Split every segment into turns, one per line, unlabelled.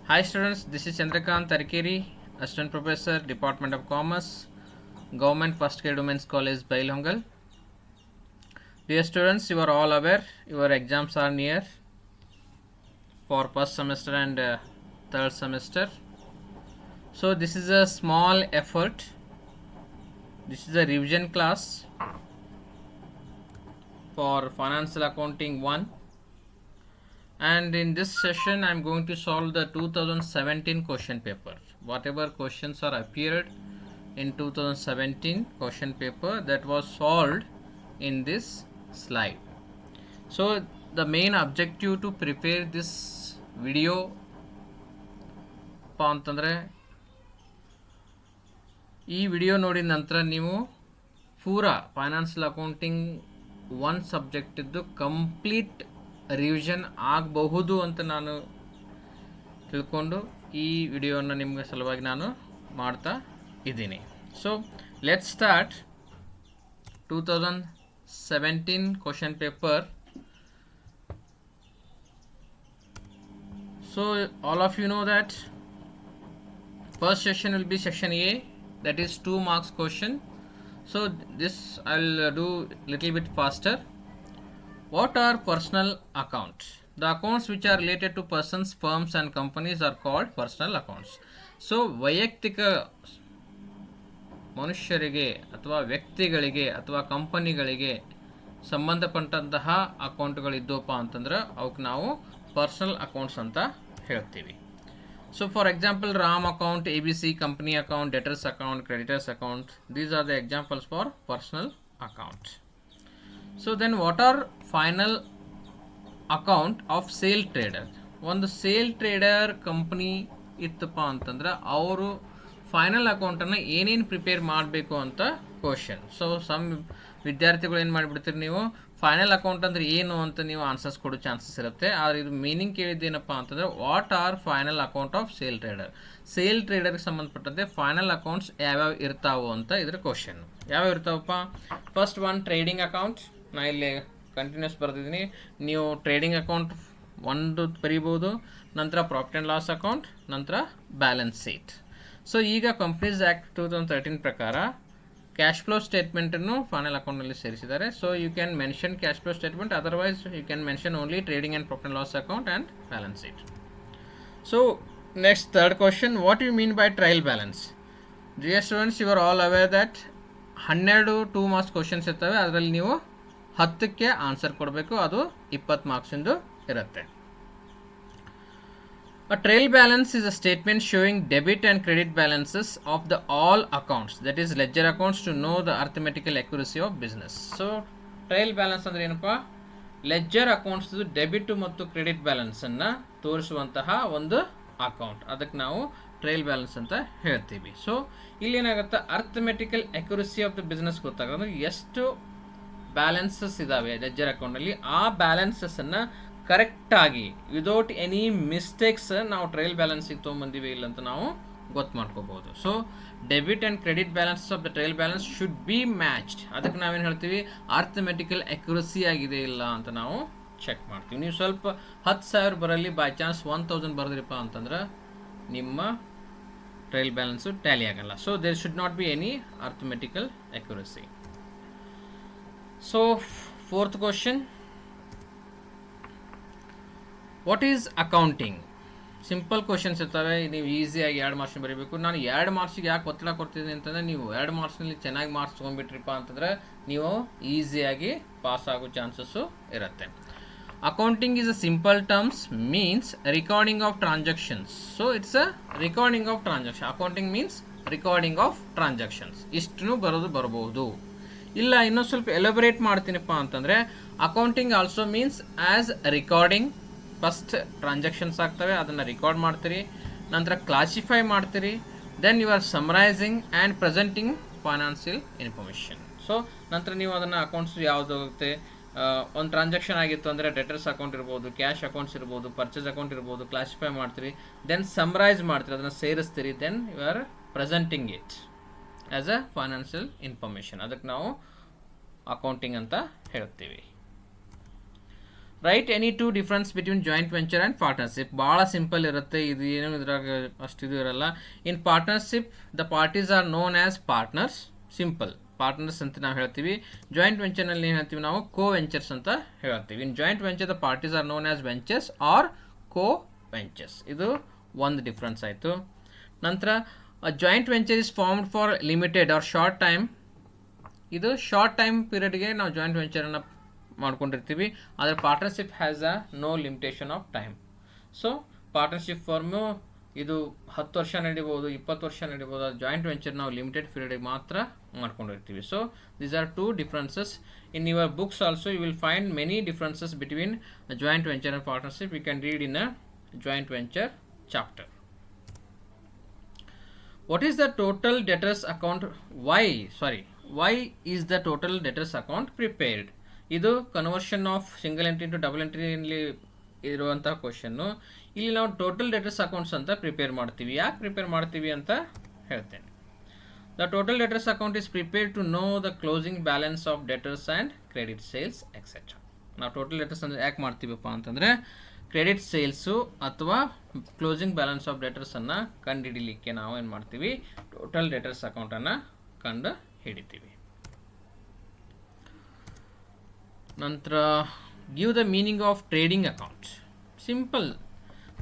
Hi students, this is Chandrakant Tarikeri, Assistant Professor, Department of Commerce, Government First Grade Women's College, Bailongal. Dear students, you are all aware your exams are near for first semester and third semester. So this is a small effort. This is a revision class for Financial Accounting 1. And in this session I am going to solve the 2017 question paper. Whatever questions are appeared in 2017 question paper that was solved in this slide. So the main objective to prepare this video ಅಂತಂದರೆ ಈ video ನೋಡಿದ ನಂತರ ನೀವು ಪೂರಾ financial accounting one ಸಬ್ಜೆಕ್ಟಿದ್ದು complete revision ಆಗಬಹುದು ಅಂತ ನಾನು ತಿಳ್ಕೊಂಡು ಈ ವಿಡಿಯೋನ ನಿಮಗೆ ಸಲುವಾಗಿ ನಾನು ಮಾಡ್ತಾ ಇದ್ದೀನಿ. So let's start 2017 question paper. So all of you know that first section will be section A, that is 2 marks question. So this I'll do little bit faster. What are personal accounts? The accounts which are related to persons, firms and companies are called personal accounts. So ವೈಯಕ್ತಿಕ ಮನುಷ್ಯರಿಗೆ ಅಥವಾ ವ್ಯಕ್ತಿಗಳಿಗೆ ಅಥವಾ ಕಂಪನಿಗಳಿಗೆ ಸಂಬಂಧಪಟ್ಟಂತಹ ಅಕೌಂಟ್ಗಳಿದ್ದವಪ್ಪ ಅಂತಂದ್ರೆ ಅವಕ್ಕೆ ನಾವು ಪರ್ಸನಲ್ ಅಕೌಂಟ್ಸ್ ಅಂತ ಹೇಳ್ತೀವಿ. So for example, RAM account, ABC company account, debtors account, creditors account, these are the examples for personal account. So then what are final account of sale trader? ಒಂದು ಸೇಲ್ ಟ್ರೇಡರ್ ಕಂಪ್ನಿ ಇತ್ತಪ್ಪ ಅಂತಂದ್ರೆ ಅವರು final ಅಕೌಂಟನ್ನು ಏನೇನು prepare ಮಾಡಬೇಕು ಅಂತ question. So some ವಿದ್ಯಾರ್ಥಿಗಳು ಏನು ಮಾಡಿಬಿಡ್ತೀರಿ, ನೀವು ಫೈನಲ್ ಅಕೌಂಟ್ ಅಂದರೆ ಏನು ಅಂತ ನೀವು ಆನ್ಸರ್ಸ್ ಕೊಡೋ ಚಾನ್ಸಸ್ ಇರುತ್ತೆ. ಆದರೆ ಇದು ಮೀನಿಂಗ್ ಕೇಳಿದ್ದೇನಪ್ಪ ಅಂತಂದರೆ what are final account of sole trader. Sole ಟ್ರೇಡರ್ಗೆ ಸಂಬಂಧಪಟ್ಟಂತೆ ಫೈನಲ್ ಅಕೌಂಟ್ಸ್ ಯಾವ್ಯಾವ ಇರ್ತಾವೋ ಅಂತ ಇದ್ರ ಕ್ವಶನ್. ಯಾವ್ಯಾವ ಇರ್ತಾವಪ್ಪ? First one trading account. ನಾ ಇಲ್ಲಿ ಕಂಟಿನ್ಯೂಸ್ ಬರೆದಿದ್ದೀನಿ, ನೀವು ಟ್ರೇಡಿಂಗ್ ಅಕೌಂಟ್ ಒಂದು ಬರೀಬೋದು, ನಂತರ ಪ್ರಾಫಿಟ್ ಆ್ಯಂಡ್ ಲಾಸ್ ಅಕೌಂಟ್, ನಂತರ ಬ್ಯಾಲೆನ್ಸ್ ಶೀಟ್. ಸೊ ಈಗ ಕಂಪ್ನೀಸ್ ಆ್ಯಕ್ಟ್ 2013 ಪ್ರಕಾರ ಕ್ಯಾಶ್ ಫ್ಲೋ ಸ್ಟೇಟ್ಮೆಂಟನ್ನು ಫೈನಲ್ ಅಕೌಂಟ್ನಲ್ಲಿ ಸೇರಿಸಿದ್ದಾರೆ. So you can mention cash flow statement, otherwise you can mention only trading and profit and loss account and balance sheet. So next third question, what you mean by trial balance? Dear students, you are all aware that 12 2 marks questions ಇರ್ತವೆ, ಅದರಲ್ಲಿ ನೀವು 10ಕ್ಕೆ answer ಕೊಡಬೇಕು, ಅದು 20 ಮಾರ್ಕ್ಸಿಂದು ಇರುತ್ತೆ. A trail balance is a statement showing debit and credit balances of the all accounts, that is ledger accounts, to know the arithmetical accuracy of business. So trail balance ಅಂದ್ರೆ ಏನಪ್ಪ? Ledger accounts debit ಮತ್ತು credit ಬ್ಯಾಲೆನ್ಸನ್ನು ತೋರಿಸುವಂತಹ ಒಂದು account, ಅದಕ್ಕೆ ನಾವು trail balance ಅಂತ ಹೇಳ್ತೀವಿ. So ಇಲ್ಲಿ ಏನಾಗುತ್ತೆ, arithmetical accuracy of the business ಗೊತ್ತಾಗೋದು, ಎಷ್ಟು ಬ್ಯಾಲೆನ್ಸಸ್ ಇದ್ದಾವೆ ಲೆಡ್ಜರ್ ಅಕೌಂಟಲ್ಲಿ, ಆ ಬ್ಯಾಲೆನ್ಸಸ್ಸನ್ನು ಕರೆಕ್ಟಾಗಿ ವಿದೌಟ್ ಎನಿ ಮಿಸ್ಟೇಕ್ಸ್ ನಾವು ಟ್ರಯಲ್ ಬ್ಯಾಲೆನ್ಸಿಗೆ ತೊಗೊಂಬಂದಿವಿ ಇಲ್ಲ ಅಂತ ನಾವು ಗೊತ್ತು ಮಾಡ್ಕೋಬೋದು. So debit and credit balance of the trial balance should be matched. ಅದಕ್ಕೆ ನಾವೇನು ಹೇಳ್ತೀವಿ, ಆರ್ಥಮೆಟಿಕಲ್ ಅಕ್ಯುರಸಿ ಆಗಿದೆ ಇಲ್ಲ ಅಂತ ನಾವು ಚೆಕ್ ಮಾಡ್ತೀವಿ. ನೀವು ಸ್ವಲ್ಪ 10,000 ಬರಲಿ, ಬೈ ಚಾನ್ಸ್ 1000 ಬರೆದ್ರಿಪ್ಪ ಅಂತಂದ್ರೆ ನಿಮ್ಮ ಟ್ರಯಲ್ ಬ್ಯಾಲೆನ್ಸು ಟ್ಯಾಲಿ ಆಗಲ್ಲ. So there should not be any arithmetical accuracy. So fourth question, what is accounting? Simple questions ಇರ್ತವೆ, ನೀವು ಈಸಿಯಾಗಿ 2 ಮಾರ್ಕ್ಸ್ ಬರೀಬೇಕು. ನಾನು 2 ಮಾರ್ಕ್ಸಿಗೆ ಯಾಕೆ ಒತ್ತಡ ಕೊಡ್ತಿದ್ದೀನಿ ಅಂತಂದರೆ, ನೀವು 2 ಮಾರ್ಕ್ಸ್ನಲ್ಲಿ ಚೆನ್ನಾಗಿ ಮಾರ್ಕ್ಸ್ ತೊಗೊಂಡ್ಬಿಟ್ರಿಪ್ಪ ಅಂತಂದರೆ ನೀವು ಈಸಿಯಾಗಿ ಪಾಸ್ ಆಗೋ ಚಾನ್ಸಸ್ಸು ಇರುತ್ತೆ. Accounting is a simple terms means recording of transactions. So it's a recording of transaction. Accounting means recording of transactions. ಇಷ್ಟನ್ನು ಬರ್ಬೋದು. ಇಲ್ಲ ಇನ್ನೊಂದು ಸ್ವಲ್ಪ ಎಲಬರೇಟ್ ಮಾಡ್ತೀನಪ್ಪ ಅಂತಂದರೆ, accounting also means as recording. First transactions ಆಗ್ತವೆ, ಅದನ್ನು ರೆಕಾರ್ಡ್ ಮಾಡ್ತೀರಿ, ನಂತರ ಕ್ಲಾಸಿಫೈ ಮಾಡ್ತೀರಿ, then you are summarising and presenting financial information. So ನಂತರ ನೀವು ಅದನ್ನು ಅಕೌಂಟ್ಸ್ ಯಾವುದು ಹೋಗುತ್ತೆ, ಒಂದು ಟ್ರಾನ್ಸಾಕ್ಷನ್ ಆಗಿತ್ತು ಅಂದರೆ ಡೆಟರ್ಸ್ ಅಕೌಂಟ್ ಇರ್ಬೋದು, ಕ್ಯಾಶ್ ಅಕೌಂಟ್ಸ್ ಇರ್ಬೋದು, ಪರ್ಚೇಸ್ ಅಕೌಂಟ್ ಇರ್ಬೋದು, ಕ್ಲಾಸಿಫೈ ಮಾಡ್ತೀರಿ, ದೆನ್ ಸಮರೈಸ್ ಮಾಡ್ತೀರಿ, ಅದನ್ನು ಸೇರಿಸ್ತೀರಿ, then you are presenting it as a financial information. ಅದಕ್ಕೆ ನಾವು ಅಕೌಂಟಿಂಗ್ ಅಂತ ಹೇಳ್ತೀವಿ. Right any two difference between joint venture and partnership. ಭಾಳ ಸಿಂಪಲ್ ಇರುತ್ತೆ, ಇದು ಏನು ಇದ್ರಾಗ ಅಷ್ಟಿದು ಇರಲ್ಲ. In partnership the parties are known as partners. Simple partners ಅಂತ ನಾವು ಹೇಳ್ತೀವಿ. ಜಾಯಿಂಟ್ ವೆಂಚರ್ನಲ್ಲಿ ಏನು ಹೇಳ್ತೀವಿ ನಾವು, ಕೋ ವೆಂಚರ್ಸ್ ಅಂತ ಹೇಳ್ತೀವಿ. In joint venture the parties are known as ventures or co ventures. ಇದು ಒಂದು ಡಿಫ್ರೆನ್ಸ್ ಆಯಿತು. ನಂತರ joint venture is formed for limited or short time. ಇದು ಶಾರ್ಟ್ ಟೈಮ್ ಪೀರಿಯಡ್ಗೆ ನಾವು ಜಾಯಿಂಟ್ ವೆಂಚರನ್ನು ಮಾಡ್ಕೊಂಡಿರ್ತೀವಿ. ಆದರೆ partnership has a no limitation of time. So partnership form ಇದು 10 ವರ್ಷ ನಡಿಬೋದು, 20 ವರ್ಷ ನಡಿಬೋದು. ಜಾಯಿಂಟ್ ವೆಂಚರ್ ನಾವು ಲಿಮಿಟೆಡ್ ಪೀರಿಯಡ್ಗೆ ಮಾತ್ರ ಮಾಡ್ಕೊಂಡಿರ್ತೀವಿ. So these are two differences. In your books also you will find many differences between joint venture and partnership. You can read in a joint venture chapter. What is the total debtors account? Why is the total debtors account prepared? ಇದು conversion of single entry into double ಎಂಟ್ರಿಯಲ್ಲಿ ಇರುವಂಥ question. ಇಲ್ಲಿ ನಾವು total debtors accounts ಅಂತ prepare ಮಾಡ್ತೀವಿ. ಯಾಕೆ prepare ಮಾಡ್ತೀವಿ ಅಂತ ಹೇಳ್ತೇನೆ. The total debtors account is prepared to know the closing balance of debtors and credit sales etcetera. ನಾವು ಟೋಟಲ್ ಡೆಟರ್ಸ್ ಅಂದರೆ ಯಾಕೆ ಮಾಡ್ತೀವಪ್ಪ ಅಂತಂದರೆ, ಕ್ರೆಡಿಟ್ ಸೇಲ್ಸು ಅಥವಾ ಕ್ಲೋಸಿಂಗ್ ಬ್ಯಾಲೆನ್ಸ್ ಆಫ್ ಡೆಟರ್ಸನ್ನು ಕಂಡುಹಿಡಿಲಿಕ್ಕೆ ನಾವು ಏನು ಮಾಡ್ತೀವಿ, ಟೋಟಲ್ ಡೆಟರ್ಸ್ ಅಕೌಂಟನ್ನು ಕಂಡು ಹಿಡಿತೀವಿ. ನಂತರ give the meaning of trading account. Simple.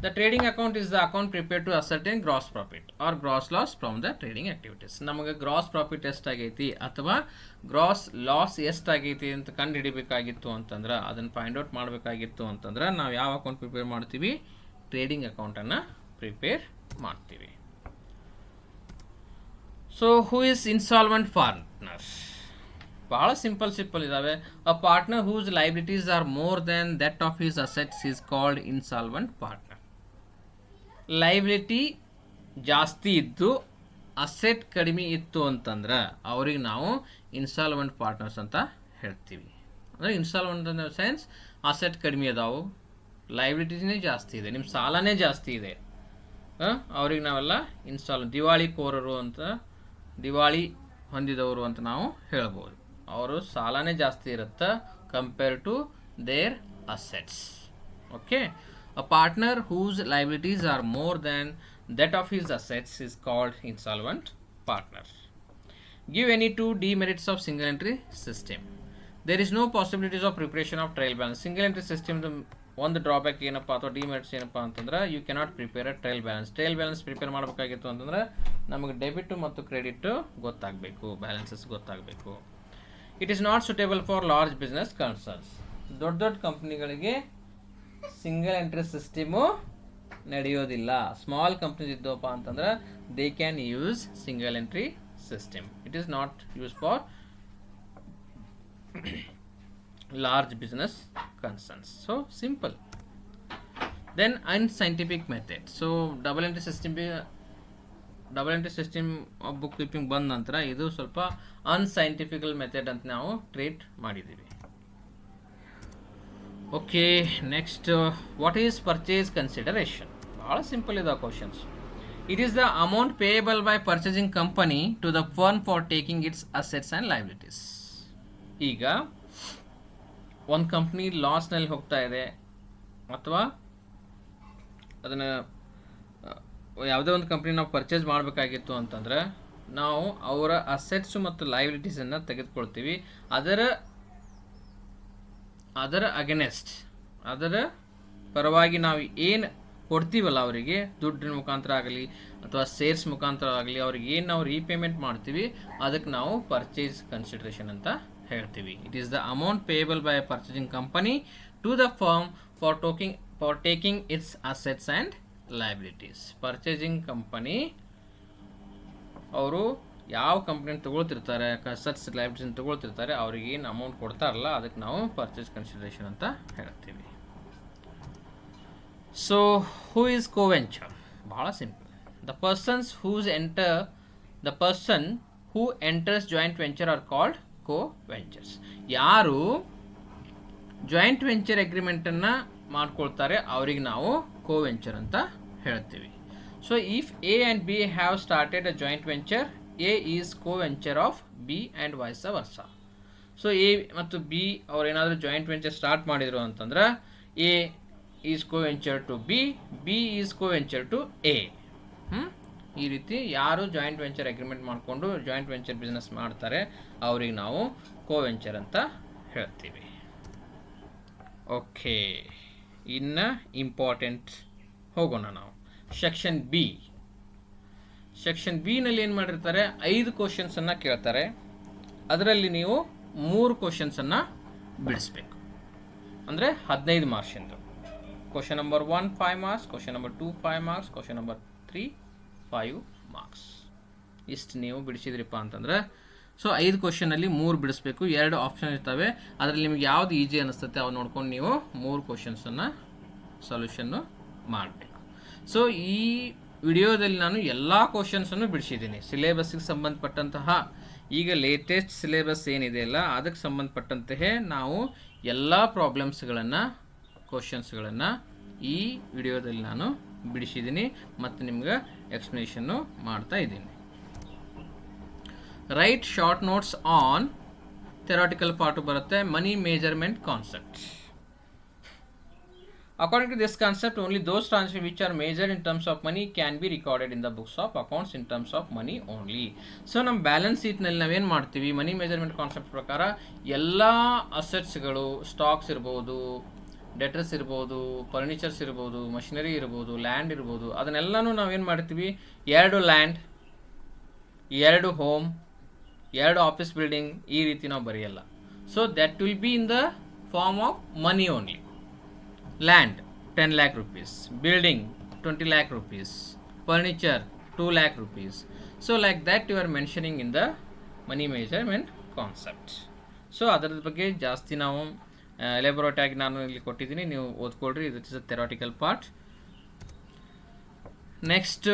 The trading account is the account prepare to ascertain gross profit or gross loss from the trading activities. ನಮಗೆ ಗ್ರಾಸ್ ಪ್ರಾಫಿಟ್ ಎಷ್ಟಾಗೈತಿ ಅಥವಾ ಗ್ರಾಸ್ ಲಾಸ್ ಎಷ್ಟಾಗೈತಿ ಅಂತ ಕಂಡು ಹಿಡಿಬೇಕಾಗಿತ್ತು ಅಂತಂದ್ರೆ, ಅದನ್ನು ಫೈಂಡ್ ಔಟ್ ಮಾಡಬೇಕಾಗಿತ್ತು ಅಂತಂದ್ರೆ ನಾವು ಯಾವ ಅಕೌಂಟ್ ಪ್ರಿಪೇರ್ ಮಾಡ್ತೀವಿ, ಟ್ರೇಡಿಂಗ್ ಅಕೌಂಟನ್ನು ಪ್ರಿಪೇರ್ ಮಾಡ್ತೀವಿ. So who is insolvent partners? ಭಾಳ ಸಿಂಪಲ್ ಇದ್ದಾವೆ. A partner whose liabilities are more than that of his assets is called insolvent partner. Liability ಜಾಸ್ತಿ ಇದ್ದು ಅಸೆಟ್ ಕಡಿಮೆ ಇತ್ತು ಅಂತಂದ್ರೆ ಅವ್ರಿಗೆ ನಾವು ಇನ್ಸಾಲ್ವೆಂಟ್ ಪಾರ್ಟ್ನರ್ಸ್ ಅಂತ ಹೇಳ್ತೀವಿ. ಅಂದರೆ ಇನ್ಸಾಲ್ವೆಂಟ್ ಅನ್ನೋ ಸೆನ್ಸ್ ಅಸೆಟ್ ಕಡಿಮೆ ಅದಾವು, ಲೈಬಿಲಿಟೀನೇ ಜಾಸ್ತಿ ಇದೆ, ನಿಮ್ಮ ಸಾಲನೇ ಜಾಸ್ತಿ ಇದೆ, ಅವ್ರಿಗೆ ನಾವೆಲ್ಲ ದಿವಾಳಿ ಕೋರರು ಅಂತ, ದಿವಾಳಿ ಹೊಂದಿದವರು ಅಂತ ನಾವು ಹೇಳ್ಬೋದು. ಅವರು ಸಾಲನೇ ಜಾಸ್ತಿ ಇರುತ್ತೆ compare to their assets. Okay. A partner whose liabilities are more than that of his assets is called insolvent partner. Give any two demerits of single entry system. There is no possibilities of preparation of trail balance. Single entry system ಒಂದು drawback ಏನಪ್ಪ ಅಥವಾ demerits ಏನಪ್ಪ ಅಂತಂದ್ರೆ, you cannot prepare a trial balance. Trial balance prepare ಮಾಡಬೇಕಾಗಿತ್ತು ಅಂತಂದ್ರೆ ನಮಗೆ debit ಮತ್ತು credit ಗೊತ್ತಾಗಬೇಕು, ಬ್ಯಾಲೆನ್ಸಸ್ ಗೊತ್ತಾಗಬೇಕು. It is not suitable for large business concerns. ದೊಡ್ಡ ಕಂಪ್ನಿಗಳಿಗೆ ಸಿಂಗಲ್ ಎಂಟ್ರಿ ಸಿಸ್ಟಮು ನಡೆಯೋದಿಲ್ಲ. ಸ್ಮಾಲ್ ಕಂಪ್ನೀಸ್ ಇದ್ದವಪ್ಪ ಅಂತಂದ್ರೆ they can use single entry system. It is not use for large business concerns. So simple. Then unscientific method. So double entry system of book keeping ಬಂದ ನಂತರ ಇದು ಸ್ವಲ್ಪ unscientific method ಅಂತ ನಾವು treat ಮಾಡಿದ್ದೀವಿ. Okay, next what is purchase consideration? ಭಾಳ simple ಇದೆ questions. It is the amount payable by purchasing company to the firm for taking its assets and liabilities. ಈಗ ಒಂದು ಕಂಪ್ನಿ ಲಾಸ್ನಲ್ಲಿ ಹೋಗ್ತಾ ಇದೆ ಅಥವಾ ಅದನ್ನು ಯಾವುದೇ ಒಂದು ಕಂಪ್ನಿ ನಾವು ಪರ್ಚೇಸ್ ಮಾಡಬೇಕಾಗಿತ್ತು ಅಂತಂದ್ರೆ ನಾವು ಅವರ ಅಸೆಟ್ಸು ಮತ್ತು ಲೈಬಿಲಿಟೀಸನ್ನು ತೆಗೆದುಕೊಳ್ತೀವಿ. ಅದರ ಅಗೇನೆಸ್ಟ್, ಅದರ ಪರವಾಗಿ ನಾವು ಏನು ಕೊಡ್ತೀವಲ್ಲ ಅವರಿಗೆ, ದುಡ್ಡಿನ ಮುಖಾಂತರ ಆಗಲಿ ಅಥವಾ ಸೇಲ್ಸ್ ಮುಖಾಂತರ ಆಗಲಿ, ಅವ್ರಿಗೆ ಏನು ನಾವು ರೀಪೇಮೆಂಟ್ ಮಾಡ್ತೀವಿ ಅದಕ್ಕೆ ನಾವು ಪರ್ಚೇಸ್ ಕನ್ಸಿಡರೇಷನ್ ಅಂತ ಹೇಳ್ತೀವಿ. It is the amount payable by purchasing company to the firm for taking its assets and liabilities. Purchasing company ಅವರು ಯಾವ ಕಂಪ್ನಿನ ತೊಗೊಳ್ತಿರ್ತಾರೆ, ಅಸೆಟ್ಸ್ ಲೈಬಿಲಿಟೀಸ್ ತೊಗೊಳ್ತಿರ್ತಾರೆ, ಅವ್ರಿಗೆ ಏನು ಅಮೌಂಟ್ ಕೊಡ್ತಾರಲ್ಲ ಅದಕ್ಕೆ ನಾವು ಪರ್ಚೇಸ್ ಕನ್ಸಿಡರೇಷನ್ ಅಂತ ಹೇಳ್ತೀವಿ. So who is co-venturer? ಭಾಳ simple. The person who enters joint venture are called co-venturers. ಯಾರು ಜಾಯಿಂಟ್ ವೆಂಚರ್ ಅಗ್ರಿಮೆಂಟನ್ನು ಮಾಡ್ಕೊಳ್ತಾರೆ ಅವ್ರಿಗೆ ನಾವು ಕೋ-ವೆಂಚರ್ ಅಂತ ಹೇಳ್ತೀವಿ. So if A and B have started a joint venture, A is co-venturer of B and vice versa. So A ಮತ್ತು B ಅವ್ರು ಏನಾದರೂ joint venture start ಮಾಡಿದರು ಅಂತಂದ್ರೆ A is co-venturer to B, B is co-venturer to A. ಈ ರೀತಿ ಯಾರು joint venture agreement ಮಾಡಿಕೊಂಡು joint venture business ಮಾಡ್ತಾರೆ ಅವ್ರಿಗೆ ನಾವು ಕೋವೆಂಚರ್ ಅಂತ ಹೇಳ್ತೀವಿ. ಓಕೆ, ಇನ್ನು ಇಂಪಾರ್ಟೆಂಟ್ ಹೋಗೋಣ ನಾವು. Section B. ಸೆಕ್ಷನ್ ಬಿನಲ್ಲಿ ಏನು ಮಾಡಿರ್ತಾರೆ, 5 ಕ್ವಶನ್ಸನ್ನು ಕೇಳ್ತಾರೆ. ಅದರಲ್ಲಿ ನೀವು 3 ಕ್ವಶನ್ಸನ್ನು ಬಿಡಿಸ್ಬೇಕು. ಅಂದರೆ 15 ಮಾರ್ಕ್ಸಿಂದು. Question number 1 5 marks, question number 2 5 marks, question number 3 5 marks. ಇಷ್ಟು ನೀವು ಬಿಡಿಸಿದ್ರಿಪ್ಪ ಅಂತಂದ್ರೆ, ಸೊ 5 ಕ್ವಶನಲ್ಲಿ 3 ಬಿಡಿಸ್ಬೇಕು. 2 ಆಪ್ಷನ್ ಇರ್ತವೆ. ಅದರಲ್ಲಿ ನಿಮ್ಗೆ ಯಾವ್ದು ಈಜಿ ಅನ್ನಿಸ್ತತೆ ಅವು ನೋಡ್ಕೊಂಡು ನೀವು 3 ಕ್ವಶನ್ಸನ್ನು ಸೊಲ್ಯೂಷನ್ನು ಮಾಡಬೇಕು. ಸೊ ಈ ವಿಡಿಯೋದಲ್ಲಿ ನಾನು ಎಲ್ಲ ಕ್ವಶನ್ಸನ್ನು ಬಿಡಿಸಿದ್ದೀನಿ. ಸಿಲೆಬಸ್ಗೆ ಸಂಬಂಧಪಟ್ಟಂತಹ ಈಗ ಲೇಟೆಸ್ಟ್ ಸಿಲೆಬಸ್ ಏನಿದೆ ಅಲ್ಲ ಅದಕ್ಕೆ ಸಂಬಂಧಪಟ್ಟಂತೆ ನಾವು ಎಲ್ಲ ಪ್ರಾಬ್ಲಮ್ಸ್ಗಳನ್ನು ಕ್ವಶನ್ಸ್ಗಳನ್ನು ಈ ವಿಡಿಯೋದಲ್ಲಿ ನಾನು ಬಿಡಿಸಿದ್ದೀನಿ ಮತ್ತು ನಿಮ್ಗೆ ಎಕ್ಸ್ಪ್ಲನೇಷನ್ನು ಮಾಡ್ತಾ ಇದ್ದೀನಿ. Write short notes on theoretical part ಬರುತ್ತೆ. Money measurement concept. According to this concept, only those transactions which are measured in terms of money can be recorded in the books of accounts in terms of money only. So ನಮ್ಮ balance ಶೀಟ್ನಲ್ಲಿ ನಾವೇನು ಮಾಡ್ತೀವಿ, ಮನಿ measurement concept ಪ್ರಕಾರ ಎಲ್ಲ ಅಸೆಟ್ಸ್ಗಳು, stocks ಇರ್ಬೋದು, debtors ಇರ್ಬೋದು, furnitures ಇರ್ಬೋದು, machinery ಇರ್ಬೋದು, ಲ್ಯಾಂಡ್ ಇರ್ಬೋದು, ಅದನ್ನೆಲ್ಲನೂ ನಾವೇನು ಮಾಡ್ತೀವಿ, 2 ಲ್ಯಾಂಡ್, 2 ಹೋಮ್, 2 ಆಫೀಸ್ ಬಿಲ್ಡಿಂಗ್ ಈ ರೀತಿ ನಾವು ಬರೆಯಲ್ಲ. So that will be in the form of money only. Land 10 lakh rupees, building 20 lakh rupees, furniture 2 lakh rupees. So like that you are mentioning in the money measurement concept. So ಅದರ ಬಗ್ಗೆ ಜಾಸ್ತಿ ನಾವು ಎಲೆಬೊರೇಟ್ ಆಗಿ ನಾನು ಇಲ್ಲಿ ಕೊಟ್ಟಿದ್ದೀನಿ, ನೀವು ಓದ್ಕೊಳ್ರಿ. This is a theoretical part. Next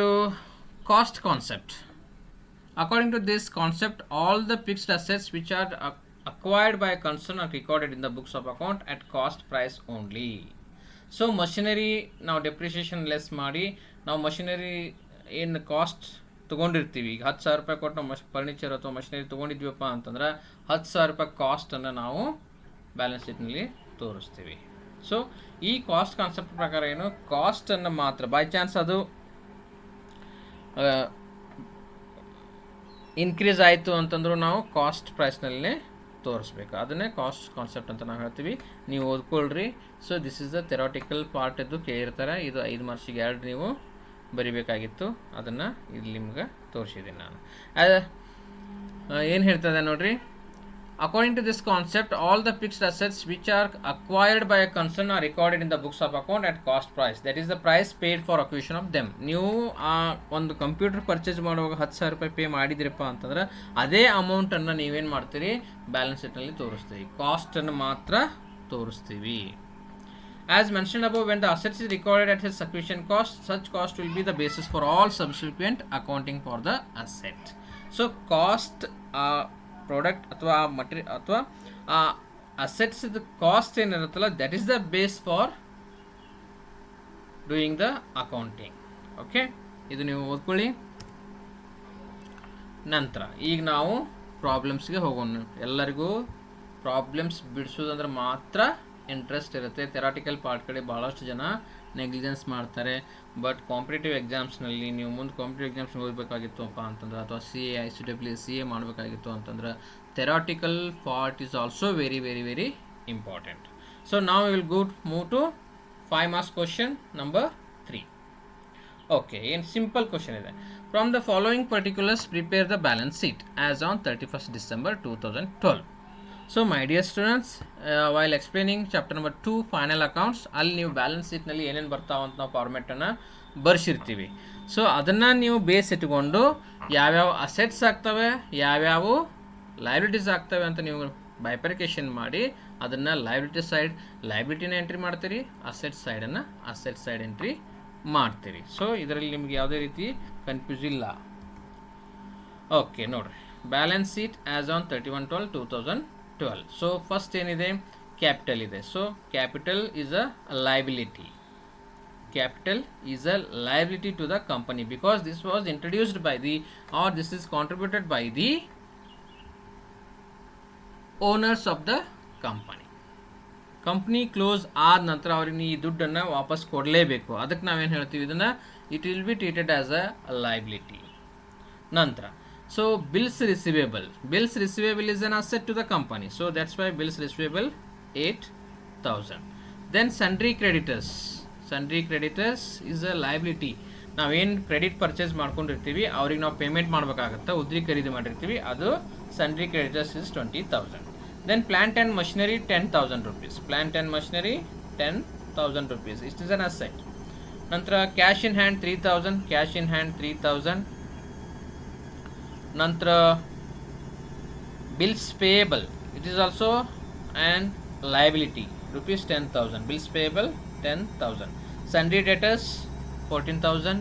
cost concept. According to this concept, all the fixed assets which are acquired by a concern are recorded in the books of account at cost price only. So machinery ನಾವು depreciation less ಮಾಡಿ ನಾವು machinery ಏನು cost ತೊಗೊಂಡಿರ್ತೀವಿ, ಈಗ 10,000 ರೂಪಾಯಿ ಕೊಟ್ಟು ನಾವು furniture ಅಥವಾ machinery ತೊಗೊಂಡಿದ್ವಿಪ್ಪ ಅಂತಂದ್ರೆ 10,000 ರೂಪಾಯಿ ಕಾಸ್ಟನ್ನು ನಾವು ಬ್ಯಾಲೆನ್ಸ್ ಶೀಟ್ನಲ್ಲಿ ತೋರಿಸ್ತೀವಿ. ಸೊ ಈ ಕಾಸ್ಟ್ ಕಾನ್ಸೆಪ್ಟ್ ಪ್ರಕಾರ ಏನು, ಕಾಸ್ಟನ್ನು ಮಾತ್ರ ಬೈ ಚಾನ್ಸ್ ಅದು ಇನ್ಕ್ರೀಸ್ ಆಯಿತು ಅಂತಂದ್ರೂ ನಾವು ಕಾಸ್ಟ್ ಪ್ರೈಸ್ನಲ್ಲೇ ತೋರಿಸ್ಬೇಕು. ಅದನ್ನೇ ಕಾಸ್ಟ್ ಕಾನ್ಸೆಪ್ಟ್ ಅಂತ ನಾವು ಹೇಳ್ತೀವಿ. ನೀವು ಓದ್ಕೊಳ್ರಿ. So this is the theoretical part. ಇದು ಕೇಳಿರ್ತಾರೆ. ಇದು 5 ಮಾರ್ಕ್ಸಿಗೆ 2 ನೀವು ಬರಿಬೇಕಾಗಿತ್ತು. ಅದನ್ನು ಇಲ್ಲಿ ನಿಮ್ಗೆ ತೋರಿಸಿದ್ದೀನಿ ನಾನು. ಏನು ಹೇಳ್ತದೆ ನೋಡ್ರಿ. According to this concept, all the fixed assets which are acquired by a concern are recorded in the books of account at cost price. That is the price paid for acquisition of them. ನೀವು ಒಂದು computer purchase ಮಾಡುವಾಗ 10,000 ರೂಪಾಯಿ pay ಮಾಡಿದ್ರಪ್ಪ ಅಂತಂದ್ರೆ ಅದೇ ಅಮೌಂಟನ್ನು ನೀವೇನು ಮಾಡ್ತೀರಿ, balance ಶೀಟ್ನಲ್ಲಿ ತೋರಿಸ್ತೀವಿ. ಕಾಸ್ಟನ್ನು ಮಾತ್ರ ತೋರಿಸ್ತೀವಿ. As mentioned above, when the assets is recorded at its acquisition cost, such cost will be the basis for all subsequent accounting for the asset. So cost product ಅಥವಾ ಮಟೀರಿಯಲ್ ಅಥವಾ ಅಸೆಟ್ಸ್ ಕಾಸ್ಟ್ ಏನಿರುತ್ತಲ್ಲ that is the base for doing the accounting. Okay, ಇದು ನೀವು ಓದ್ಕೊಳ್ಳಿ. ನಂತರ ಈಗ ನಾವು ಪ್ರಾಬ್ಲಮ್ಸ್ಗೆ ಹೋಗೋಣ. ಎಲ್ಲರಿಗೂ ಪ್ರಾಬ್ಲಮ್ಸ್ ಬಿಡಿಸೋದಂದ್ರೆ ಮಾತ್ರ ಇಂಟ್ರೆಸ್ಟ್ ಇರುತ್ತೆ. ಥೆರಾಟಿಕಲ್ ಪಾರ್ಟ್ ಕಡೆ ಭಾಳಷ್ಟು ಜನ ನೆಗ್ಲಿಜೆನ್ಸ್ ಮಾಡ್ತಾರೆ. ಬಟ್ ಕಾಂಪಿಟೇಟಿವ್ ಎಕ್ಸಾಮ್ಸ್ನಲ್ಲಿ ನೀವು ಮುಂದೆ ಕಾಂಪಿಟೇಟಿವ್ ಎಕ್ಸಾಮ್ಸ್ ಓದಬೇಕಾಗಿತ್ತಪ್ಪ ಅಂತಂದ್ರೆ ಅಥವಾ CA ICAA CA ಮಾಡಬೇಕಾಗಿತ್ತು ಅಂತಂದ್ರೆ theoretical part is also very very very important. So ನಾವು will move to 5 marks question number 3. Okay, ಏನು ಸಿಂಪಲ್ ಕ್ವಶನ್ ಇದೆ. From the following particulars prepare the balance sheet as on 31st December 2012. So my dear students, while explaining chapter number 2 final accounts, ಅಲ್ಲಿ ನೀವು balance ಶೀಟ್ನಲ್ಲಿ ಏನೇನು ಬರ್ತಾವಂತ ನಾವು ಫಾರ್ಮೆಟನ್ನು ಬರ್ಸಿರ್ತೀವಿ. So ಅದನ್ನು ನೀವು base ಇಟ್ಕೊಂಡು ಯಾವ್ಯಾವ ಅಸೆಟ್ಸ್ ಆಗ್ತವೆ, ಯಾವ್ಯಾವ ಲಯಬಿಲಿಟೀಸ್ ಆಗ್ತವೆ ಅಂತ ನೀವು ಬೈಫರ್ಕೇಷನ್ ಮಾಡಿ ಅದನ್ನು ಲಯಬಿಲಿಟಿ ಸೈಡ್ ಲಯಬಿಲಿಟಿನ ಎಂಟ್ರಿ ಮಾಡ್ತೀರಿ, ಅಸೆಟ್ ಸೈಡನ್ನು ಅಸೆಟ್ ಸೈಡ್ ಎಂಟ್ರಿ ಮಾಡ್ತೀರಿ. ಸೊ ಇದರಲ್ಲಿ ನಿಮ್ಗೆ ಯಾವುದೇ ರೀತಿ ಕನ್ಫ್ಯೂಸ್ ಇಲ್ಲ. ಓಕೆ ನೋಡಿರಿ, balance sheet as on 31/12/2012. So first ಏನಿದೆ, ಕ್ಯಾಪಿಟಲ್ ಇದೆ. So capital is a liability. Capital is a liability to the company because this was introduced by the or this is contributed by the owners of the company. Company close ಆದ ನಂತರ ಅವ್ರಿಗೆ ಈ ದುಡ್ಡನ್ನು ವಾಪಸ್ ಕೊಡಲೇಬೇಕು. ಅದಕ್ಕೆ ನಾವೇನು ಹೇಳ್ತೀವಿ, ಇದನ್ನು it will be treated as a liability. ನಂತರ so bills receivable is an asset to the company, so that's why bills receivable 8,000. Then sundry creditors is a liability. ನಾವೇನು ಕ್ರೆಡಿಟ್ ಪರ್ಚೇಸ್ ಮಾಡ್ಕೊಂಡಿರ್ತೀವಿ ಅವ್ರಿಗೆ ನಾವು ಪೇಮೆಂಟ್ ಮಾಡಬೇಕಾಗತ್ತೆ, ಉದ್ರಿ ಖರೀದಿ ಮಾಡಿರ್ತೀವಿ, ಅದು sundry creditors is 20,000. Then plant and machinery 10,000 rupees. Plant and machinery 10,000 rupees. It is an asset. ನಂತರ ಕ್ಯಾಶ್ ಇನ್ ಹ್ಯಾಂಡ್ 3,000. ನಂತರ bills payable, it is also an liability, rupees 10,000. Bills payable 10,000. Sundry debtors 14,000.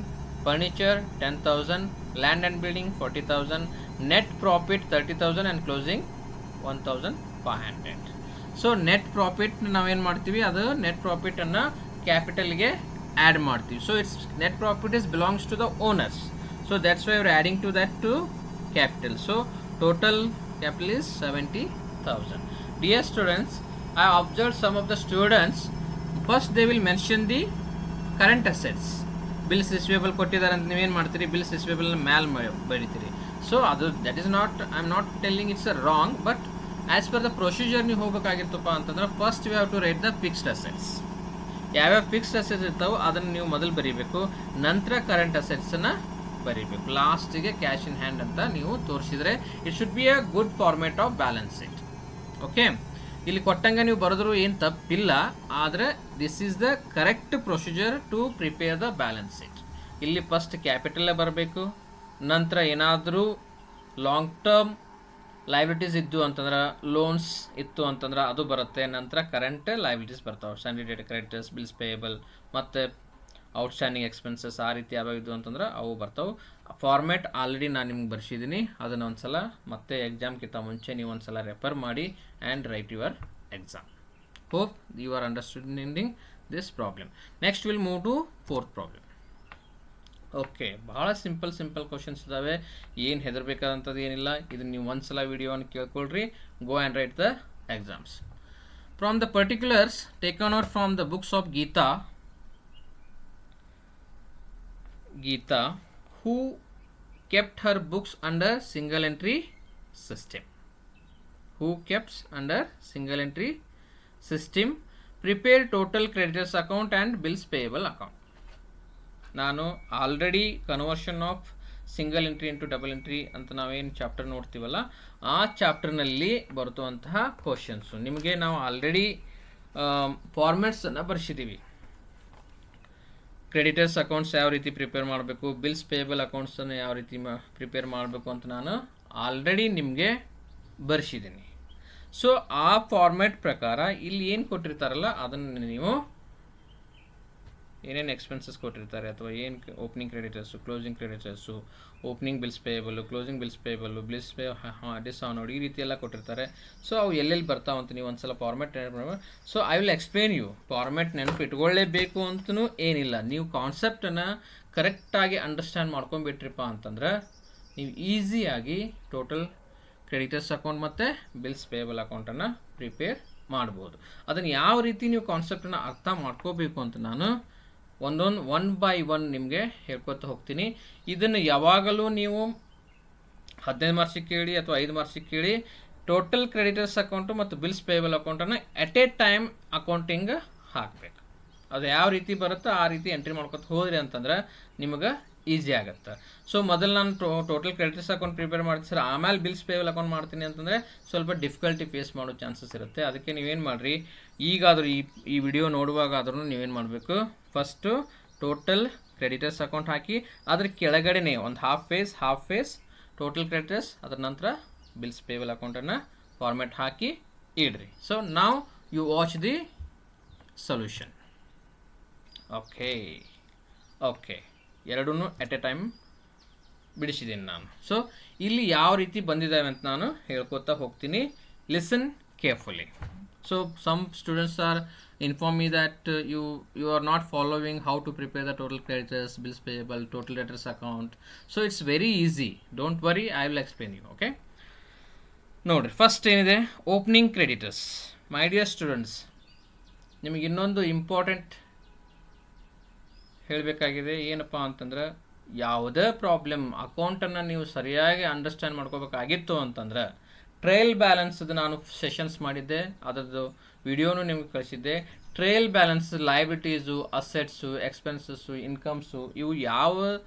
Furniture 10,000. Land and building 40,000. Net profit 30,000 and closing 1,500. So net profit ನಾವೇನು ಮಾಡ್ತೀವಿ, ಅದು net ಪ್ರಾಫಿಟನ್ನು ಕ್ಯಾಪಿಟಲ್ಗೆ add ಮಾಡ್ತೀವಿ. So its net profit is belongs to the owners, so that's why we are adding to that to capital. So total capital is 70,000. Dear students, I observed some of the students, first they will mention the current assets. Bills receivable ಕೊಟ್ಟಿದ್ದಾರೆ ಅಂತ ನೀವೇನು ಮಾಡ್ತೀರಿ, bills receivable ಮ್ಯಾಲ್ ಬರೀತೀರಿ. So ಅದು that is not, I am not telling it's a wrong, but as per the procedure ನೀವು ಹೋಗಬೇಕಾಗಿತ್ತಪ್ಪ ಅಂತಂದ್ರೆ first we have to write the fixed assets. ಯಾವ್ಯಾವ ಫಿಕ್ಸ್ಡ್ ಅಸೆಟ್ಸ್ ಇರ್ತಾವೆ ಅದನ್ನು ನೀವು ಮೊದಲು ಬರೀಬೇಕು, ನಂತರ ಕರೆಂಟ್ ಅಸೆಟ್ಸನ್ನು ಬರೀಬೇಕು, ಲಾಸ್ಟಿಗೆ ಕ್ಯಾಶ್ ಇನ್ ಹ್ಯಾಂಡ್ ಅಂತ ನೀವು ತೋರಿಸಿದರೆ it should be a good format of balance sheet. Okay, ಇಲ್ಲಿ ಕೊಟ್ಟಂಗೆ ನೀವು ಬರೆದ್ರು ಏನು ತಪ್ಪಿಲ್ಲ, ಆದರೆ this is the correct procedure to prepare the balance sheet. ಇಲ್ಲಿ ಫಸ್ಟ್ ಕ್ಯಾಪಿಟಲ್ಲೇ ಬರಬೇಕು, ನಂತರ ಏನಾದರೂ ಲಾಂಗ್ ಟರ್ಮ್ ಲೈಬಿಲಿಟೀಸ್ ಇದ್ದು ಅಂತಂದ್ರೆ, ಲೋನ್ಸ್ ಇತ್ತು ಅಂತಂದ್ರೆ ಅದು ಬರುತ್ತೆ, ನಂತರ ಕರೆಂಟ್ ಲೈಬಿಲಿಟೀಸ್ ಬರ್ತಾವೆ, sundry debt creditors, bills payable ಮತ್ತು ಔಟ್ಸ್ಟ್ಯಾಂಡಿಂಗ್ ಎಕ್ಸ್ಪೆನ್ಸಸ್, ಆ ರೀತಿ ಯಾವ್ಯಾವ ಇದ್ದು ಅಂತಂದ್ರೆ ಅವು ಬರ್ತಾವೆ. ಫಾರ್ಮ್ಯಾಟ್ ಆಲ್ರೆಡಿ ನಾನು ನಿಮ್ಗೆ ಬರ್ಸಿದ್ದೀನಿ, ಅದನ್ನು ಒಂದ್ಸಲ ಮತ್ತೆ ಎಕ್ಸಾಮ್ಗಿಂತ ಮುಂಚೆ ನೀವು ಒಂದ್ಸಲ ರೆಫರ್ ಮಾಡಿ and write your exam. Hope you are understanding this problem. Next will move to fourth problem. Okay, ಭಾಳ ಸಿಂಪಲ್ ಕ್ವಶನ್ಸ್ ಇದ್ದಾವೆ, ಏನು ಹೆದರ್ಬೇಕಾದಂಥದ್ದು ಏನಿಲ್ಲ. ಇದನ್ನು ನೀವು ಒಂದ್ಸಲ ವಿಡಿಯೋವನ್ನು ಕೇಳ್ಕೊಳ್ರಿ, go and write the exams. From the particulars taken out from the books of Geeta, who kept her books under single entry system. Prepare total creditors account and bills payable account. ನಾನು already conversion of single entry into double entry ಅಂತ ನಾವೇನು chapter ನೋಡ್ತೀವಲ್ಲ, ಆ ಚಾಪ್ಟರ್ನಲ್ಲಿ ಬರುವಂತಹ questions ನಿಮಗೆ ನಾವು already ಫಾರ್ಮ್ಯಾಟ್ಸನ್ನು ಬರ್ಸಿದ್ದೀವಿ. Creditors accounts ಯಾವ ರೀತಿ prepare ಮಾಡಬೇಕು, ಬಿಲ್ಸ್ ಪೇಯಬಲ್ ಅಕೌಂಟ್ಸನ್ನು ಯಾವ ರೀತಿ ಪ್ರಿಪೇರ್ ಮಾಡಬೇಕು ಅಂತ ನಾನು ಆಲ್ರೆಡಿ ನಿಮಗೆ ಬರ್ಸಿದ್ದೀನಿ. ಸೊ ಆ ಫಾರ್ಮ್ಯಾಟ್ ಪ್ರಕಾರ ಇಲ್ಲಿ ಏನು ಕೊಟ್ಟಿರ್ತಾರಲ್ಲ ಅದನ್ನು ನೀವು ಏನೇನು ಎಕ್ಸ್ಪೆನ್ಸಸ್ ಕೊಟ್ಟಿರ್ತಾರೆ, ಅಥವಾ ಏನು opening creditors, closing creditors, opening bills payable, closing bills payable, bills pay discount, ಈ ರೀತಿ ಎಲ್ಲ ಕೊಟ್ಟಿರ್ತಾರೆ. ಸೊ ಅವು ಎಲ್ಲೆಲ್ಲಿ ಬರ್ತಾವಂತ ನೀವು ಒಂದ್ಸಲ ಫಾರ್ಮ್ಯಾಟ್ ನೆನಪು. So I will explain you. Format ನೆನಪು ಇಟ್ಕೊಳ್ಳೇಬೇಕು ಅಂತಲೂ ಏನಿಲ್ಲ, ನೀವು ಕಾನ್ಸೆಪ್ಟನ್ನು ಕರೆಕ್ಟಾಗಿ ಅಂಡರ್ಸ್ಟ್ಯಾಂಡ್ ಮಾಡ್ಕೊಂಬಿಟ್ರಿಪ್ಪ ಅಂತಂದ್ರೆ ನೀವು ಈಸಿಯಾಗಿ ಟೋಟಲ್ ಕ್ರೆಡಿಟರ್ಸ್ ಅಕೌಂಟ್ ಮತ್ತು ಬಿಲ್ಸ್ ಪೇಯಬಲ್ ಅಕೌಂಟನ್ನು ಪ್ರಿಪೇರ್ ಮಾಡ್ಬೋದು. ಅದನ್ನು ಯಾವ ರೀತಿ ನೀವು ಕಾನ್ಸೆಪ್ಟನ್ನು ಅರ್ಥ ಮಾಡ್ಕೋಬೇಕು ಅಂತ ನಾನು ಒನ್ ಬೈ ಒನ್ ನಿಮಗೆ ಹೇಳ್ಕೊತಾ ಹೋಗ್ತೀನಿ. ಇದನ್ನು ಯಾವಾಗಲೂ ನೀವು 15 ಮಾರ್ಕ್ಸಿಗೆ ಕೇಳಿ ಅಥವಾ 5 ಮಾರ್ಕ್ಸಿಗೆ ಕೇಳಿ, ಟೋಟಲ್ ಕ್ರೆಡಿಟರ್ಸ್ ಅಕೌಂಟು ಮತ್ತು ಬಿಲ್ಸ್ ಪೇಯಬಲ್ ಅಕೌಂಟನ್ನು ಎಟ್ ಎ ಟೈಮ್ ಅಕೌಂಟಿಂಗ್ ಹಾಕಬೇಕು. ಅದು ಯಾವ ರೀತಿ ಬರುತ್ತೋ ಆ ರೀತಿ ಎಂಟ್ರಿ ಮಾಡ್ಕೊತ ಹೋದ್ರಿ ಅಂತಂದ್ರೆ ನಿಮಗೆ ಈಸಿ ಆಗುತ್ತೆ. ಸೊ ಮೊದಲು ನಾನು ಟೋಟಲ್ ಕ್ರೆಡಿಟರ್ಸ್ ಅಕೌಂಟ್ ಪ್ರಿಪೇರ್ ಮಾಡ್ತೀನಿ ಸರ್, ಆಮೇಲೆ ಬಿಲ್ಸ್ ಪೇಯಬಲ್ ಅಕೌಂಟ್ ಮಾಡ್ತೀನಿ ಅಂತಂದರೆ ಸ್ವಲ್ಪ ಡಿಫಿಕಲ್ಟಿ ಫೇಸ್ ಮಾಡೋ ಚಾನ್ಸಸ್ ಇರುತ್ತೆ. ಅದಕ್ಕೆ ನೀವೇನು ಮಾಡಿರಿ, ಈಗಾದರೂ ಈ ವಿಡಿಯೋ ನೋಡುವಾಗಾದ್ರೂ ನೀವೇನು ಮಾಡಬೇಕು, ಫಸ್ಟು ಟೋಟಲ್ ಕ್ರೆಡಿಟರ್ಸ್ ಅಕೌಂಟ್ ಹಾಕಿ ಅದ್ರ ಕೆಳಗಡೆನೇ ಒಂದು ಹಾಫ್ ಫೇಸ್ ಟೋಟಲ್ ಕ್ರೆಡಿಟರ್ಸ್, ಅದರ ನಂತರ ಬಿಲ್ಸ್ ಪೇಯಬಲ್ ಅಕೌಂಟನ್ನು ಫಾರ್ಮ್ಯಾಟ್ ಹಾಕಿ ಇಡ್ರಿ. ಸೊ ನಾವು you watch the solution. Okay ಎರಡೂ ಎಟ್ ಎ ಟೈಮ್ ಬಿಡಿಸಿದ್ದೀನಿ ನಾನು. ಸೊ ಇಲ್ಲಿ ಯಾವ ರೀತಿ ಬಂದಿದ್ದಾವೆ ಅಂತ ನಾನು ಹೇಳ್ಕೊತಾ ಹೋಗ್ತೀನಿ. Listen carefully. So some students are inform me that you are not following how to prepare the total creditors, bills payable, total debtors account. So it's very easy, don't worry, I will explain you. Okay, ನೋಡ್ರಿ, first ಏನಿದೆ, opening creditors. ಮೈ dear students, ನಿಮಗೆ ಇನ್ನೊಂದು important ಹೇಳಬೇಕಾಗಿದೆ, ಏನಪ್ಪ ಅಂತಂದ್ರೆ ಯಾವುದೇ problem ಅಕೌಂಟನ್ನು ನೀವು ಸರಿಯಾಗಿ ಅಂಡರ್ಸ್ಟ್ಯಾಂಡ್ ಮಾಡ್ಕೋಬೇಕಾಗಿತ್ತು ಅಂತಂದ್ರೆ ಟ್ರಯಲ್ ಬ್ಯಾಲೆನ್ಸ್ದು ನಾನು ಸೆಷನ್ಸ್ ಮಾಡಿದ್ದೆ, ಅದರದ್ದು ವಿಡಿಯೋನು ನಿಮ್ಗೆ ಕಳಿಸಿದ್ದೆ. Trial balance liabilities, assets, expenses, incomes ಇವು ಯಾವ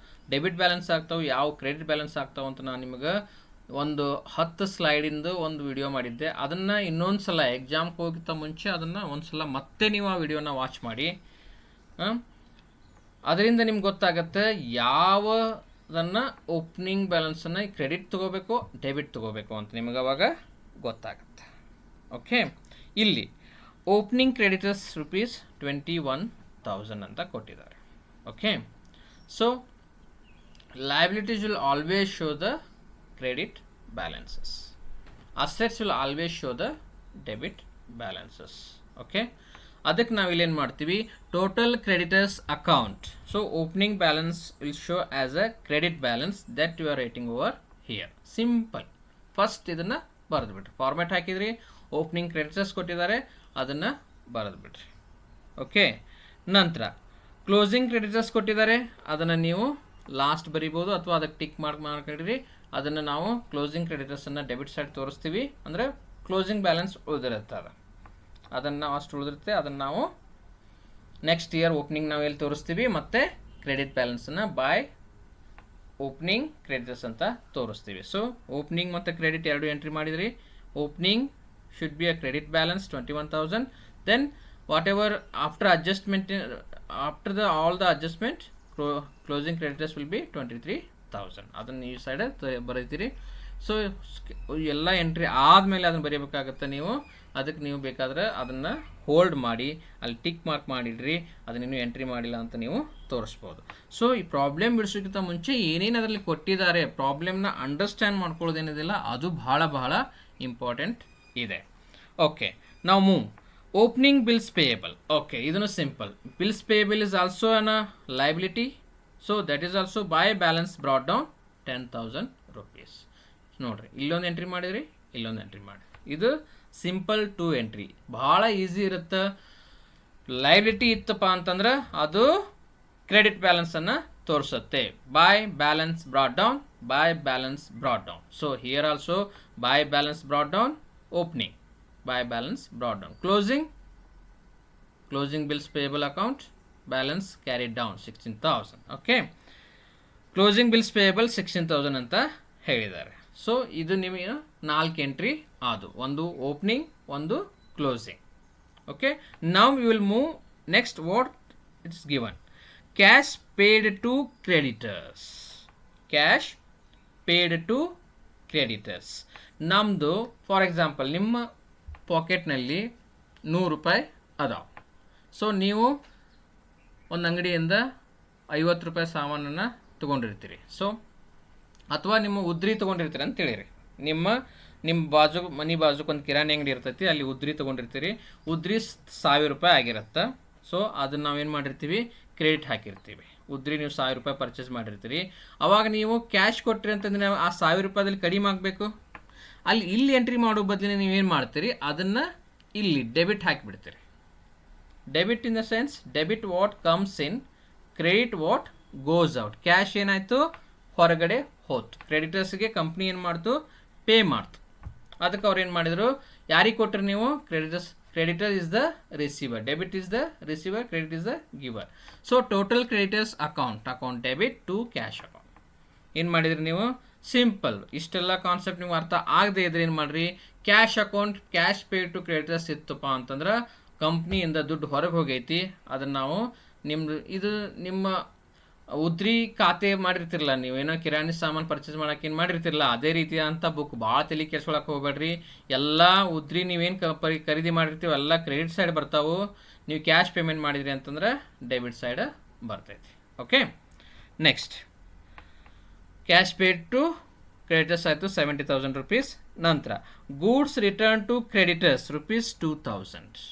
ಡೆಬಿಟ್ ಬ್ಯಾಲೆನ್ಸ್ ಆಗ್ತಾವೆ, ಯಾವ ಕ್ರೆಡಿಟ್ ಬ್ಯಾಲೆನ್ಸ್ ಆಗ್ತಾವೆ ಅಂತ ನಾನು ನಿಮಗೆ ಒಂದು 10 ಸ್ಲೈಡಿಂದು ಒಂದು ವಿಡಿಯೋ ಮಾಡಿದ್ದೆ. ಅದನ್ನು ಇನ್ನೊಂದು ಸಲ ಎಕ್ಸಾಮ್ಗೆ ಹೋಗಿಂತ ಮುಂಚೆ ಅದನ್ನು ಒಂದು ಸಲ ಮತ್ತೆ ನೀವು ಆ ವಿಡಿಯೋನ ವಾಚ್ ಮಾಡಿ. ಅದರಿಂದ ನಿಮ್ಗೆ ಗೊತ್ತಾಗುತ್ತೆ ಯಾವುದನ್ನು ಓಪನಿಂಗ್ ಬ್ಯಾಲೆನ್ಸನ್ನು ಕ್ರೆಡಿಟ್ ತೊಗೋಬೇಕು, ಡೆಬಿಟ್ ತೊಗೋಬೇಕು ಅಂತ ನಿಮಗೆ ಅವಾಗ ಗೊತ್ತಾಗುತ್ತೆ. ಓಕೆ, ಇಲ್ಲಿ ಓಪನಿಂಗ್ ಕ್ರೆಡಿಟರ್ಸ್ ರುಪೀಸ್ 21,000 ಅಂತ ಕೊಟ್ಟಿದ್ದಾರೆ. Okay, so liabilities will always show the credit balances, assets will always show the debit balances. Okay, ಅದಕ್ಕೆ ನಾವು ಇಲ್ಲೇನು ಮಾಡ್ತೀವಿ, total creditors account. So opening balance will show as a credit balance that you are writing over here. Simple, first ಇದನ್ನು ಬರೆದು ಬಿಟ್ರಿ, format ಹಾಕಿದ್ರಿ, opening creditors ಕೊಟ್ಟಿದ್ದಾರೆ ಅದನ್ನು ಬರೆದು ಬಿಟ್ರಿ. ಓಕೆ, ನಂತರ ಕ್ಲೋಸಿಂಗ್ ಕ್ರೆಡಿಟರ್ಸ್ ಕೊಟ್ಟಿದ್ದಾರೆ, ಅದನ್ನು ನೀವು ಲಾಸ್ಟ್ ಬರಿಬೋದು ಅಥವಾ ಅದಕ್ಕೆ ಟಿಕ್ ಮಾಡ್ಕೊಂಡಿರಿ. ಅದನ್ನು ನಾವು ಕ್ಲೋಸಿಂಗ್ ಕ್ರೆಡಿಟರ್ಸನ್ನು ಡೆಬಿಟ್ ಸೈಡ್ ತೋರಿಸ್ತೀವಿ, ಅಂದರೆ ಕ್ಲೋಸಿಂಗ್ ಬ್ಯಾಲೆನ್ಸ್ ಉಳಿದಿರುತ್ತೆ, ಅದನ್ನು ನಾವು ಅಷ್ಟು ಉಳಿದಿರುತ್ತೆ, ಅದನ್ನು ನಾವು ನೆಕ್ಸ್ಟ್ ಇಯರ್ ಓಪನಿಂಗ್ ನಾವು ಎಲ್ಲಿ ತೋರಿಸ್ತೀವಿ, ಮತ್ತು ಕ್ರೆಡಿಟ್ ಬ್ಯಾಲೆನ್ಸನ್ನು ಬೈ ಓಪನಿಂಗ್ ಕ್ರೆಡಿಟರ್ಸ್ ಅಂತ ತೋರಿಸ್ತೀವಿ. ಸೊ ಓಪನಿಂಗ್ ಮತ್ತು ಕ್ರೆಡಿಟ್ ಎರಡು ಎಂಟ್ರಿ ಮಾಡಿದ್ರಿ. Opening should be a credit balance 21,000. Then whatever after adjustment, after the all the adjustment closing creditors will be 23,000. ಅದನ್ನು ಈ ಸೈಡ್ ಬರೀತೀರಿ. ಸೊ ಎಲ್ಲ ಎಂಟ್ರಿ ಆದಮೇಲೆ ಅದನ್ನು ಬರೀಬೇಕಾಗುತ್ತೆ ನೀವು. ಅದಕ್ಕೆ ನೀವು ಬೇಕಾದರೆ ಅದನ್ನು ಹೋಲ್ಡ್ ಮಾಡಿ ಅಲ್ಲಿ ಟಿಕ್ ಮಾರ್ಕ್ ಮಾಡಿಡ್ರಿ, ಅದನ್ನೇನು ಎಂಟ್ರಿ ಮಾಡಿಲ್ಲ ಅಂತ ನೀವು ತೋರಿಸ್ಬೋದು. ಸೊ ಈ ಪ್ರಾಬ್ಲಮ್ ಬಿಡಿಸೋಕ್ಕಿಂತ ಮುಂಚೆ ಏನೇನು ಅದರಲ್ಲಿ ಕೊಟ್ಟಿದ್ದಾರೆ, ಪ್ರಾಬ್ಲಮ್ನ ಅಂಡರ್ಸ್ಟ್ಯಾಂಡ್ ಮಾಡ್ಕೊಳ್ಳೋದೇನಿದೆಯಲ್ಲ ಅದು ಬಹಳ ಇಂಪಾರ್ಟೆಂಟ್ ಇದೆ. ಓಕೆ, ನಾವು move opening bills payable. Okay, ಇದನ್ನು simple. Bills payable is also a liability. So that is also by balance brought down 10,000 rupees. ನೋಡಿರಿ, ಇಲ್ಲೊಂದು ಎಂಟ್ರಿ ಮಾಡಿದ್ರಿ, ಇಲ್ಲೊಂದು ಎಂಟ್ರಿ ಮಾಡಿ. ಇದು ಸಿಂಪಲ್ 2 ಎಂಟ್ರಿ, ಭಾಳ ಈಸಿ ಇರುತ್ತೆ. ಲಯಬಿಲಿಟಿ ಇತ್ತಪ್ಪ ಅಂತಂದ್ರೆ ಅದು ಕ್ರೆಡಿಟ್ ಬ್ಯಾಲೆನ್ಸನ್ನು ತೋರಿಸುತ್ತೆ. By balance brought down, by balance brought down. So here also by balance brought down, opening by balance brought down, closing bills payable account, balance carried down 16,000. Okay, closing bills payable 16,000 ಅಂತ ಹೇಳಿದ್ದಾರೆ. So ಇದು ನಿಮಗೆ 4 entry ಆದು, ಒಂದು opening, ಒಂದು closing. Okay, now you will move next what it's given. Cash paid to creditors. Cash paid to creditors. ನಮ್ಮದು for example ನಿಮ್ಮ ಪಾಕೆಟ್ನಲ್ಲಿ 100 ರೂಪಾಯಿ ಅದಾವೆ. ಸೊ ನೀವು ಒಂದು ಅಂಗಡಿಯಿಂದ 50 ರೂಪಾಯಿ ಸಾಮಾನನ್ನು ತೊಗೊಂಡಿರ್ತೀರಿ. ಸೊ ಅಥವಾ ನಿಮ್ಮ ಉದ್ರಿ ತೊಗೊಂಡಿರ್ತೀರಿ ಅಂತೇಳಿರಿ. ನಿಮ್ಮ ಬಾಜು ಮನೆ ಬಾಜುಕ್ಕೆ ಒಂದು ಕಿರಾಣಿ ಅಂಗಡಿ ಇರ್ತೈತಿ, ಅಲ್ಲಿ ಉದ್ರಿ ತೊಗೊಂಡಿರ್ತೀರಿ. ಉದ್ರಿ 1,000 ರೂಪಾಯಿ ಆಗಿರುತ್ತೆ. ಸೊ ಅದನ್ನು ನಾವೇನು ಮಾಡಿರ್ತೀವಿ, ಕ್ರೆಡಿಟ್ ಹಾಕಿರ್ತೀವಿ. ಉದ್ರಿ ನೀವು 1,000 ರೂಪಾಯಿ ಪರ್ಚೇಸ್ ಮಾಡಿರ್ತೀರಿ. ಅವಾಗ ನೀವು ಕ್ಯಾಶ್ ಕೊಟ್ಟಿರಿ ಅಂತಂದರೆ ಆ 1,000 ರೂಪಾಯಿದಲ್ಲಿ ಕಡಿಮೆ ಆಗಬೇಕು. ಇಲ್ಲಿ ಎಂಟ್ರಿ ಮಾಡೋ ಬದಲಿನ ನೀವೇನು ಮಾಡ್ತೀರಿ, ಅದನ್ನು ಇಲ್ಲಿ ಡೆಬಿಟ್ ಹಾಕಿಬಿಡ್ತೀರಿ. Debit in the sense, debit what comes in, credit what goes out. Cash ಏನಾಯಿತು, ಹೊರಗಡೆ ಹೋಯ್ತು. ಕ್ರೆಡಿಟರ್ಸ್ಗೆ ಕಂಪ್ನಿ ಏನು ಮಾಡ್ತು, ಪೇ ಮಾಡ್ತು. ಅದಕ್ಕೆ ಅವ್ರು ಏನು ಮಾಡಿದರು, ಯಾರಿಗೆ ಕೊಟ್ಟರು ನೀವು, creditor is the receiver, debit is the receiver, credit is the giver. So total creditors account debit to cash account. ಏನು ಮಾಡಿದ್ರಿ ನೀವು, ಸಿಂಪಲ್. ಇಷ್ಟೆಲ್ಲ ಕಾನ್ಸೆಪ್ಟ್ ನೀವು ಅರ್ಥ ಆಗದೆ ಇದ್ರೆ ಏನು ಮಾಡಿರಿ, cash account cash pay to creditors ಇತ್ತಪ್ಪ ಅಂತಂದ್ರೆ ಕಂಪ್ನಿಯಿಂದ ದುಡ್ಡು ಹೊರಗೆ ಹೋಗೈತಿ. ಅದನ್ನು ನಾವು ನಿಮ್ಮ ಉದ್ರಿ ಖಾತೆ ಮಾಡಿರ್ತಿರಲ್ಲ, ನೀವೇನೋ ಕಿರಾಣಿ ಸಾಮಾನು ಪರ್ಚೇಸ್ ಮಾಡೋಕೆ ಏನು ಮಾಡಿರ್ತಿರಲ್ಲ, ಅದೇ ರೀತಿ ಅಂತ ಬುಕ್ ಭಾಳ ತಲೆ ಕೆಡ್ಸ್ಕೊಳಕ್ಕೆ ಹೋಗ್ಬೇಡ್ರಿ. ಎಲ್ಲ ಉದ್ರಿ ನೀವೇನು ಖರೀದಿ ಮಾಡಿರ್ತೀವಿ ಎಲ್ಲ ಕ್ರೆಡಿಟ್ ಸೈಡ್ ಬರ್ತಾವೆ. ನೀವು ಕ್ಯಾಶ್ ಪೇಮೆಂಟ್ ಮಾಡಿದ್ರಿ ಅಂತಂದ್ರೆ ಡೆಬಿಟ್ ಸೈಡ್ ಬರ್ತೈತಿ. Okay, next cash paid to creditors ಆಯಿತು 70,000 ರೂಪೀಸ್. ನಂತರ goods return to creditors rupees 2,000.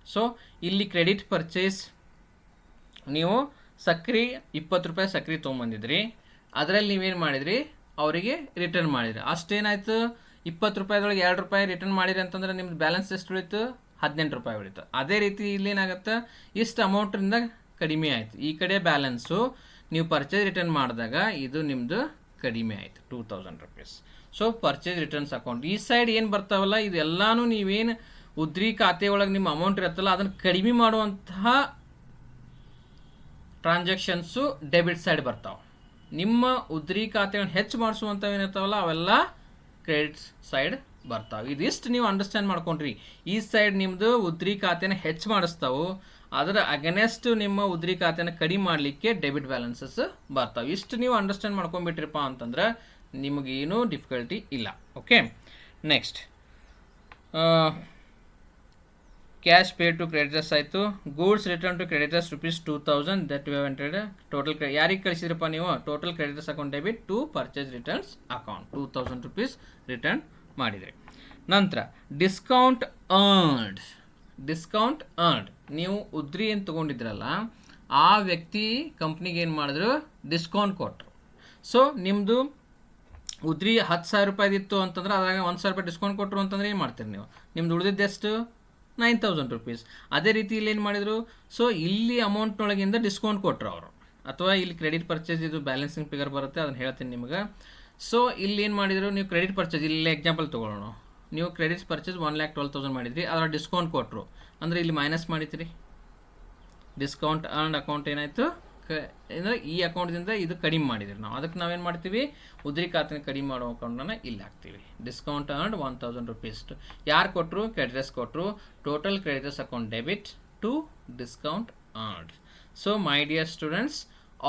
So ಇಲ್ಲಿ ಕ್ರೆಡಿಟ್ ಪರ್ಚೇಸ್, ನೀವು ಸಕ್ರೆ 20 ರೂಪಾಯಿ ಸಕ್ರೆ ತೊಗೊಂಬಂದಿದ್ರಿ, ಅದರಲ್ಲಿ ನೀವೇನು ಮಾಡಿದ್ರಿ, ಅವರಿಗೆ ರಿಟರ್ನ್ ಮಾಡಿದ್ರಿ. ಅಷ್ಟೇನಾಯಿತು, 20 ರೂಪಾಯಿದೊಳಗೆ 2 ರೂಪಾಯಿ ರಿಟರ್ನ್ ಮಾಡಿರಿ ಅಂತಂದ್ರೆ ನಿಮ್ದು ಬ್ಯಾಲೆನ್ಸ್ ಎಷ್ಟು ಉಳಿತು, ₹18 ಉಳಿತು. ಅದೇ ರೀತಿ ಇಲ್ಲೇನಾಗುತ್ತೆ, ಇಷ್ಟು ಅಮೌಂಟ್ರಿಂದ ಕಡಿಮೆ ಆಯಿತು. ಈ ಕಡೆ ಬ್ಯಾಲೆನ್ಸು ನೀವು ಪರ್ಚೇಸ್ ರಿಟರ್ನ್ ಮಾಡಿದಾಗ ಇದು ನಿಮ್ಮದು ಕಡಿಮೆ ಆಯಿತು, ₹2000. ಸೊ ಪರ್ಚೇಸ್ ರಿಟರ್ನ್ಸ್ ಅಕೌಂಟ್ ಈ ಸೈಡ್ ಏನು ಬರ್ತಾವಲ್ಲ, ಇದೆಲ್ಲಾನು ನೀವೇನು ಉದ್ರಿ ಖಾತೆ ಒಳಗೆ ನಿಮ್ಮ ಅಮೌಂಟ್ ಇರುತ್ತಲ್ಲ ಅದನ್ನು ಕಡಿಮೆ ಮಾಡುವಂತಹ ಟ್ರಾನ್ಸಾಕ್ಷನ್ಸು ಡೆಬಿಟ್ ಸೈಡ್ ಬರ್ತಾವೆ. ನಿಮ್ಮ ಉದ್ರಿ ಖಾತೆಗಳನ್ನ ಹೆಚ್ಚು ಮಾಡಿಸುವಂಥವು ಏನಿರ್ತಾವಲ್ಲ ಅವೆಲ್ಲ ಕ್ರೆಡಿಟ್ ಸೈಡ್ ಬರ್ತಾವೆ. ಇದಿಷ್ಟು ನೀವು ಅಂಡರ್ಸ್ಟ್ಯಾಂಡ್ ಮಾಡ್ಕೊಂಡ್ರಿ. ಈ ಸೈಡ್ ನಿಮ್ಮದು ಉದ್ರಿ ಖಾತೆನ ಹೆಚ್ಚು ಮಾಡಿಸ್ತಾವೆ, ಅದರ ಅಗೇನೆಸ್ಟ್ ನಿಮ್ಮ ಉದ್ರಿ ಖಾತೆನ ಕಡಿಮೆ ಮಾಡಲಿಕ್ಕೆ ಡೆಬಿಟ್ ಬ್ಯಾಲೆನ್ಸಸ್ ಬರ್ತಾವೆ. ಇಷ್ಟು ನೀವು ಅಂಡರ್ಸ್ಟ್ಯಾಂಡ್ ಮಾಡ್ಕೊಂಡ್ಬಿಟ್ರಿಪ್ಪ ಅಂತಂದ್ರೆ ನಿಮಗೇನು ಡಿಫಿಕಲ್ಟಿ ಇಲ್ಲ. Okay, next cash pay to creditors ಆಯಿತು. Goods return to creditors ₹2000 that you have entered total. ಯಾರಿಗೆ ಕಳಿಸಿದ್ರಪ್ಪ ನೀವು? Total creditors account debit to purchase returns account ₹2000 return ಮಾಡಿದ್ರಿ. ನಂತರ ಡಿಸ್ಕೌಂಟ್ ಅರ್ನ್ಡ್. ನೀವು ಉದ್ರಿ ಏನು ತೊಗೊಂಡಿದ್ರಲ್ಲ ಆ ವ್ಯಕ್ತಿ ಕಂಪ್ನಿಗೆ ಏನು ಮಾಡಿದ್ರು, ಡಿಸ್ಕೌಂಟ್ ಕೊಟ್ಟರು. ಸೊ ನಿಮ್ಮದು ಉದ್ರಿ ₹10,000 ಇತ್ತು ಅಂತಂದ್ರೆ ಅದ್ರಾಗ ₹1,000 ಡಿಸ್ಕೌಂಟ್ ಕೊಟ್ಟರು ಅಂತಂದ್ರೆ ಏನು ಮಾಡ್ತೀರಿ ನೀವು? ನಿಮ್ದು ಉಳಿದಿದ್ದೆಷ್ಟು? ₹9,000. ಅದೇ ರೀತಿ ಇಲ್ಲಿ ಏನು ಮಾಡಿದರು, ಸೊ ಇಲ್ಲಿ ಅಮೌಂಟ್ನೊಳಗಿಂದ ಡಿಸ್ಕೌಂಟ್ ಕೊಟ್ಟರು ಅವರು, ಅಥವಾ ಇಲ್ಲಿ ಕ್ರೆಡಿಟ್ ಪರ್ಚೇಸ್ ಇದು ಬ್ಯಾಲೆನ್ಸಿಂಗ್ ಫಿಗರ್ ಬರುತ್ತೆ, ಅದನ್ನು ಹೇಳ್ತೀನಿ ನಿಮಗೆ. ಸೊ ಇಲ್ಲಿ ಏನು ಮಾಡಿದರು, ನೀವು ಕ್ರೆಡಿಟ್ ಪರ್ಚೇಸ್, ಇಲ್ಲಿ ಎಕ್ಸಾಂಪಲ್ ತೊಗೊಳ್ಳೋಣ. ನೀವು ಕ್ರೆಡಿಟ್ ಪರ್ಚೇಸ್ 1,12,000 ಮಾಡಿದ್ರಿ, ಅದರ ಡಿಸ್ಕೌಂಟ್ ಕೊಟ್ಟರು ಅಂದರೆ ಇಲ್ಲಿ ಮೈನಸ್ ಮಾಡಿದ್ರಿ. ಡಿಸ್ಕೌಂಟ್ ಅರ್ನ್ಡ್ ಅಕೌಂಟ್ ಏನಾಯಿತು ಅಂದರೆ ಈ ಅಕೌಂಟ್ದಿಂದ ಇದು ಕಡಿಮೆ ಮಾಡಿದ್ರಿ ನಾವು. ಅದಕ್ಕೆ ನಾವೇನು ಮಾಡ್ತೀವಿ, ಉದ್ರಿ ಖಾತೆನ ಕಡಿಮೆ ಮಾಡೋ ಅಕೌಂಟನ್ನು ಇಲ್ಲಿ ಹಾಕ್ತೀವಿ. Discount earned ₹1,000. ಯಾರು ಕೊಟ್ಟರು? ಕ್ರೆಡಿಟರ್ಸ್ ಕೊಟ್ಟರು. Total creditors account debit to discount earned. So my dear students,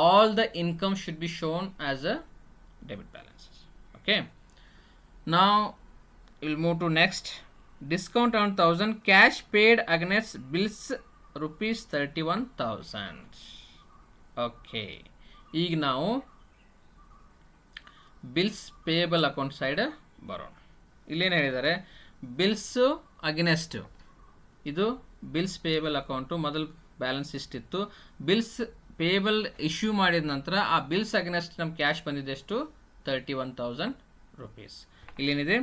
all the income should be shown as a debit balances. Okay, ನಾವು we'll move to next. Discount on 1,000 cash paid against bills ₹31,000. Okay, ಈಗ ನಾವು bills payable account side ಬರೋಣ. ಇಲ್ಲೇನು ಹೇಳಿದ್ದಾರೆ, bills against. ಇದು bills payable account. ಮೊದಲು balance ಇಷ್ಟಿತ್ತು. Bills payable issue ಮಾಡಿದ ನಂತರ ಆ ಬಿಲ್ಸ್ ಅಗೇನೆಸ್ಟ್ ನಮ್ಮ ಕ್ಯಾಶ್ ಬಂದಿದ್ದೆಷ್ಟು? ₹31,000. ಇಲ್ಲೇನಿದೆ,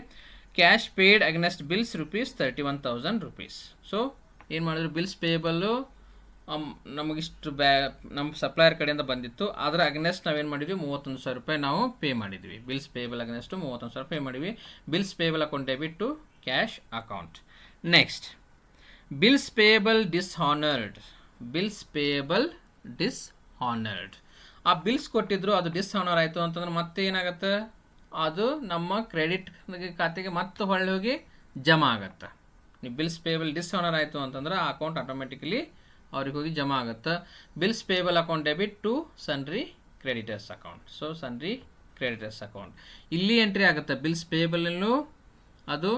cash paid against bills ₹31,000. So ಏನು ಮಾಡಿದ್ರು, ಬಿಲ್ಸ್ ಪೇಯಬಲ್ಲು ನಮಗಿಷ್ಟು ನಮ್ಮ ಸಪ್ಲೈಯರ್ ಕಡೆಯಿಂದ ಬಂದಿತ್ತು, ಅದರ ಅಗೇನೆಸ್ಟ್ ನಾವೇನು ಮಾಡಿದ್ವಿ, ₹31,000 ನಾವು ಪೇ ಮಾಡಿದ್ವಿ. ಬಿಲ್ಸ್ ಪೇಯಬಲ್ ಅಗೇನೆಸ್ಟು ₹31,000 ಪೇ ಮಾಡಿದ್ವಿ. Bills payable account debit to cash account. Next, bills payable dishonoured. ಆ ಬಿಲ್ಸ್ ಕೊಟ್ಟಿದ್ರು, ಅದು ಡಿಸ್ಹಾನರ್ ಆಯಿತು ಅಂತಂದ್ರೆ ಮತ್ತೆ ಏನಾಗುತ್ತೆ, ಅದು ನಮ್ಮ ಕ್ರೆಡಿಟ್ ಖಾತೆಗೆ ಮತ್ತೆ ಹೊಳ್ಳಿ ಹೋಗಿ ಜಮಾ ಆಗುತ್ತೆ. ನೀವು ಬಿಲ್ಸ್ ಪೇಯಬಲ್ ಡಿಸ್ಹಾನರ್ ಆಯಿತು ಅಂತಂದ್ರೆ ಆ ಅಕೌಂಟ್ ಆಟೋಮೆಟಿಕಲಿ ಅವ್ರಿಗೆ ಹೋಗಿ ಜಮಾ ಆಗುತ್ತೆ. Bills payable account debit to sundry creditors account. So sundry creditors account ಇಲ್ಲಿ ಎಂಟ್ರಿ ಆಗುತ್ತೆ. ಬಿಲ್ಸ್ ಪೇಯಬಲ್ಲೂ ಅದು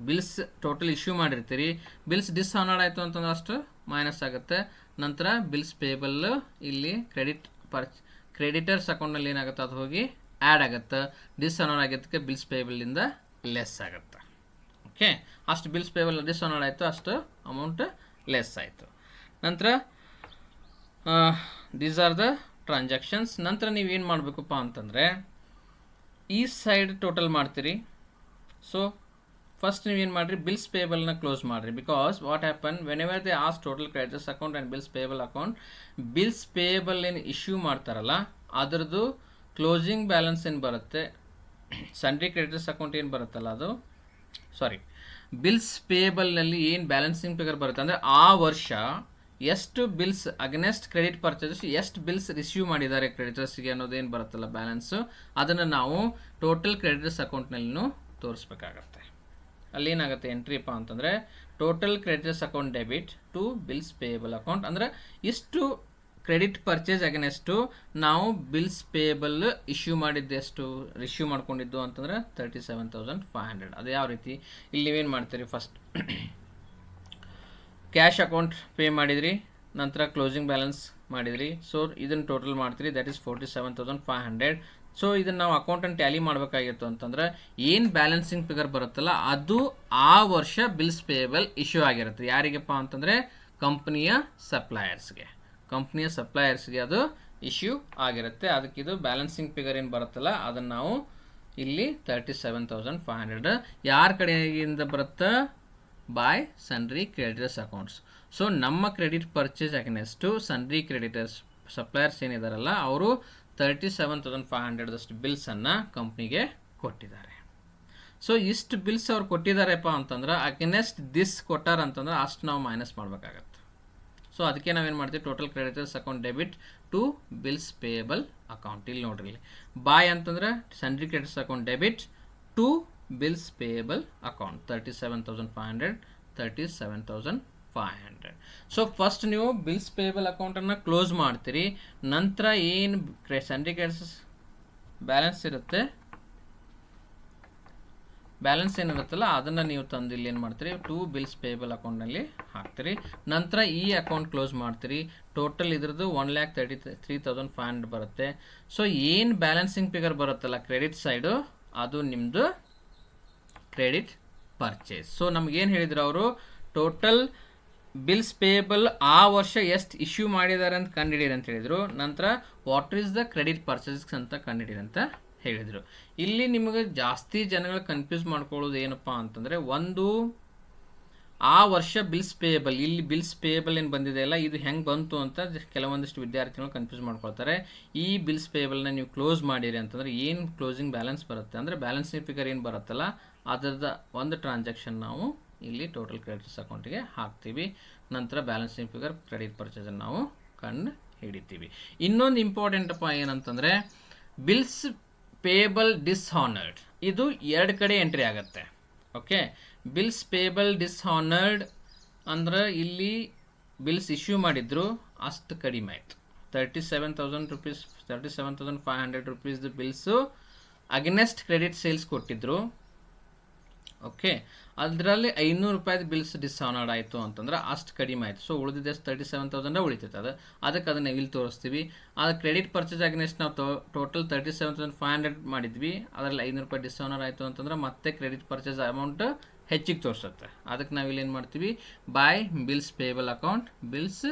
ಬಿಲ್ಸ್ ಟೋಟಲ್ ಇಶ್ಯೂ ಮಾಡಿರ್ತೀರಿ. ಬಿಲ್ಸ್ ಡಿಸ್ಹಾನರ್ಡ್ ಆಯಿತು ಅಂತಂದ್ರೆ ಅಷ್ಟು ಮೈನಸ್ ಆಗುತ್ತೆ. ನಂತರ ಬಿಲ್ಸ್ ಪೇಯಬಲ್ ಇಲ್ಲಿ ಕ್ರೆಡಿಟರ್ಸ್ ಅಕೌಂಟ್ನಲ್ಲಿ ಏನಾಗುತ್ತೆ, ಅದು ಹೋಗಿ ಆ್ಯಡ್ ಆಗುತ್ತೆ. ಡಿಸ್ಹಾನರ್ ಆಗಿದ್ದಕ್ಕೆ ಬಿಲ್ಸ್ ಪೇಯಬಲಿಂದ ಲೆಸ್ ಆಗುತ್ತೆ. ಓಕೆ, ಅಷ್ಟು ಬಿಲ್ಸ್ ಪೇಯಬಲ್ ಡಿಸ್ಹಾನರ್ ಆಯಿತು, ಅಷ್ಟು ಅಮೌಂಟ್ ಲೆಸ್ ಆಯಿತು. ನಂತರ ದೀಸ್ ಆರ್ ದ ಟ್ರಾನ್ಸಾಕ್ಷನ್ಸ್. ನಂತರ ನೀವೇನು ಮಾಡಬೇಕಪ್ಪ ಅಂತಂದರೆ ಈ ಸೈಡ್ ಟೋಟಲ್ ಮಾಡ್ತೀರಿ. ಸೊ ಫಸ್ಟ್ ನೀವೇನು ಮಾಡಿರಿ, ಬಿಲ್ಸ್ ಪೇಯಬಲ್ನ ಕ್ಲೋಸ್ ಮಾಡಿರಿ. Because what happen, when ever they as total creditors account and bills payable account, bills payable ಏನು ಇಶ್ಯೂ ಮಾಡ್ತಾರಲ್ಲ ಅದರದ್ದು ಕ್ಲೋಸಿಂಗ್ ಬ್ಯಾಲೆನ್ಸ್ ಏನು ಬರುತ್ತೆ, ಸನ್ರಿ ಕ್ರೆಡಿಟರ್ಸ್ ಅಕೌಂಟ್ ಏನು ಬರುತ್ತಲ್ಲ ಅದು, ಬಿಲ್ಸ್ ಪೇಯಬಲ್ನಲ್ಲಿ ಏನು ಬ್ಯಾಲೆನ್ಸಿಂಗ್ ಫಿಗರ್ ಬರುತ್ತೆ ಅಂದರೆ ಆ ವರ್ಷ ಎಷ್ಟು ಬಿಲ್ಸ್ ಅಗೇನೆಸ್ಟ್ ಕ್ರೆಡಿಟ್ ಪರ್ಚೇಸಸ್, ಎಷ್ಟು ಬಿಲ್ಸ್ ರಿಸೀವ್ ಮಾಡಿದ್ದಾರೆ ಕ್ರೆಡಿಟರ್ಸ್ಗೆ ಅನ್ನೋದೇನು ಬರುತ್ತಲ್ಲ ಬ್ಯಾಲೆನ್ಸು, ಅದನ್ನು ನಾವು ಟೋಟಲ್ ಕ್ರೆಡಿಟರ್ಸ್ ಅಕೌಂಟ್ನಲ್ಲಿನೂ ತೋರಿಸ್ಬೇಕಾಗತ್ತೆ. ಅಲ್ಲೇನಾಗುತ್ತೆ ಎಂಟ್ರಿಪ್ಪ ಅಂತಂದರೆ total creditors account debit to bills payable account. ಅಂದರೆ ಇಷ್ಟು ಕ್ರೆಡಿಟ್ ಪರ್ಚೇಸ್ ಅಗೇನೆಸ್ಟು ನಾವು ಬಿಲ್ಸ್ ಪೇಯಬಲ್ ಇಶ್ಯೂ ಮಾಡಿದ್ದೆಷ್ಟು ರಿಶ್ಯೂ ಮಾಡ್ಕೊಂಡಿದ್ದು ಅಂತಂದರೆ 37,500. ಅದು ಯಾವ ರೀತಿ, ಇಲ್ಲಿ ನೀವೇನು ಮಾಡ್ತೀರಿ, ಫಸ್ಟ್ ಕ್ಯಾಶ್ ಅಕೌಂಟ್ ಪೇ ಮಾಡಿದ್ರಿ, ನಂತರ ಕ್ಲೋಸಿಂಗ್ ಬ್ಯಾಲೆನ್ಸ್ ಮಾಡಿದ್ರಿ. ಸೊ ಇದನ್ನು ಟೋಟಲ್ ಮಾಡ್ತೀರಿ, ದಟ್ ಈಸ್ 47,500. ಸೊ ಇದನ್ನು ನಾವು ಅಕೌಂಟನ್ನು ಟ್ಯಾಲಿ ಮಾಡಬೇಕಾಗಿತ್ತು ಅಂತಂದ್ರೆ ಏನು ಬ್ಯಾಲೆನ್ಸಿಂಗ್ ಫಿಗರ್ ಬರುತ್ತಲ್ಲ ಅದು ಆ ವರ್ಷ ಬಿಲ್ಸ್ ಪೇಯಬಲ್ ಇಶ್ಯೂ ಆಗಿರುತ್ತೆ. ಯಾರಿಗಪ್ಪ ಅಂತಂದರೆ ಕಂಪ್ನಿಯ ಸಪ್ಲೈಯರ್ಸ್ಗೆ ಅದು ಇಶ್ಯೂ ಆಗಿರುತ್ತೆ. ಅದಕ್ಕೆ ಇದು ಬ್ಯಾಲೆನ್ಸಿಂಗ್ ಫಿಗರ್ ಏನು ಬರುತ್ತಲ್ಲ ಅದನ್ನು ನಾವು ಇಲ್ಲಿ 37,500 ಯಾರ ಕಡೆಯಿಂದ ಬರುತ್ತೆ, by sundry creditors accounts. So ನಮ್ಮ credit purchase against sundry creditors suppliers ಏನಿದಾರಲ್ಲ ಅವರು 37,500 ಬಿಲ್ಸನ್ನು ಕಂಪ್ನಿಗೆ ಕೊಟ್ಟಿದ್ದಾರೆ. ಸೊ ಇಷ್ಟು ಬಿಲ್ಸ್ ಅವ್ರು ಕೊಟ್ಟಿದ್ದಾರೆಪ್ಪ ಅಂತಂದ್ರೆ ಅಗೇನೆಸ್ಟ್ ದಿಸ್ ಕೊಟ್ಟಾರ ಅಂತಂದ್ರೆ ಅಷ್ಟು ನಾವು ಮೈನಸ್ ಮಾಡಬೇಕಾಗತ್ತೆ. ಸೊ ಅದಕ್ಕೆ ನಾವೇನು ಮಾಡ್ತೀವಿ, total creditors account debit to bills payable account. ಇಲ್ಲಿ ನೋಡ್ರಿ, ಇಲ್ಲಿ ಬಾಯ್ ಅಂತಂದ್ರೆ sundry creditors account debit to bills payable account 37,500. So first ನೀವು ಬಿಲ್ಸ್ ಪೇಯಬಲ್ ಅಕೌಂಟನ್ನು ಕ್ಲೋಸ್ ಮಾಡ್ತೀರಿ. ನಂತರ ಏನು ಸನ್ರಿ ಕ್ರೆಡಿಟರ್ಸ್ ಬ್ಯಾಲೆನ್ಸ್ ಏನಿರುತ್ತಲ್ಲ ಅದನ್ನು ನೀವು ತಂದು ಇಲ್ಲಿ ಏನು ಮಾಡ್ತೀರಿ, ಟು ಬಿಲ್ಸ್ ಪೇಯಬಲ್ ಅಕೌಂಟ್ನಲ್ಲಿ ಹಾಕ್ತೀರಿ. ನಂತರ ಈ ಅಕೌಂಟ್ ಕ್ಲೋಸ್ ಮಾಡ್ತೀರಿ. ಟೋಟಲ್ ಇದ್ರದ್ದು 1,33,500 ಬರುತ್ತೆ. ಸೊ ಏನು ಬ್ಯಾಲೆನ್ಸಿಂಗ್ ಫಿಗರ್ ಬರುತ್ತಲ್ಲ ಕ್ರೆಡಿಟ್ ಸೈಡು, ಅದು ನಿಮ್ಮದು ಕ್ರೆಡಿಟ್ ಪರ್ಚೇಸ್. ಸೊ ನಮಗೇನು ಹೇಳಿದ್ರು ಅವರು, ಟೋಟಲ್ ಬಿಲ್ಸ್ ಪೇಯಬಲ್ ಆ ವರ್ಷ ಎಷ್ಟು ಇಶ್ಯೂ ಮಾಡಿದ್ದಾರೆ ಅಂತ ಕಂಡುಹಿಡಿಯಿರಿ ಅಂತ ಹೇಳಿದರು. ನಂತರ what is the credit purchases ಅಂತ ಕಂಡುಹಿಡಿಯಿರಿ ಅಂತ ಹೇಳಿದರು. ಇಲ್ಲಿ ನಿಮಗೆ ಜಾಸ್ತಿ ಜನಗಳು ಕನ್ಫ್ಯೂಸ್ ಮಾಡ್ಕೊಳ್ಳೋದು ಏನಪ್ಪ ಅಂತಂದರೆ, ಒಂದು ಆ ವರ್ಷ ಬಿಲ್ಸ್ ಪೇಯಬಲ್, ಇಲ್ಲಿ ಬಿಲ್ಸ್ ಪೇಯಬಲ್ ಏನು ಬಂದಿದೆಯಲ್ಲ ಇದು ಹೆಂಗೆ ಬಂತು ಅಂತ ಕೆಲವೊಂದಿಷ್ಟು ವಿದ್ಯಾರ್ಥಿಗಳು ಕನ್ಫ್ಯೂಸ್ ಮಾಡ್ಕೊಳ್ತಾರೆ. ಈ ಬಿಲ್ಸ್ ಪೇಯಬಲ್ನ ನೀವು ಕ್ಲೋಸ್ ಮಾಡಿರಿ ಅಂತಂದರೆ ಏನು ಕ್ಲೋಸಿಂಗ್ ಬ್ಯಾಲೆನ್ಸ್ ಬರುತ್ತೆ ಅಂದರೆ ಬ್ಯಾಲೆನ್ಸಿಂಗ್ ಫಿಗರ್ ಏನು ಬರುತ್ತಲ್ಲ ಅದರದ ಒಂದು ಟ್ರಾನ್ಸಾಕ್ಷನ್ ನಾವು ಇಲ್ಲಿ ಟೋಟಲ್ ಕ್ರೆಡಿಟ್ಸ್ ಅಕೌಂಟಿಗೆ ಹಾಕ್ತೀವಿ. ನಂತರ ಬ್ಯಾಲೆನ್ಸಿಂಗ್ ಫಿಗರ್ ಕ್ರೆಡಿಟ್ ಪರ್ಚೇಸನ್ನು ನಾವು ಕಂಡು ಹಿಡಿತೀವಿ. ಇನ್ನೊಂದು ಇಂಪಾರ್ಟೆಂಟಪ್ಪ ಏನಂತಂದರೆ ಬಿಲ್ಸ್ ಪೇಯಬಲ್ ಡಿಸ್ಹಾನರ್ಡ್, ಇದು ಎರಡು ಕಡೆ ಎಂಟ್ರಿ ಆಗುತ್ತೆ. ಓಕೆ, ಬಿಲ್ಸ್ ಪೇಯಬಲ್ ಡಿಸ್ಹಾನರ್ಡ್ ಅಂದ್ರೆ ಇಲ್ಲಿ ಬಿಲ್ಸ್ ಇಶ್ಯೂ ಮಾಡಿದ್ರು ಅಷ್ಟು ಕಡಿಮೆ ಆಯಿತು. 37,500 ರುಪೀಸ್ದು ಬಿಲ್ಸು ಅಗೇನೆಸ್ಟ್ ಕ್ರೆಡಿಟ್ ಸೇಲ್ಸ್ ಕೊಟ್ಟಿದ್ರು. ಓಕೆ, ಅದರಲ್ಲಿ 500 ರೂಪಾಯಿದು ಬಿಲ್ಸ್ ಡಿಸ್ಹಾನರ್ಡ್ ಆಯಿತು ಅಂತಂದ್ರೆ ಅಷ್ಟು ಕಡಿಮೆ ಆಯಿತು. ಸೊ ಉಳಿದಿದ್ದೆ 37,000 ಉಳಿತೈತೆ. ಅದಕ್ಕೆ ಅದನ್ನು ಇಲ್ಲಿ ತೋರಿಸ್ತೀವಿ. ಅದು ಕ್ರೆಡಿಟ್ ಪರ್ಚೇಸ್ ಅಗೇನೆಸ್ಟ್ ನಾವು ಟೋಟಲ್ 37,500 ಮಾಡಿದ್ವಿ, ಅದರಲ್ಲಿ 500 ರೂಪಾಯಿ ಡಿಸ್ಹಾನರ್ ಆಯಿತು ಅಂತಂದ್ರೆ ಮತ್ತೆ ಕ್ರೆಡಿಟ್ ಪರ್ಚೇಸ್ ಅಮೌಂಟ್ ಹೆಚ್ಚಿಗೆ ತೋರಿಸುತ್ತೆ. ಅದಕ್ಕೆ ನಾವು ಇಲ್ಲಿ ಏನು ಮಾಡ್ತೀವಿ, by bills payable account bills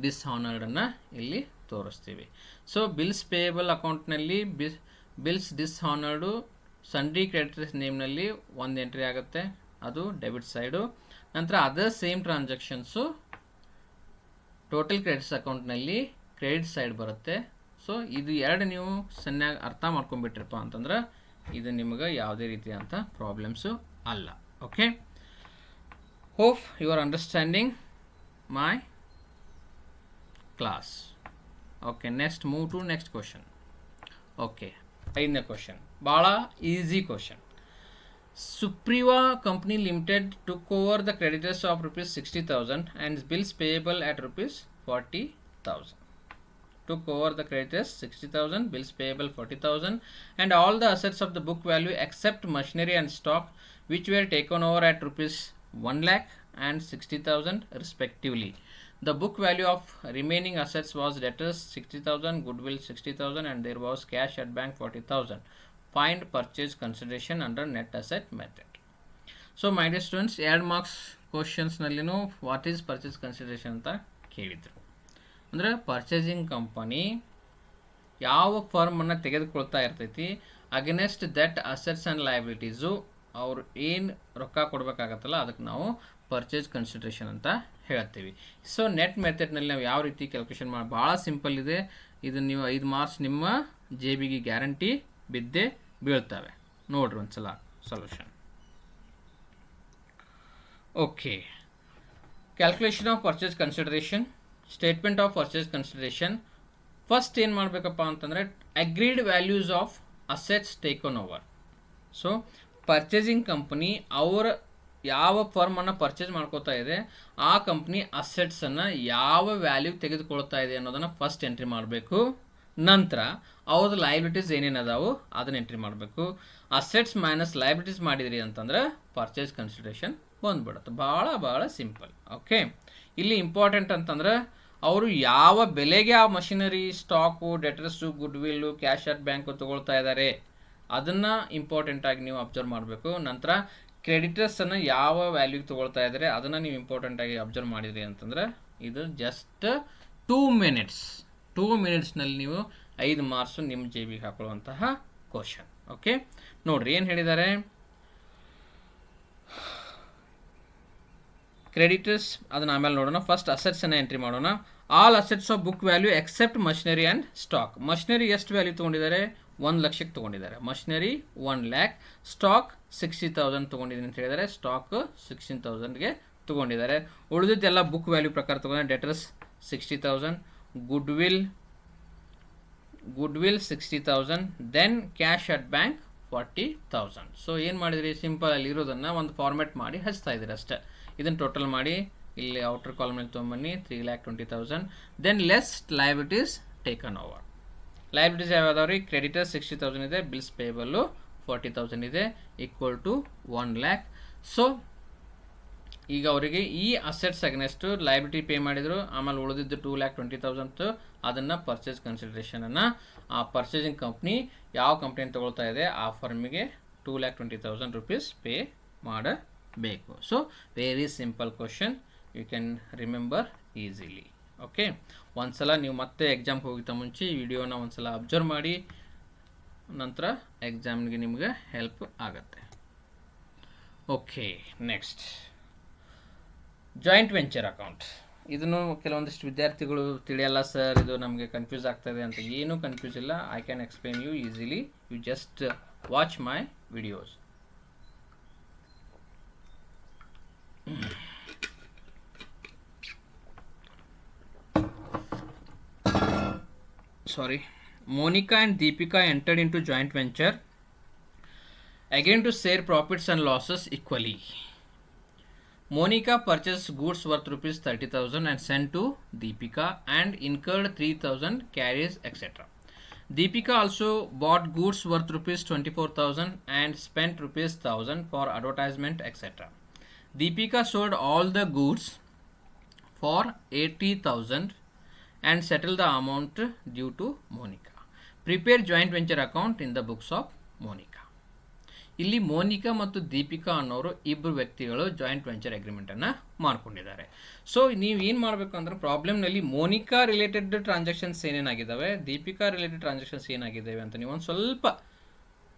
ಡಿಸ್ಹಾನರ್ಡನ್ನು ಇಲ್ಲಿ ತೋರಿಸ್ತೀವಿ. ಸೊ ಬಿಲ್ಸ್ ಪೇಯಬಲ್ ಅಕೌಂಟ್ನಲ್ಲಿ ಬಿಲ್ಸ್ ಡಿಸ್ಹಾನರ್ಡು ಸನ್ರಿ ಕ್ರೆಡಿಟರ್ಸ್ ನೇಮ್ನಲ್ಲಿ ಒಂದು ಎಂಟ್ರಿ ಆಗುತ್ತೆ, ಅದು ಡೆಬಿಟ್ ಸೈಡು. ನಂತರ other same transactions total credits ಅಕೌಂಟ್ನಲ್ಲಿ ಕ್ರೆಡಿಟ್ ಸೈಡ್ ಬರುತ್ತೆ. ಸೊ ಇದು ಎರಡು ನೀವು ಸರಿಯಾಗಿ ಅರ್ಥ ಮಾಡ್ಕೊಂಡ್ಬಿಟ್ರಪ್ಪ ಅಂತಂದ್ರೆ ಇದು ನಿಮಗೆ ಯಾವುದೇ ರೀತಿಯಾದಂಥ ಪ್ರಾಬ್ಲಮ್ಸು ಅಲ್ಲ. Okay, hope you are understanding my class. Okay, next move to next question. Okay, 5ನೇ ಕ್ವಶನ್ ಭಾಳ easy question. Supriva Company Limited took over the creditors of rupees 60,000 and bills payable at rupees 40,000. Took over the creditors 60,000, bills payable 40,000, and all the assets of the book value except machinery and stock, which were taken over at rupees 1 lakh and 60,000 respectively. The book value of remaining assets was debtors 60,000, goodwill 60,000, and there was cash at bank 40,000. Find purchase consideration under net asset method. So my dear students, 2 marks ಕ್ವಶನ್ಸ್ನಲ್ಲಿನೂ what is purchase consideration ಅಂತ ಕೇಳಿದರು. ಅಂದರೆ purchasing company ಯಾವ ಫರ್ಮನ್ನು ತೆಗೆದುಕೊಳ್ತಾ ಇರ್ತೈತಿ, against that assets and liabilities ಅವ್ರು ಏನು ರೊಕ್ಕ ಕೊಡಬೇಕಾಗತ್ತಲ್ಲ ಅದಕ್ಕೆ ನಾವು ಪರ್ಚೇಸ್ ಕನ್ಸಿಡರೇಷನ್ ಅಂತ ಹೇಳ್ತೀವಿ. ಸೊ ನೆಟ್ ಮೆಥಡ್ನಲ್ಲಿ ನಾವು ಯಾವ ರೀತಿ ಕ್ಯಾಲ್ಕುಲೇಷನ್ ಮಾಡಿ, ಭಾಳ ಸಿಂಪಲ್ ಇದೆ ಇದು. ನೀವು 5 ಮಾರ್ಕ್ಸ್ ನಿಮ್ಮ ಜೇಬಿಗೆ ಗ್ಯಾರಂಟಿ ಬಿದ್ದೇ ಬೀಳ್ತವೆ. ನೋಡ್ರಿ ಒಂದ್ಸಲ solution. Okay, calculation of purchase consideration, statement of purchase consideration. First ಏನು ಮಾಡಬೇಕಪ್ಪ ಅಂತಂದರೆ agreed values of assets taken over. So purchasing company ಅವರ ಯಾವ ಫರ್ಮನ್ನು ಪರ್ಚೇಸ್ ಮಾಡ್ಕೋತಾ ಇದೆ ಆ ಕಂಪ್ನಿ ಅಸೆಟ್ಸನ್ನು ಯಾವ ವ್ಯಾಲ್ಯೂ ತೆಗೆದುಕೊಳ್ತಾ ಇದೆ ಅನ್ನೋದನ್ನು ಫಸ್ಟ್ ಎಂಟ್ರಿ ಮಾಡಬೇಕು. ನಂತರ ಅವ್ರದ್ದು ಲಯಬಿಲಿಟೀಸ್ ಏನೇನು ಅದಾವು ಅದನ್ನ ಎಂಟ್ರಿ ಮಾಡಬೇಕು. ಅಸೆಟ್ಸ್ ಮೈನಸ್ ಲಯಬಿಲಿಟೀಸ್ ಮಾಡಿದ್ರಿ ಅಂತಂದ್ರೆ ಪರ್ಚೇಸ್ ಕನ್ಸಿಡರೇಷನ್ ಬಂದ್ಬಿಡುತ್ತೆ. ಭಾಳ ಸಿಂಪಲ್. ಓಕೆ, ಇಲ್ಲಿ ಇಂಪಾರ್ಟೆಂಟ್ ಅಂತಂದ್ರೆ ಅವರು ಯಾವ ಬೆಲೆಗೆ ಆ machinery, stock, debtors, goodwill, cash at bank ತೊಗೊಳ್ತಾ ಇದ್ದಾರೆ ಅದನ್ನು ಇಂಪಾರ್ಟೆಂಟಾಗಿ ನೀವು ಅಬ್ಸರ್ವ್ ಮಾಡಬೇಕು. ನಂತರ ಕ್ರೆಡಿಟರ್ಸನ್ನು ಯಾವ ವ್ಯಾಲ್ಯೂಗೆ ತೊಗೊಳ್ತಾ ಇದ್ದಾರೆ ಅದನ್ನು ನೀವು ಇಂಪಾರ್ಟೆಂಟಾಗಿ ಅಬ್ಸರ್ವ್ ಮಾಡಿದ್ರಿ ಅಂತಂದ್ರೆ ಇದು ಜಸ್ಟ್ 2 ಮಿನಿಟ್ಸ್ನಲ್ಲಿ ನೀವು 5 ಮಾರ್ಕ್ಸು ನಿಮ್ಮ ಜೇಬಿಗೆ ಹಾಕೊಳ್ಳುವಂತಹ ಕ್ವಶನ್. ಓಕೆ, ನೋಡ್ರಿ ಏನು ಹೇಳಿದ್ದಾರೆ. ಕ್ರೆಡಿಟರ್ಸ್ ಅದನ್ನ ಆಮೇಲೆ ನೋಡೋಣ. ಫಸ್ಟ್ ಅಸೆಟ್ಸನ್ನು ಎಂಟ್ರಿ ಮಾಡೋಣ. All assets of book value except machinery and stock. Machinery ಎಷ್ಟು ವ್ಯಾಲ್ಯೂ ತೊಗೊಂಡಿದ್ದಾರೆ? 1 ಲಕ್ಷಕ್ಕೆ ತೊಗೊಂಡಿದ್ದಾರೆ. ಮಷಿನರಿ 1 ಲ್ಯಾಕ್, ಸ್ಟಾಕ್ 60,000 ತೊಗೊಂಡಿದ್ದೀನಿ ಅಂತ ಹೇಳಿದ್ದಾರೆ. ಸ್ಟಾಕ್ 16,000ಗೆ ತೊಗೊಂಡಿದ್ದಾರೆ. ಉಳಿದಿದ್ದೆಲ್ಲ ಬುಕ್ ವ್ಯಾಲ್ಯೂ ಪ್ರಕಾರ ತೊಗೊಂಡಿದ್ದಾರೆ. Debtors 60,000, goodwill 60,000, then cash at bank 40,000. So ಏನು ಮಾಡಿದ್ರಿ? ಸಿಂಪಲ್ ಅಲ್ಲಿ ಇರೋದನ್ನು ಒಂದು ಫಾರ್ಮ್ಯಾಟ್ ಮಾಡಿ ಹಚ್ತಾ ಇದ್ದೀರಿ ಅಷ್ಟೇ. ಇದನ್ನು ಟೋಟಲ್ ಮಾಡಿ ಇಲ್ಲಿ ಔಟರ್ ಕಾಲಮ್ನಲ್ಲಿ ತೊಗೊಂಬನ್ನಿ. 3,20,000. Then less liabilities taken over. Liabilities ಯಾವ್ದಾವ್ರಿ? ಕ್ರೆಡಿಟರ್ 60,000 ಇದೆ, ಬಿಲ್ಸ್ ಪೇಬಲ್ಲು 40,000 ಇದೆ, ಈಕ್ವಲ್ ಟು 1 ಲ್ಯಾಕ್. ಸೊ ಈಗ ಅವರಿಗೆ ಈ ಅಸೆಟ್ಸ್ ಅಗ್ನೆಸ್ಟ್ ಲಯಬಿಲಿಟಿ ಪೇ ಮಾಡಿದರು. ಆಮೇಲೆ ಉಳಿದಿದ್ದು 2,20,000 ಅದನ್ನು ಪರ್ಚೇಸ್ ಕನ್ಸಿಡರೇಷನನ್ನು ಆ ಪರ್ಚೇಸಿಂಗ್ ಕಂಪ್ನಿ ಯಾವ ಕಂಪ್ನಿಯನ್ನು ತೊಗೊಳ್ತಾ ಇದೆ ಆ ಫರ್ಮಿಗೆ 2,20,000 ರೂಪೀಸ್ ಪೇ ಮಾಡಬೇಕು. So very simple question, you can remember easily. Okay, ಒಂದ್ಸಲ ನೀವು ಮತ್ತೆ ಎಕ್ಸಾಮ್ಗೆ ಹೋಗಿದ್ದ ಮುಂಚೆ ಈ ವಿಡಿಯೋನ ಒಂದ್ಸಲ ಅಬ್ಸರ್ವ್ ಮಾಡಿ, ನಂತರ ಎಕ್ಸಾಮ್ಗೆ ನಿಮಗೆ ಹೆಲ್ಪ್ ಆಗುತ್ತೆ. Okay, next joint venture account. ಇದನ್ನು ಕೆಲವೊಂದಿಷ್ಟು ವಿದ್ಯಾರ್ಥಿಗಳು ತಿಳಿಯಲ್ಲ ಸರ್, ಇದು ನಮಗೆ ಕನ್ಫ್ಯೂಸ್ ಆಗ್ತಾಯಿದೆ ಅಂತ. ಏನೂ ಕನ್ಫ್ಯೂಸ್ ಇಲ್ಲ, I can explain you easily. You just watch my videos. Sorry, Monica and Deepika entered into joint venture, agreeing to share profits and losses equally. Monica purchased goods worth rupees 30,000 and sent to Deepika and incurred 3,000 carriage, etc. Deepika also bought goods worth rupees 24,000 and spent rupees 1,000 for advertisement, etc. Deepika sold all the goods for 80,000 and settle the amount due to Monica. Prepare joint venture account in the books of Monica. ಇಲ್ಲಿ ಮೋನಿಕಾ ಮತ್ತು ದೀಪಿಕಾ ಅನ್ನೋರು ಇಬ್ಬರು ವ್ಯಕ್ತಿಗಳು joint venture ಅಗ್ರಿಮೆಂಟನ್ನು ಮಾಡ್ಕೊಂಡಿದ್ದಾರೆ. So ನೀವು ಏನು ಮಾಡಬೇಕು ಅಂದ್ರೆ ಪ್ರಾಬ್ಲಮ್ನಲ್ಲಿ ಮೋನಿಕಾ ರಿಲೇಟೆಡ್ ಟ್ರಾನ್ಸಾಕ್ಷನ್ಸ್ ಏನೇನಾಗಿದ್ದಾವೆ, ದೀಪಿಕಾ ರಿಲೇಟೆಡ್ ಟ್ರಾನ್ಸಾಕ್ಷನ್ಸ್ ಏನಾಗಿದ್ದಾವೆ ಅಂತ ನೀವು ಒಂದು ಸ್ವಲ್ಪ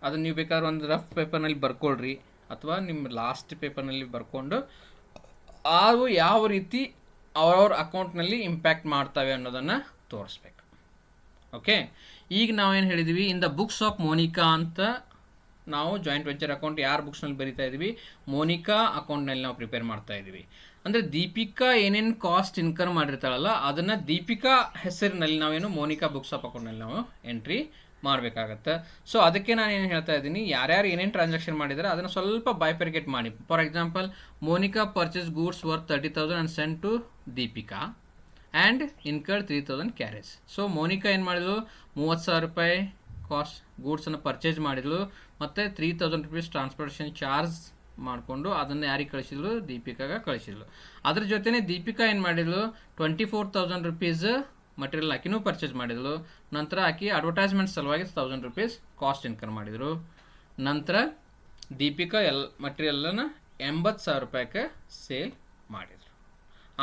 ಅದನ್ನು ನೀವು ಬೇಕಾದ್ರೆ ಒಂದು ರಫ್ ಪೇಪರ್ನಲ್ಲಿ ಬರ್ಕೊಳ್ರಿ, ಅಥವಾ ನಿಮ್ಮ ಲಾಸ್ಟ್ ಪೇಪರ್ನಲ್ಲಿ ಬರ್ಕೊಂಡು ಅವು ಯಾವ ರೀತಿ ಅವ್ರವ್ರ ಅಕೌಂಟ್ನಲ್ಲಿ ಇಂಪ್ಯಾಕ್ಟ್ ಮಾಡ್ತವೆ ಅನ್ನೋದನ್ನು ತೋರಿಸ್ಬೇಕು. ಓಕೆ, ಈಗ ನಾವೇನು ಹೇಳಿದ್ವಿ, in the books of Monica ಅಂತ ನಾವು ಜಾಯಿಂಟ್ ವೆಂಚರ್ ಅಕೌಂಟ್ ಯಾರು ಬುಕ್ಸ್ನಲ್ಲಿ ಬರಿತಾ ಇದ್ದೀವಿ, ಮೋನಿಕಾ ಅಕೌಂಟ್ನಲ್ಲಿ ನಾವು ಪ್ರಿಪೇರ್ ಮಾಡ್ತಾ ಇದ್ದೀವಿ. ಅಂದರೆ ದೀಪಿಕಾ ಏನೇನು ಕಾಸ್ಟ್ ಇನ್ಕರ್ ಮಾಡಿರ್ತಾಳಲ್ಲ ಅದನ್ನು ದೀಪಿಕಾ ಹೆಸರಿನಲ್ಲಿ ನಾವೇನು ಮೋನಿಕಾ ಬುಕ್ಸ್ ಆಫ್ ಅಕೌಂಟ್ನಲ್ಲಿ ನಾವು ಎಂಟ್ರಿ ಮಾಡಬೇಕಾಗತ್ತೆ. ಸೊ ಅದಕ್ಕೆ ನಾನು ಏನು ಹೇಳ್ತಾ ಇದ್ದೀನಿ, ಯಾರ್ಯಾರು ಏನೇನು ಟ್ರಾನ್ಸಾಕ್ಷನ್ ಮಾಡಿದ್ದಾರೆ ಅದನ್ನು ಸ್ವಲ್ಪ ಬೈಫರ್ಗೆಟ್ ಮಾಡಿ. For example, Monica purchase goods worth 30,000 and sent to Deepika and incurred 3,000 carriage. So Monica ಏನು ಮಾಡಿದ್ಳು, 30,000 ರೂಪಾಯಿ ಕಾಸ್ಟ್ ಗೂಡ್ಸನ್ನು ಪರ್ಚೇಸ್ ಮಾಡಿದ್ಳು, ಮತ್ತು 3,000 ರೂಪೀಸ್ ಟ್ರಾನ್ಸ್ಪೋರ್ಟೇಷನ್ ಚಾರ್ಜ್ ಮಾಡಿಕೊಂಡು ಅದನ್ನು ಯಾರಿಗೆ ಕಳಿಸಿದ್ಲು, ದೀಪಿಕಾಗೆ ಕಳಿಸಿದ್ಲು. ಅದ್ರ ಜೊತೆನೇ ದೀಪಿಕಾ ಏನು ಮಾಡಿದ್ಲು, 24,000 ರೂಪೀಸ್ ಮಟೀರಿಯಲ್ ಆಕಿನೂ ಪರ್ಚೇಸ್ ಮಾಡಿದ್ಳು. ನಂತರ ಆಕಿ ಅಡ್ವರ್ಟೈಸ್ಮೆಂಟ್ ಸಲುವಾಗಿ 1,000 ರೂಪೀಸ್ ಕಾಸ್ಟ್ ಇನ್ಕರ್ ಮಾಡಿದರು. ನಂತರ ದೀಪಿಕಾ ಮಟೀರಿಯಲನ್ನು 80,000 ರೂಪಾಯಿಗೆ ಸೇಲ್ ಮಾಡಿದರು.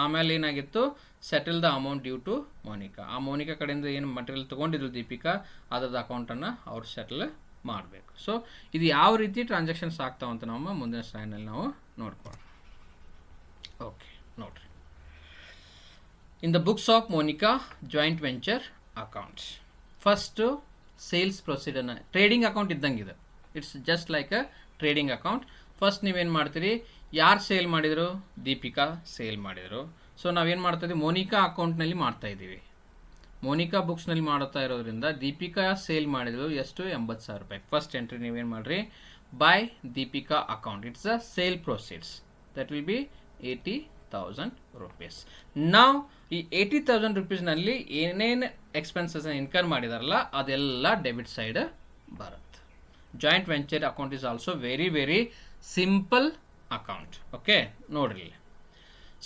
ಆಮೇಲೆ ಏನಾಗಿತ್ತು, settle the amount due to Monica. ಆ ಮೋನಿಕಾ ಕಡೆಯಿಂದ ಏನು ಮಟೀರಿಯಲ್ ತೊಗೊಂಡಿದ್ರು ದೀಪಿಕಾ, ಅದರದ್ದು ಅಕೌಂಟನ್ನು ಅವ್ರು ಸೆಟಲ್ ಮಾಡಬೇಕು. ಸೊ ಇದು ಯಾವ ರೀತಿ ಟ್ರಾನ್ಸಾಕ್ಷನ್ಸ್ ಆಗ್ತಾವಂತ ನಮ್ಮ ಮುಂದಿನ ಸ್ಲೈಡ್ನಲ್ಲಿ ನಾವು ನೋಡ್ಕೊಳ್ಳೋಣ. ಓಕೆ, ನೋಡ್ರಿ, in the books of Monika joint venture accounts. First sales ಪ್ರೊಸೀಡನ್ನು, ಟ್ರೇಡಿಂಗ್ ಅಕೌಂಟ್ ಇದ್ದಂಗೆ ಇದೆ, it's just like a trading account. First ನೀವೇನು ಮಾಡ್ತೀರಿ, ಯಾರು ಸೇಲ್ ಮಾಡಿದರು, ದೀಪಿಕಾ ಸೇಲ್ ಮಾಡಿದರು. ಸೊ ನಾವೇನು ಮಾಡ್ತಾಯಿದ್ದೀವಿ, ಮೋನಿಕಾ ಅಕೌಂಟ್ನಲ್ಲಿ ಮಾಡ್ತಾಯಿದ್ದೀವಿ. ಮೋನಿಕಾ ಬುಕ್ಸ್ನಲ್ಲಿ ಮಾಡ್ತಾ ಇರೋದ್ರಿಂದ ದೀಪಿಕಾ ಸೇಲ್ ಮಾಡಿದ್ರು ಎಷ್ಟು, 80,000 ರೂಪಾಯಿ. ಫಸ್ಟ್ ಎಂಟ್ರಿ ನೀವೇನು ಮಾಡಿರಿ, by Deepika account, it's a sale proceeds, that will be 80,000 rupees. ನಾವು ಈ 80,000 ರೂಪೀಸ್ನಲ್ಲಿ ಏನೇನು ಎಕ್ಸ್ಪೆನ್ಸಸ್ ಇನ್ಕರ್ ಮಾಡಿದಾರಲ್ಲ ಅದೆಲ್ಲ ಡೆಬಿಟ್ ಸೈಡ್ ಬರುತ್ತೆ. Joint venture account is also very very simple account. Okay, ನೋಡ್ರಿ.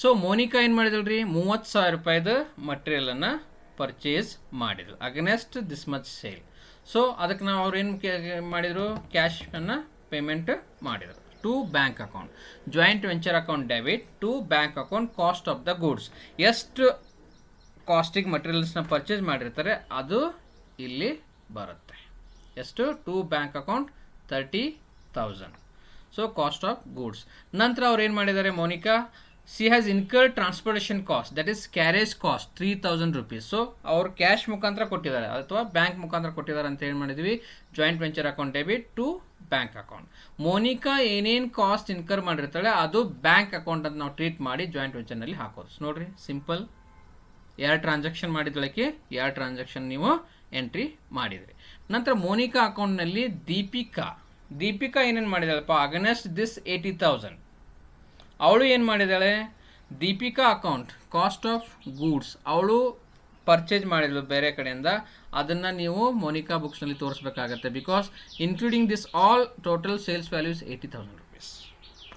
ಸೊ ಮೋನಿಕಾ ಏನು ಮಾಡಿದಲ್ರಿ, 30,000 ರೂಪಾಯಿದು ಮಟೀರಿಯಲನ್ನು ಪರ್ಚೇಸ್ ಮಾಡಿದ್ರು against this much sale. So ಅದಕ್ಕೆ ನಾವು ಅವ್ರು ಏನು ಮಾಡಿದರು, ಕ್ಯಾಶನ್ನು ಪೇಮೆಂಟ್ ಮಾಡಿದರು to bank account. Joint venture account debit to bank account cost of the goods. ಎಷ್ಟು ಕಾಸ್ಟಿಗೆ ಮಟೀರಿಯಲ್ಸ್ನ ಪರ್ಚೇಸ್ ಮಾಡಿರ್ತಾರೆ ಅದು ಇಲ್ಲಿ ಬರುತ್ತೆ. ಎಷ್ಟು, to bank account 30,000. So cost of goods. ನಂತರ ಅವ್ರು ಏನು ಮಾಡಿದ್ದಾರೆ, Monica she has incurred transportation cost, that is carriage cost 3000 rupees. So ಅವ್ರು ಕ್ಯಾಶ್ ಮುಖಾಂತರ ಕೊಟ್ಟಿದ್ದಾರೆ ಅಥವಾ ಬ್ಯಾಂಕ್ ಮುಖಾಂತರ ಕೊಟ್ಟಿದ್ದಾರೆ ಅಂತ ಏನು ಮಾಡಿದ್ವಿ, joint venture account debit to bank account. Monica ಏನೇನು ಕಾಸ್ಟ್ ಇನ್ಕರ್ ಮಾಡಿರ್ತಾಳೆ ಅದು ಬ್ಯಾಂಕ್ ಅಕೌಂಟ್ ಅಂತ ನಾವು ಟ್ರೀಟ್ ಮಾಡಿ ಜಾಯಿಂಟ್ ವೆಂಚರ್ನಲ್ಲಿ ಹಾಕೋದು. ನೋಡ್ರಿ ಸಿಂಪಲ್, ಎರಡು ಟ್ರಾನ್ಸಾಕ್ಷನ್ ಮಾಡಿದಳಕ್ಕೆ ಎರಡು ಟ್ರಾನ್ಸಾಕ್ಷನ್ ನೀವು ಎಂಟ್ರಿ ಮಾಡಿದ್ರಿ. ನಂತರ ಮೋನಿಕಾ ಅಕೌಂಟ್ನಲ್ಲಿ ದೀಪಿಕಾ ಏನೇನು ಮಾಡಿದಾಳಪ್ಪ, ಅಗನೆಸ್ಟ್ ದಿಸ್ 80,000 ಅವಳು ಏನು ಮಾಡಿದಾಳೆ, Deepika account cost of goods ಅವಳು ಪರ್ಚೇಸ್ ಮಾಡಿದ್ಳು ಬೇರೆ ಕಡೆಯಿಂದ, ಅದನ್ನು ನೀವು ಮೋನಿಕಾ ಬುಕ್ಸ್ನಲ್ಲಿ ತೋರಿಸ್ಬೇಕಾಗತ್ತೆ. Because including this all total sales values 80,000 rupees.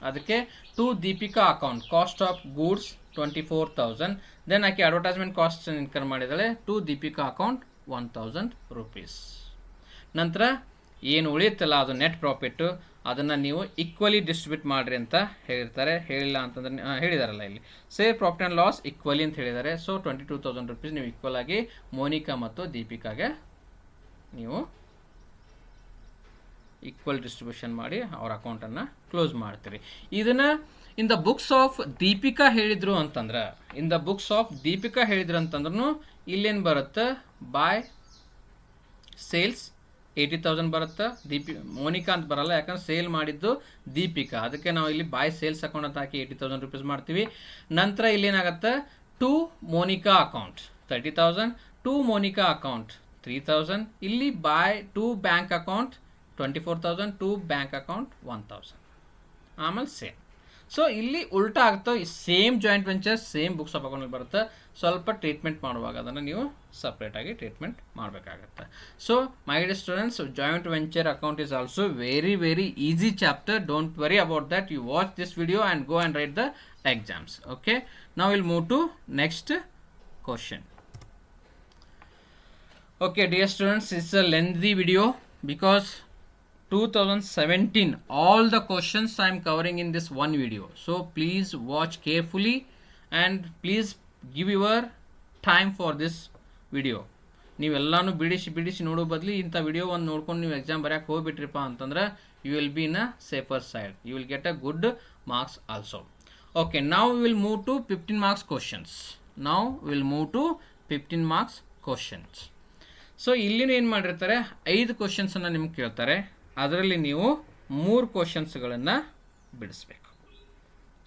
ಅದಕ್ಕೆ to Deepika account cost of goods 24,000. Then ಆಕೆ ಅಡ್ವರ್ಟೈಸ್ಮೆಂಟ್ ಕಾಸ್ಟ್ ಇನ್ಕರ್ ಮಾಡಿದಾಳೆ ಟು ದೀಪಿಕಾ ಅಕೌಂಟ್ 1,000 rupees. ನಂತರ ಏನು ಉಳಿಯುತ್ತಲ್ಲ ಅದು ನೆಟ್ ಪ್ರಾಫಿಟ್ಟು, ಅದನ್ನು ನೀವು ಈಕ್ವಲಿ ಡಿಸ್ಟ್ರಿಬ್ಯೂಟ್ ಮಾಡಿರಿ ಅಂತ ಹೇಳಿರ್ತಾರೆ. ಹೇಳಿಲ್ಲ ಅಂತಂದ್ರೆ ಹೇಳಿದಾರಲ್ಲ ಇಲ್ಲಿ save profit and loss equally ಅಂತ ಹೇಳಿದ್ದಾರೆ. ಸೊ 22,000 rupees ನೀವು ಈಕ್ವಲ್ ಆಗಿ ಮೋನಿಕಾ ಮತ್ತು ದೀಪಿಕಾಗೆ ನೀವು ಈಕ್ವಲ್ ಡಿಸ್ಟ್ರಿಬ್ಯೂಷನ್ ಮಾಡಿ ಅವ್ರ ಅಕೌಂಟನ್ನು ಕ್ಲೋಸ್ ಮಾಡ್ತೀರಿ. ಇದನ್ನು ಇನ್ ದ ಬುಕ್ಸ್ ಆಫ್ ದೀಪಿಕಾ ಹೇಳಿದ್ರು ಅಂತಂದ್ರೆ ಇಲ್ಲೇನು ಬರುತ್ತೆ, ಬಾಯ್ ಸೇಲ್ಸ್ 80,000 ಬರುತ್ತೆ, ಮೋನಿಕಾ ಅಂತ ಬರಲ್ಲ, ಯಾಕಂದ್ರೆ ಸೇಲ್ ಮಾಡಿದ್ದು ದೀಪಿಕಾ, ಅದಕ್ಕೆ ನಾವು ಇಲ್ಲಿ ಬಾಯ್ ಸೇಲ್ಸ್ ಅಕೌಂಟ್ ಅಂತ ಹಾಕಿ 80,000 rupees ಮಾಡ್ತೀವಿ. ನಂತರ ಇಲ್ಲೇನಾಗುತ್ತೆ, to Monika account 30,000, to Monika account 3,000, ಇಲ್ಲಿ by to bank account 24,000, to bank account 1,000, ಆಮೇಲೆ ಸೇಮ್. ಸೊ ಇಲ್ಲಿ ಉಲ್ಟಾ ಆಗ್ತಾವೆ, same joint venture same books of ಅಕೌಂಟಲ್ಲಿ ಬರುತ್ತೆ. ಸ್ವಲ್ಪ ಟ್ರೀಟ್ಮೆಂಟ್ ಮಾಡುವಾಗ ಅದನ್ನು ನೀವು ಸಪ್ರೇಟಾಗಿ ಟ್ರೀಟ್ಮೆಂಟ್ ಮಾಡಬೇಕಾಗತ್ತೆ. So my dear students, joint venture account is also very very easy chapter. Don't worry about that. You watch this video and go and write the exams. Okay, now we'll move to next question. Okay, dear students, it's a lengthy video because 2017 all the questions I am covering in this one video. So please watch carefully and please give your time for this video. ನೀವೆಲ್ಲಾನು ಬಿಡಿಸಿ ನೋಡೋ ಬದಲು ಇಂಥ video ಒಂದು ನೋಡ್ಕೊಂಡು ನೀವು exam ಬರೆಯೋಕೆ ಹೋಗ್ಬಿಟ್ರಿಪ್ಪ ಅಂತಂದ್ರೆ you will be in a safer side, you will get a good marks also. Okay, ನಾವು we will move to 15 marks questions. So ಇಲ್ಲಿನೂ ಏನು ಮಾಡಿರ್ತಾರೆ, 5 ಕ್ವಶನ್ಸನ್ನು ನಿಮ್ಗೆ ಕೇಳ್ತಾರೆ, ಅದರಲ್ಲಿ ನೀವು 3 ಕ್ವಶನ್ಸ್ಗಳನ್ನು ಬಿಡಿಸ್ಬೇಕು.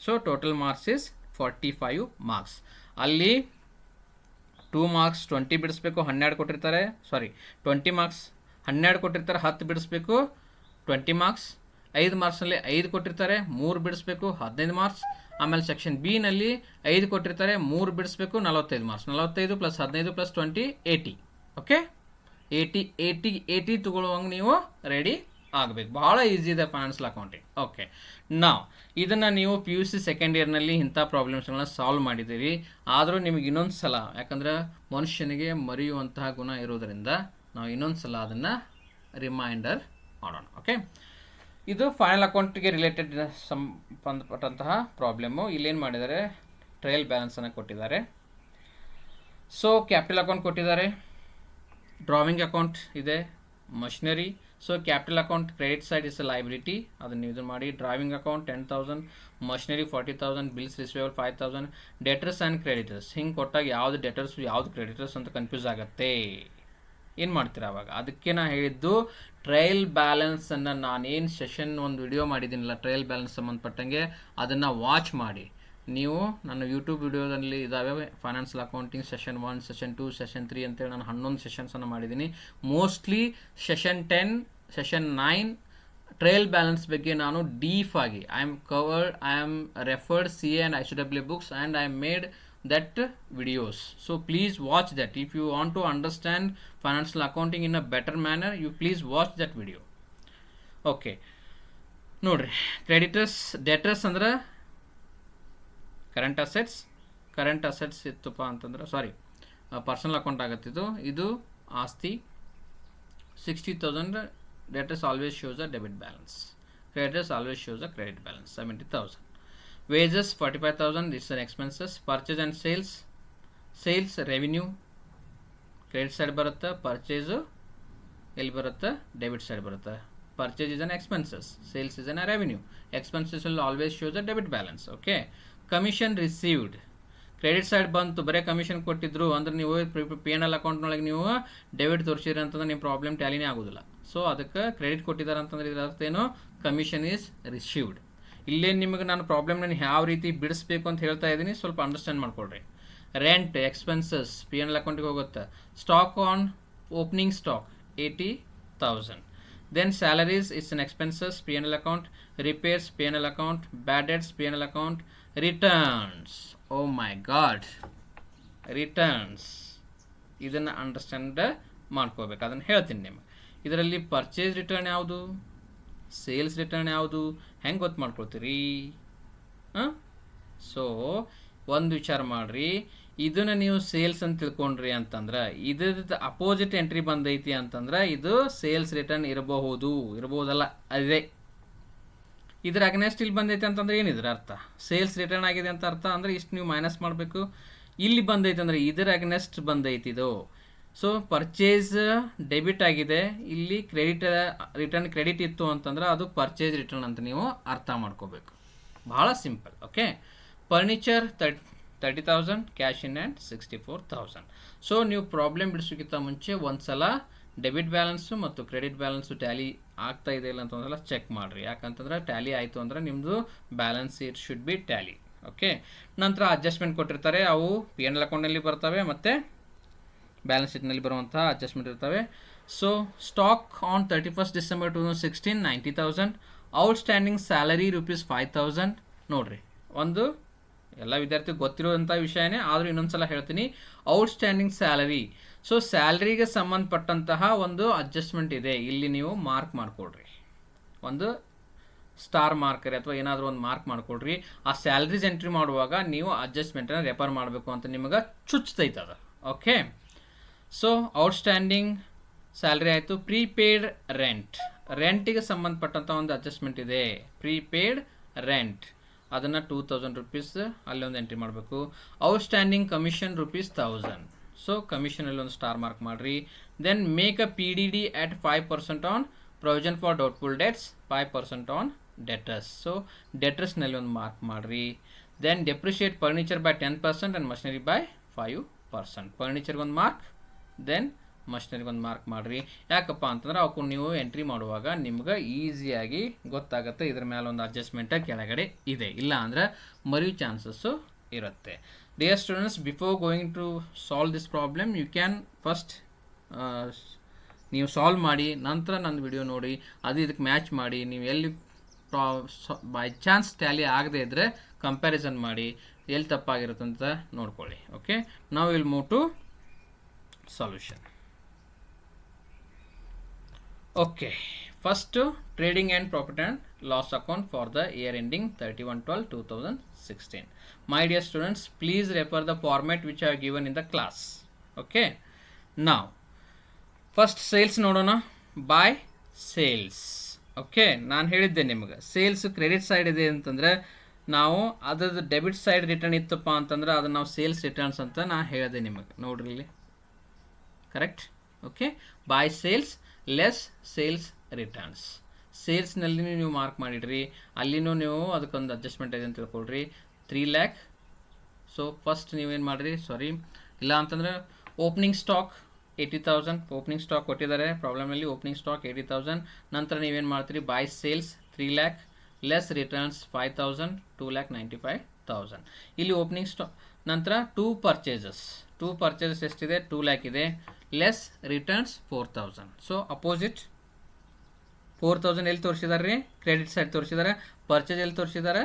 So total marks is 45 marks. ಅಲ್ಲಿ 2 marks 20 ಬಿಡಿಸ್ಬೇಕು, 12 ಕೊಟ್ಟಿರ್ತಾರೆ. 20 marks 12 ಕೊಟ್ಟಿರ್ತಾರೆ, 10 ಬಿಡಿಸ್ಬೇಕು 20 marks. 5 ಮಾರ್ಕ್ಸ್ನಲ್ಲಿ 5 ಕೊಟ್ಟಿರ್ತಾರೆ, 3 ಬಿಡಿಸ್ಬೇಕು 15 ಮಾರ್ಕ್ಸ್. ಆಮೇಲೆ ಸೆಕ್ಷನ್ ಬಿ ನಲ್ಲಿ 5 ಕೊಟ್ಟಿರ್ತಾರೆ, 3 ಬಿಡಿಸ್ಬೇಕು 45 ಮಾರ್ಕ್ಸ್. 45 + 15 + 20 80. ಓಕೆ, 80 ತಗೊಳ್ಳುವಂಗೆ ನೀವು ರೆಡಿ ಆಗಬೇಕು. ಭಾಳ ಈಸಿ ಇದೆ ಫೈನಾನ್ಷಿಯಲ್ ಅಕೌಂಟಿಂಗ್. ಓಕೆ, ನಾವು ಇದನ್ನು ನೀವು PUC ಸೆಕೆಂಡ್ ಇಯರ್ನಲ್ಲಿ ಇಂಥ ಪ್ರಾಬ್ಲಮ್ಸ್ಗಳನ್ನ ಸಾಲ್ವ್ ಮಾಡಿದ್ದೀರಿ. ಆದರೂ ನಿಮಗೆ ಇನ್ನೊಂದು ಸಲ, ಯಾಕಂದ್ರೆ ಮನುಷ್ಯನಿಗೆ ಮರೆಯುವಂತಹ ಗುಣ ಇರೋದರಿಂದ ನಾವು ಇನ್ನೊಂದು ಸಲ ಅದನ್ನು ರಿಮೈಂಡರ್ ಮಾಡೋಣ. ಓಕೆ, ಇದು ಫೈನಲ್ ಅಕೌಂಟ್ಗೆ ರಿಲೇಟೆಡ್ ಸಂಬಂಧಪಟ್ಟಂತಹ ಪ್ರಾಬ್ಲಮ್ಮು. ಇಲ್ಲೇನು ಮಾಡಿದ್ದಾರೆ, ಟ್ರಯಲ್ ಬ್ಯಾಲೆನ್ಸನ್ನು ಕೊಟ್ಟಿದ್ದಾರೆ. ಸೊ ಕ್ಯಾಪಿಟಲ್ ಅಕೌಂಟ್ ಕೊಟ್ಟಿದ್ದಾರೆ, ಡ್ರಾವಿಂಗ್ ಅಕೌಂಟ್ ಇದೆ, machinery. So capital account credit side is a liability, ಅದನ್ನು ನೀವು ಇದು ಮಾಡಿ. Drawing account 10,000, machinery 40,000, bills receivable 5,000, debtors and creditors. ಹಿಂಗೆ ಕೊಟ್ಟಾಗ ಯಾವುದು ಡೆಟರ್ಸ್ ಯಾವುದು ಕ್ರೆಡಿಟರ್ಸ್ ಅಂತ ಕನ್ಫ್ಯೂಸ್ ಆಗುತ್ತೆ. ಏನು ಮಾಡ್ತೀರಾ ಅವಾಗ? ಅದಕ್ಕೆ ನಾನು ಹೇಳಿದ್ದು ಟ್ರಯಲ್ ಬ್ಯಾಲೆನ್ಸನ್ನು ನಾನೇನು ಸೆಷನ್ ಒಂದು ವಿಡಿಯೋ ಮಾಡಿದ್ದೀನಲ್ಲ ಟ್ರಯಲ್ ಬ್ಯಾಲೆನ್ಸ್ ಸಂಬಂಧಪಟ್ಟಂಗೆ, ಅದನ್ನು ವಾಚ್ ಮಾಡಿ. ನೀವು ನನ್ನ ಯೂಟ್ಯೂಬ್ ವಿಡಿಯೋದಲ್ಲಿ ಇದ್ದಾವೆ, financial accounting session 1, session 2, session 3 ಅಂತೇಳಿ ನಾನು 11 ಸೆಷನ್ಸನ್ನು ಮಾಡಿದ್ದೀನಿ. Mostly session 10, session 9 trial balance ಬಗ್ಗೆ ನಾನು ಡೀಪ್ ಆಗಿ I am referred CA and ICAA books and I am made that videos. So please watch that. If you want to understand financial accounting in a better manner, you please watch that video. Okay, ನೋಡ್ರಿ, creditors debtors ಅಂದ್ರೆ current assets ಇತ್ತಪ್ಪ ಅಂತಂದ್ರೆ personal account ಆಗುತ್ತಿದ್ದು. ಇದು ಆಸ್ತಿ 60,000. debtors always shows a debit balance, creditors always shows a credit balance 70,000. wages 45,000, this is an expenses. purchase and sales revenue credit side ಬರುತ್ತೆ, purchase ಎಲ್ಲಿ ಬರುತ್ತೆ, debit side ಬರುತ್ತೆ. purchase is an expenses, sales is an revenue, expenses will always shows a debit balance. Okay, commission received, credit side ಬಂತು, ಬರೀ commission ಕೊಟ್ಟಿದ್ರು ಅಂದ್ರೆ ನೀವು P N L ಅಕೌಂಟ್ನೊಳಗೆ ನೀವು ಡೆಬಿಟ್ ತೋರಿಸಿರಿ ಅಂತಂದ್ರೆ ನಿಮ್ಮ ಪ್ರಾಬ್ಲಮ್ ಟ್ಯಾಲಿನೇ ಆಗೋದಿಲ್ಲ. ಸೊ ಅದಕ್ಕೆ ಕ್ರೆಡಿಟ್ ಕೊಟ್ಟಿದ್ದಾರೆ ಅಂತಂದ್ರೆ ಇದರ ಅರ್ಥ ಏನು, ಕಮಿಷನ್ ಈಸ್ ರಿಸೀವ್ಡ್. ಇಲ್ಲೇ ನಿಮಗೆ ನಾನು ಪ್ರಾಬ್ಲಮ್ನ ಯಾವ ರೀತಿ ಬಿಡಿಸ್ಬೇಕು ಅಂತ ಹೇಳ್ತಾ ಇದ್ದೀನಿ, ಸ್ವಲ್ಪ ಅಂಡರ್ಸ್ಟ್ಯಾಂಡ್ ಮಾಡ್ಕೊಳ್ರಿ. Rent expenses P N L ಅಕೌಂಟಿಗೆ ಹೋಗುತ್ತೆ. Stock on opening stock 80,000. Then salaries is an expenses P&L account, repairs P&L account, bad debts P&L account, returns. Oh my god, returns. ಇದನ್ನು ಅಂಡರ್ಸ್ಟ್ಯಾಂಡ್ ಮಾಡ್ಕೋಬೇಕು, ಅದನ್ನು ಹೇಳ್ತೀನಿ ನಿಮಗೆ. ಇದರಲ್ಲಿ ಪರ್ಚೇಸ್ ರಿಟರ್ನ್ ಯಾವುದು, sales return ಯಾವುದು, ಹೆಂಗೆ ಗೊತ್ತು ಮಾಡ್ಕೊಳ್ತೀರಿ? ಸೊ ಒಂದು ವಿಚಾರ ಮಾಡಿರಿ, ಇದನ್ನು ನೀವು ಸೇಲ್ಸ್ ಅಂತ ತಿಳ್ಕೊಂಡ್ರಿ ಅಂತಂದ್ರೆ ಇದ್ರದ್ದು ಅಪೋಸಿಟ್ ಎಂಟ್ರಿ ಬಂದೈತಿ ಅಂತಂದ್ರೆ ಇದು ಸೇಲ್ಸ್ ರಿಟರ್ನ್ ಇರಬಹುದಲ್ಲ, ಅದೇ ಇದ್ರ ಅಗ್ನೆಸ್ಟ್ ಇಲ್ಲಿ ಬಂದೈತೆ ಅಂತಂದ್ರೆ ಏನಿದ್ರ ಅರ್ಥ, ಸೇಲ್ಸ್ ರಿಟರ್ನ್ ಆಗಿದೆ ಅಂತ ಅರ್ಥ. ಅಂದ್ರೆ ಇಷ್ಟು ನೀವು ಮೈನಸ್ ಮಾಡಬೇಕು. ಇಲ್ಲಿ ಬಂದೈತೆ ಅಂದ್ರೆ ಇದರ ಅಗ್ನೆಸ್ಟ್ ಬಂದೈತಿ ಇದು. ಸೊ ಪರ್ಚೇಸ್ ಡೆಬಿಟ್ ಆಗಿದೆ, ಇಲ್ಲಿ ಕ್ರೆಡಿಟ್ ಇತ್ತು ಅಂತಂದ್ರೆ ಅದು ಪರ್ಚೇಸ್ ರಿಟರ್ನ್ ಅಂತ ನೀವು ಅರ್ಥ ಮಾಡ್ಕೋಬೇಕು. ಬಹಳ simple. Okay, furniture 30,000, cash in hand 64,000. So ನೀವು ಪ್ರಾಬ್ಲಮ್ ಬಿಡಿಸೋಕ್ಕಿಂತ ಮುಂಚೆ ಒಂದ್ಸಲ ಡೆಬಿಟ್ ಬ್ಯಾಲೆನ್ಸು ಮತ್ತು ಕ್ರೆಡಿಟ್ ಬ್ಯಾಲೆನ್ಸು ಟ್ಯಾಲಿ ಆಗ್ತಾ ಇದೆ ಇಲ್ಲ ಅಂತ ಒಂದ್ಸಲ ಚೆಕ್ ಮಾಡಿರಿ. ಯಾಕಂತಂದ್ರೆ ಟ್ಯಾಲಿ ಆಯಿತು ಅಂದರೆ ನಿಮ್ಮದು balance it should B Tally. Okay, ನಂತರ ಅಡ್ಜಸ್ಟ್ಮೆಂಟ್ ಕೊಟ್ಟಿರ್ತಾರೆ, ಅವು ಪಿ ಎನ್ ಎಲ್ ಅಕೌಂಟ್ನಲ್ಲಿ ಬರ್ತವೆ ಮತ್ತು ಬ್ಯಾಲೆನ್ಸ್ ಶೀಟ್ನಲ್ಲಿ ಬರುವಂತಹ ಅಡ್ಜಸ್ಟ್ಮೆಂಟ್ ಇರ್ತವೆ. So stock on 31st December 2016 90,000. Outstanding salary ₹5,000. ನೋಡಿರಿ, ಒಂದು ಎಲ್ಲ ವಿದ್ಯಾರ್ಥಿಗೆ ಗೊತ್ತಿರುವಂಥ ವಿಷಯನೇ, ಆದರೂ ಇನ್ನೊಂದ್ಸಲ ಹೇಳ್ತೀನಿ. ಔಟ್ಸ್ಟ್ಯಾಂಡಿಂಗ್ ಸ್ಯಾಲರಿ, ಸೊ ಸ್ಯಾಲರಿಗೆ ಸಂಬಂಧಪಟ್ಟಂತಹ ಒಂದು ಅಡ್ಜಸ್ಟ್ಮೆಂಟ್ ಇದೆ, ಇಲ್ಲಿ ನೀವು ಮಾರ್ಕ್ ಮಾಡಿಕೊಡ್ರಿ, ಒಂದು ಸ್ಟಾರ್ ಮಾರ್ಕರಿ ಅಥವಾ ಏನಾದರೂ ಒಂದು ಮಾರ್ಕ್ ಮಾಡಿಕೊಡ್ರಿ. ಆ ಸ್ಯಾಲ್ರೀಸ್ ಎಂಟ್ರಿ ಮಾಡುವಾಗ ನೀವು ಅಡ್ಜಸ್ಟ್ಮೆಂಟನ್ನು ರೆಫರ್ ಮಾಡಬೇಕು ಅಂತ ನಿಮಗೆ ಚುಚ್ತೈತದ. ಓಕೆ, ಸೊ ಔಟ್ಸ್ಟ್ಯಾಂಡಿಂಗ್ ಸ್ಯಾಲ್ರಿ ಆಯಿತು. ಪ್ರೀಪೇಯ್ಡ್ ರೆಂಟಿಗೆ ಸಂಬಂಧಪಟ್ಟಂಥ ಒಂದು ಅಡ್ಜಸ್ಟ್ಮೆಂಟ್ ಇದೆ, ಪ್ರೀಪೇಯ್ಡ್ ರೆಂಟ್, ಅದನ್ನು ₹2,000 ಅಲ್ಲಿ ಒಂದು ಎಂಟ್ರಿ ಮಾಡಬೇಕು. Outstanding commission ₹1,000. ಸೊ ಕಮಿಷನಲ್ಲಿ ಒಂದು ಸ್ಟಾರ್ ಮಾರ್ಕ್ ಮಾಡಿರಿ. Then make a PDD at 5% on provision for doubtful debts, 5% on debtors. So ಡೆಟರ್ಸ್ನಲ್ಲಿ ಒಂದು ಮಾರ್ಕ್ ಮಾಡಿರಿ. Then depreciate furniture by 10% and machinery by 5%. ಫರ್ನಿಚರ್ಗೆ ಒಂದು ಮಾರ್ಕ್, ದೆನ್ ಮಷಿನರಿಗೆ ಒಂದು ಮಾರ್ಕ್ ಮಾಡಿರಿ. ಯಾಕಪ್ಪ ಅಂತಂದ್ರೆ ಅವಕ್ಕೂ ನೀವು ಎಂಟ್ರಿ ಮಾಡುವಾಗ ನಿಮ್ಗೆ ಈಸಿಯಾಗಿ ಗೊತ್ತಾಗುತ್ತೆ ಇದ್ರ ಮೇಲೆ ಒಂದು ಅಡ್ಜಸ್ಟ್ಮೆಂಟ್ ಕೆಳಗಡೆ ಇದೆ, ಇಲ್ಲ ಅಂದರೆ ಮರೆಯೋ ಚಾನ್ಸಸ್ಸು ಇರುತ್ತೆ. Dear students, before going to solve this problem you can first ನೀವು ಸಾಲ್ವ್ ಮಾಡಿ, ನಂತರ ನನ್ನ ವಿಡಿಯೋ ನೋಡಿ, ಅದು ಇದಕ್ಕೆ ಮ್ಯಾಚ್ ಮಾಡಿ, ನೀವು ಎಲ್ಲಿ ಬೈ ಚಾನ್ಸ್ ಟ್ಯಾಲಿ ಆಗದೆ ಇದ್ದರೆ ಕಂಪ್ಯಾರಿಸನ್ ಮಾಡಿ ಎಲ್ಲಿ ತಪ್ಪಾಗಿರುತ್ತೆ ಅಂತ ನೋಡ್ಕೊಳ್ಳಿ. ಓಕೆ, ನಾವು will move to solution. Okay, first trading and profit and loss account for the year ending 31/12/2016. My dear students, please refer the format which I have given in the class. Okay, now first sales ನೋಡೋಣ. by sales. Okay, ನಾನು ಹೇಳಿದ್ದೆ ನಿಮಗೆ sales credit side ಇದೆ ಅಂತಂದರೆ ನಾವು ಅದ್ರದ್ದು debit side return ಇತ್ತಪ್ಪ ಅಂತಂದ್ರೆ ಅದನ್ನು ನಾವು ಸೇಲ್ಸ್ ರಿಟರ್ನ್ಸ್ ಅಂತ ನಾನು ಹೇಳಿದೆ ನಿಮಗೆ. ನೋಡ್ರಿ ಇಲ್ಲಿ correct. Okay, by sales less sales returns. ಸೇಲ್ಸ್ನಲ್ಲಿ ನೀವು ಮಾರ್ಕ್ ಮಾಡಿಡ್ರಿ, ಅಲ್ಲಿನೂ ನೀವು ಅದಕ್ಕೊಂದು ಅಡ್ಜಸ್ಟ್ಮೆಂಟ್ ಇದೆ ಅಂತ ತಿಳ್ಕೊಳ್ರಿ. 3 lakh. ಸೊ ಫಸ್ಟ್ ನೀವೇನು ಮಾಡಿರಿ, ಇಲ್ಲ ಅಂತಂದರೆ ಓಪನಿಂಗ್ ಸ್ಟಾಕ್ 80,000, ಓಪನಿಂಗ್ ಸ್ಟಾಕ್ ಕೊಟ್ಟಿದ್ದಾರೆ ಪ್ರಾಬ್ಲಮಲ್ಲಿ, ಓಪನಿಂಗ್ ಸ್ಟಾಕ್ 80,000. ನಂತರ ನೀವೇನು ಮಾಡ್ತೀರಿ, by sales 3 lakh less returns 5,000, 2,95,000. ಇಲ್ಲಿ ಓಪನಿಂಗ್ ಸ್ಟಾಕ್ ನಂತರ ಟೂ ಪರ್ಚೇಸಸ್ ಎಷ್ಟಿದೆ, 2 lakh ಇದೆ, ಲೆಸ್ ರಿಟರ್ನ್ಸ್ 4,000. ಸೊ ಅಪೋಸಿಟ್ 4,000 ಎಲ್ಲಿ ತೋರಿಸಿದ್ದಾರೆ ರೀ, ಕ್ರೆಡಿಟ್ ಸೈಡ್ ತೋರಿಸಿದ್ದಾರೆ. ಪರ್ಚೇಸ್ ಎಲ್ಲಿ ತೋರಿಸಿದ್ದಾರೆ,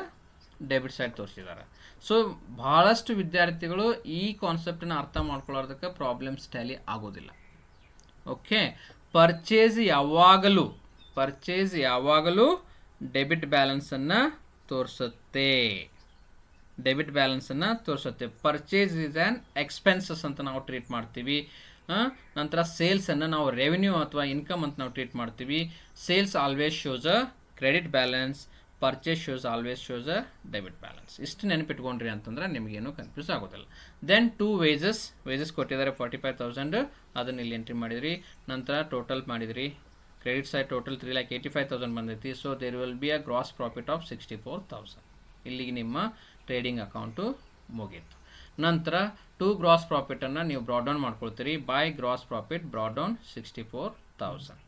ಡೆಬಿಟ್ ಸೈಡ್ ತೋರಿಸಿದ್ದಾರೆ. ಸೊ ಭಾಳಷ್ಟು ವಿದ್ಯಾರ್ಥಿಗಳು ಈ ಕಾನ್ಸೆಪ್ಟನ್ನು ಅರ್ಥ ಮಾಡ್ಕೊಳ್ಳೋದಕ್ಕೆ ಪ್ರಾಬ್ಲಮ್ಸ್ ಟ್ಯಾಲಿ ಆಗೋದಿಲ್ಲ. ಓಕೆ, ಪರ್ಚೇಸ್ ಯಾವಾಗಲೂ ಡೆಬಿಟ್ ಬ್ಯಾಲೆನ್ಸನ್ನು ತೋರಿಸುತ್ತೆ. ಪರ್ಚೇಸ್ ಇಸ್ ಆ್ಯನ್ ಎಕ್ಸ್ಪೆನ್ಸಸ್ ಅಂತ ನಾವು ಟ್ರೀಟ್ ಮಾಡ್ತೀವಿ. ನಂತರ ಸೇಲ್ಸನ್ನು ನಾವು ರೆವೆನ್ಯೂ ಅಥವಾ ಇನ್ಕಮ್ ಅಂತ ನಾವು ಟ್ರೀಟ್ ಮಾಡ್ತೀವಿ. Sales always shows a credit balance, purchase always shows a debit balance. ಇಷ್ಟು ನೆನಪಿಟ್ಕೊಂಡ್ರಿ ಅಂತಂದ್ರೆ ನಿಮಗೇನು ಕನ್ಫ್ಯೂಸ್ ಆಗೋದಿಲ್ಲ. ದೆನ್ 2 ವೇಜಸ್ ಕೊಟ್ಟಿದ್ದಾರೆ 45,000, ಅದನ್ನು ಇಲ್ಲಿ ಎಂಟ್ರಿ ಮಾಡಿದ್ರಿ. ನಂತರ ಟೋಟಲ್ ಮಾಡಿದ್ರಿ, ಕ್ರೆಡಿಟ್ ಸೈಡ್ ಟೋಟಲ್ 3,85,000 ಬಂದೈತಿ. So there will be a gross profit of 64,000. ಇಲ್ಲಿಗೆ ನಿಮ್ಮ ಟ್ರೇಡಿಂಗ್ ಅಕೌಂಟು ಮುಗೀತು. ನಂತರ ಟು ಗ್ರಾಸ್ ಪ್ರಾಫಿಟನ್ನು ನೀವು ಬ್ರಾಡ್ ಡೌನ್ ಮಾಡ್ಕೊಳ್ತೀರಿ. By gross profit brought down 64,000.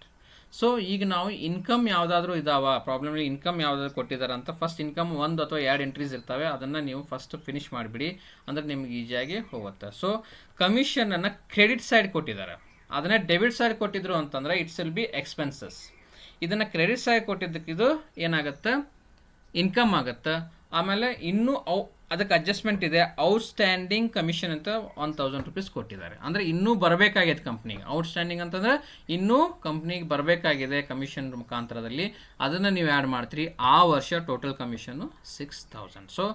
So ಈಗ ನಾವು ಇನ್ಕಮ್ ಯಾವುದಾದ್ರೂ ಇದಾವ ಪ್ರಾಬ್ಲಮ್ಲಿ ಇನ್ಕಮ್ ಯಾವುದಾದ್ರು ಕೊಟ್ಟಿದ್ದಾರೆ ಅಂತ ಫಸ್ಟ್ ಇನ್ಕಮ್ 1 ಅಥವಾ 2 ಎಂಟ್ರೀಸ್ ಇರ್ತವೆ, ಅದನ್ನು ನೀವು ಫಸ್ಟ್ ಫಿನಿಶ್ ಮಾಡಿಬಿಡಿ, ಅಂದರೆ ನಿಮ್ಗೆ ಈಸಿಯಾಗಿ ಹೋಗುತ್ತೆ. ಸೊ ಕಮಿಷನನ್ನು ಕ್ರೆಡಿಟ್ ಸೈಡ್ ಕೊಟ್ಟಿದ್ದಾರೆ, ಅದನ್ನೇ ಡೆಬಿಟ್ ಸೈಡ್ ಕೊಟ್ಟಿದ್ರು ಅಂತಂದರೆ ಇಟ್ಸ್ ವಿಲ್ ಬಿ ಎಕ್ಸ್ಪೆನ್ಸಸ್. ಇದನ್ನು ಕ್ರೆಡಿಟ್ ಸೈಡ್ ಕೊಟ್ಟಿದ್ದಕ್ಕೆ ಇದು ಏನಾಗುತ್ತೆ, ಇನ್ಕಮ್ ಆಗುತ್ತೆ. ಆಮೇಲೆ ಇನ್ನೂ ಅದಕ್ಕೆ ಅಡ್ಜಸ್ಟ್ಮೆಂಟ್ ಇದೆ. ಔಟ್ಸ್ಟ್ಯಾಂಡಿಂಗ್ ಕಮಿಷನ್ ಅಂತ 1,000 ರೂಪೀಸ್ ಕೊಟ್ಟಿದ್ದಾರೆ, ಅಂದರೆ ಇನ್ನೂ ಬರಬೇಕಾಗಿದೆ ಕಂಪ್ನಿಗೆ. ಔಟ್ಸ್ಟ್ಯಾಂಡಿಂಗ್ ಅಂತಂದರೆ ಇನ್ನೂ ಕಂಪ್ನಿಗೆ ಬರಬೇಕಾಗಿದೆ ಕಮಿಷನ್ ಮುಖಾಂತರದಲ್ಲಿ, ಅದನ್ನು ನೀವು ಆ್ಯಡ್ ಮಾಡ್ತೀರಿ. ಆ ವರ್ಷ ಟೋಟಲ್ ಕಮಿಷನ್ನು 6,000. ಸೊ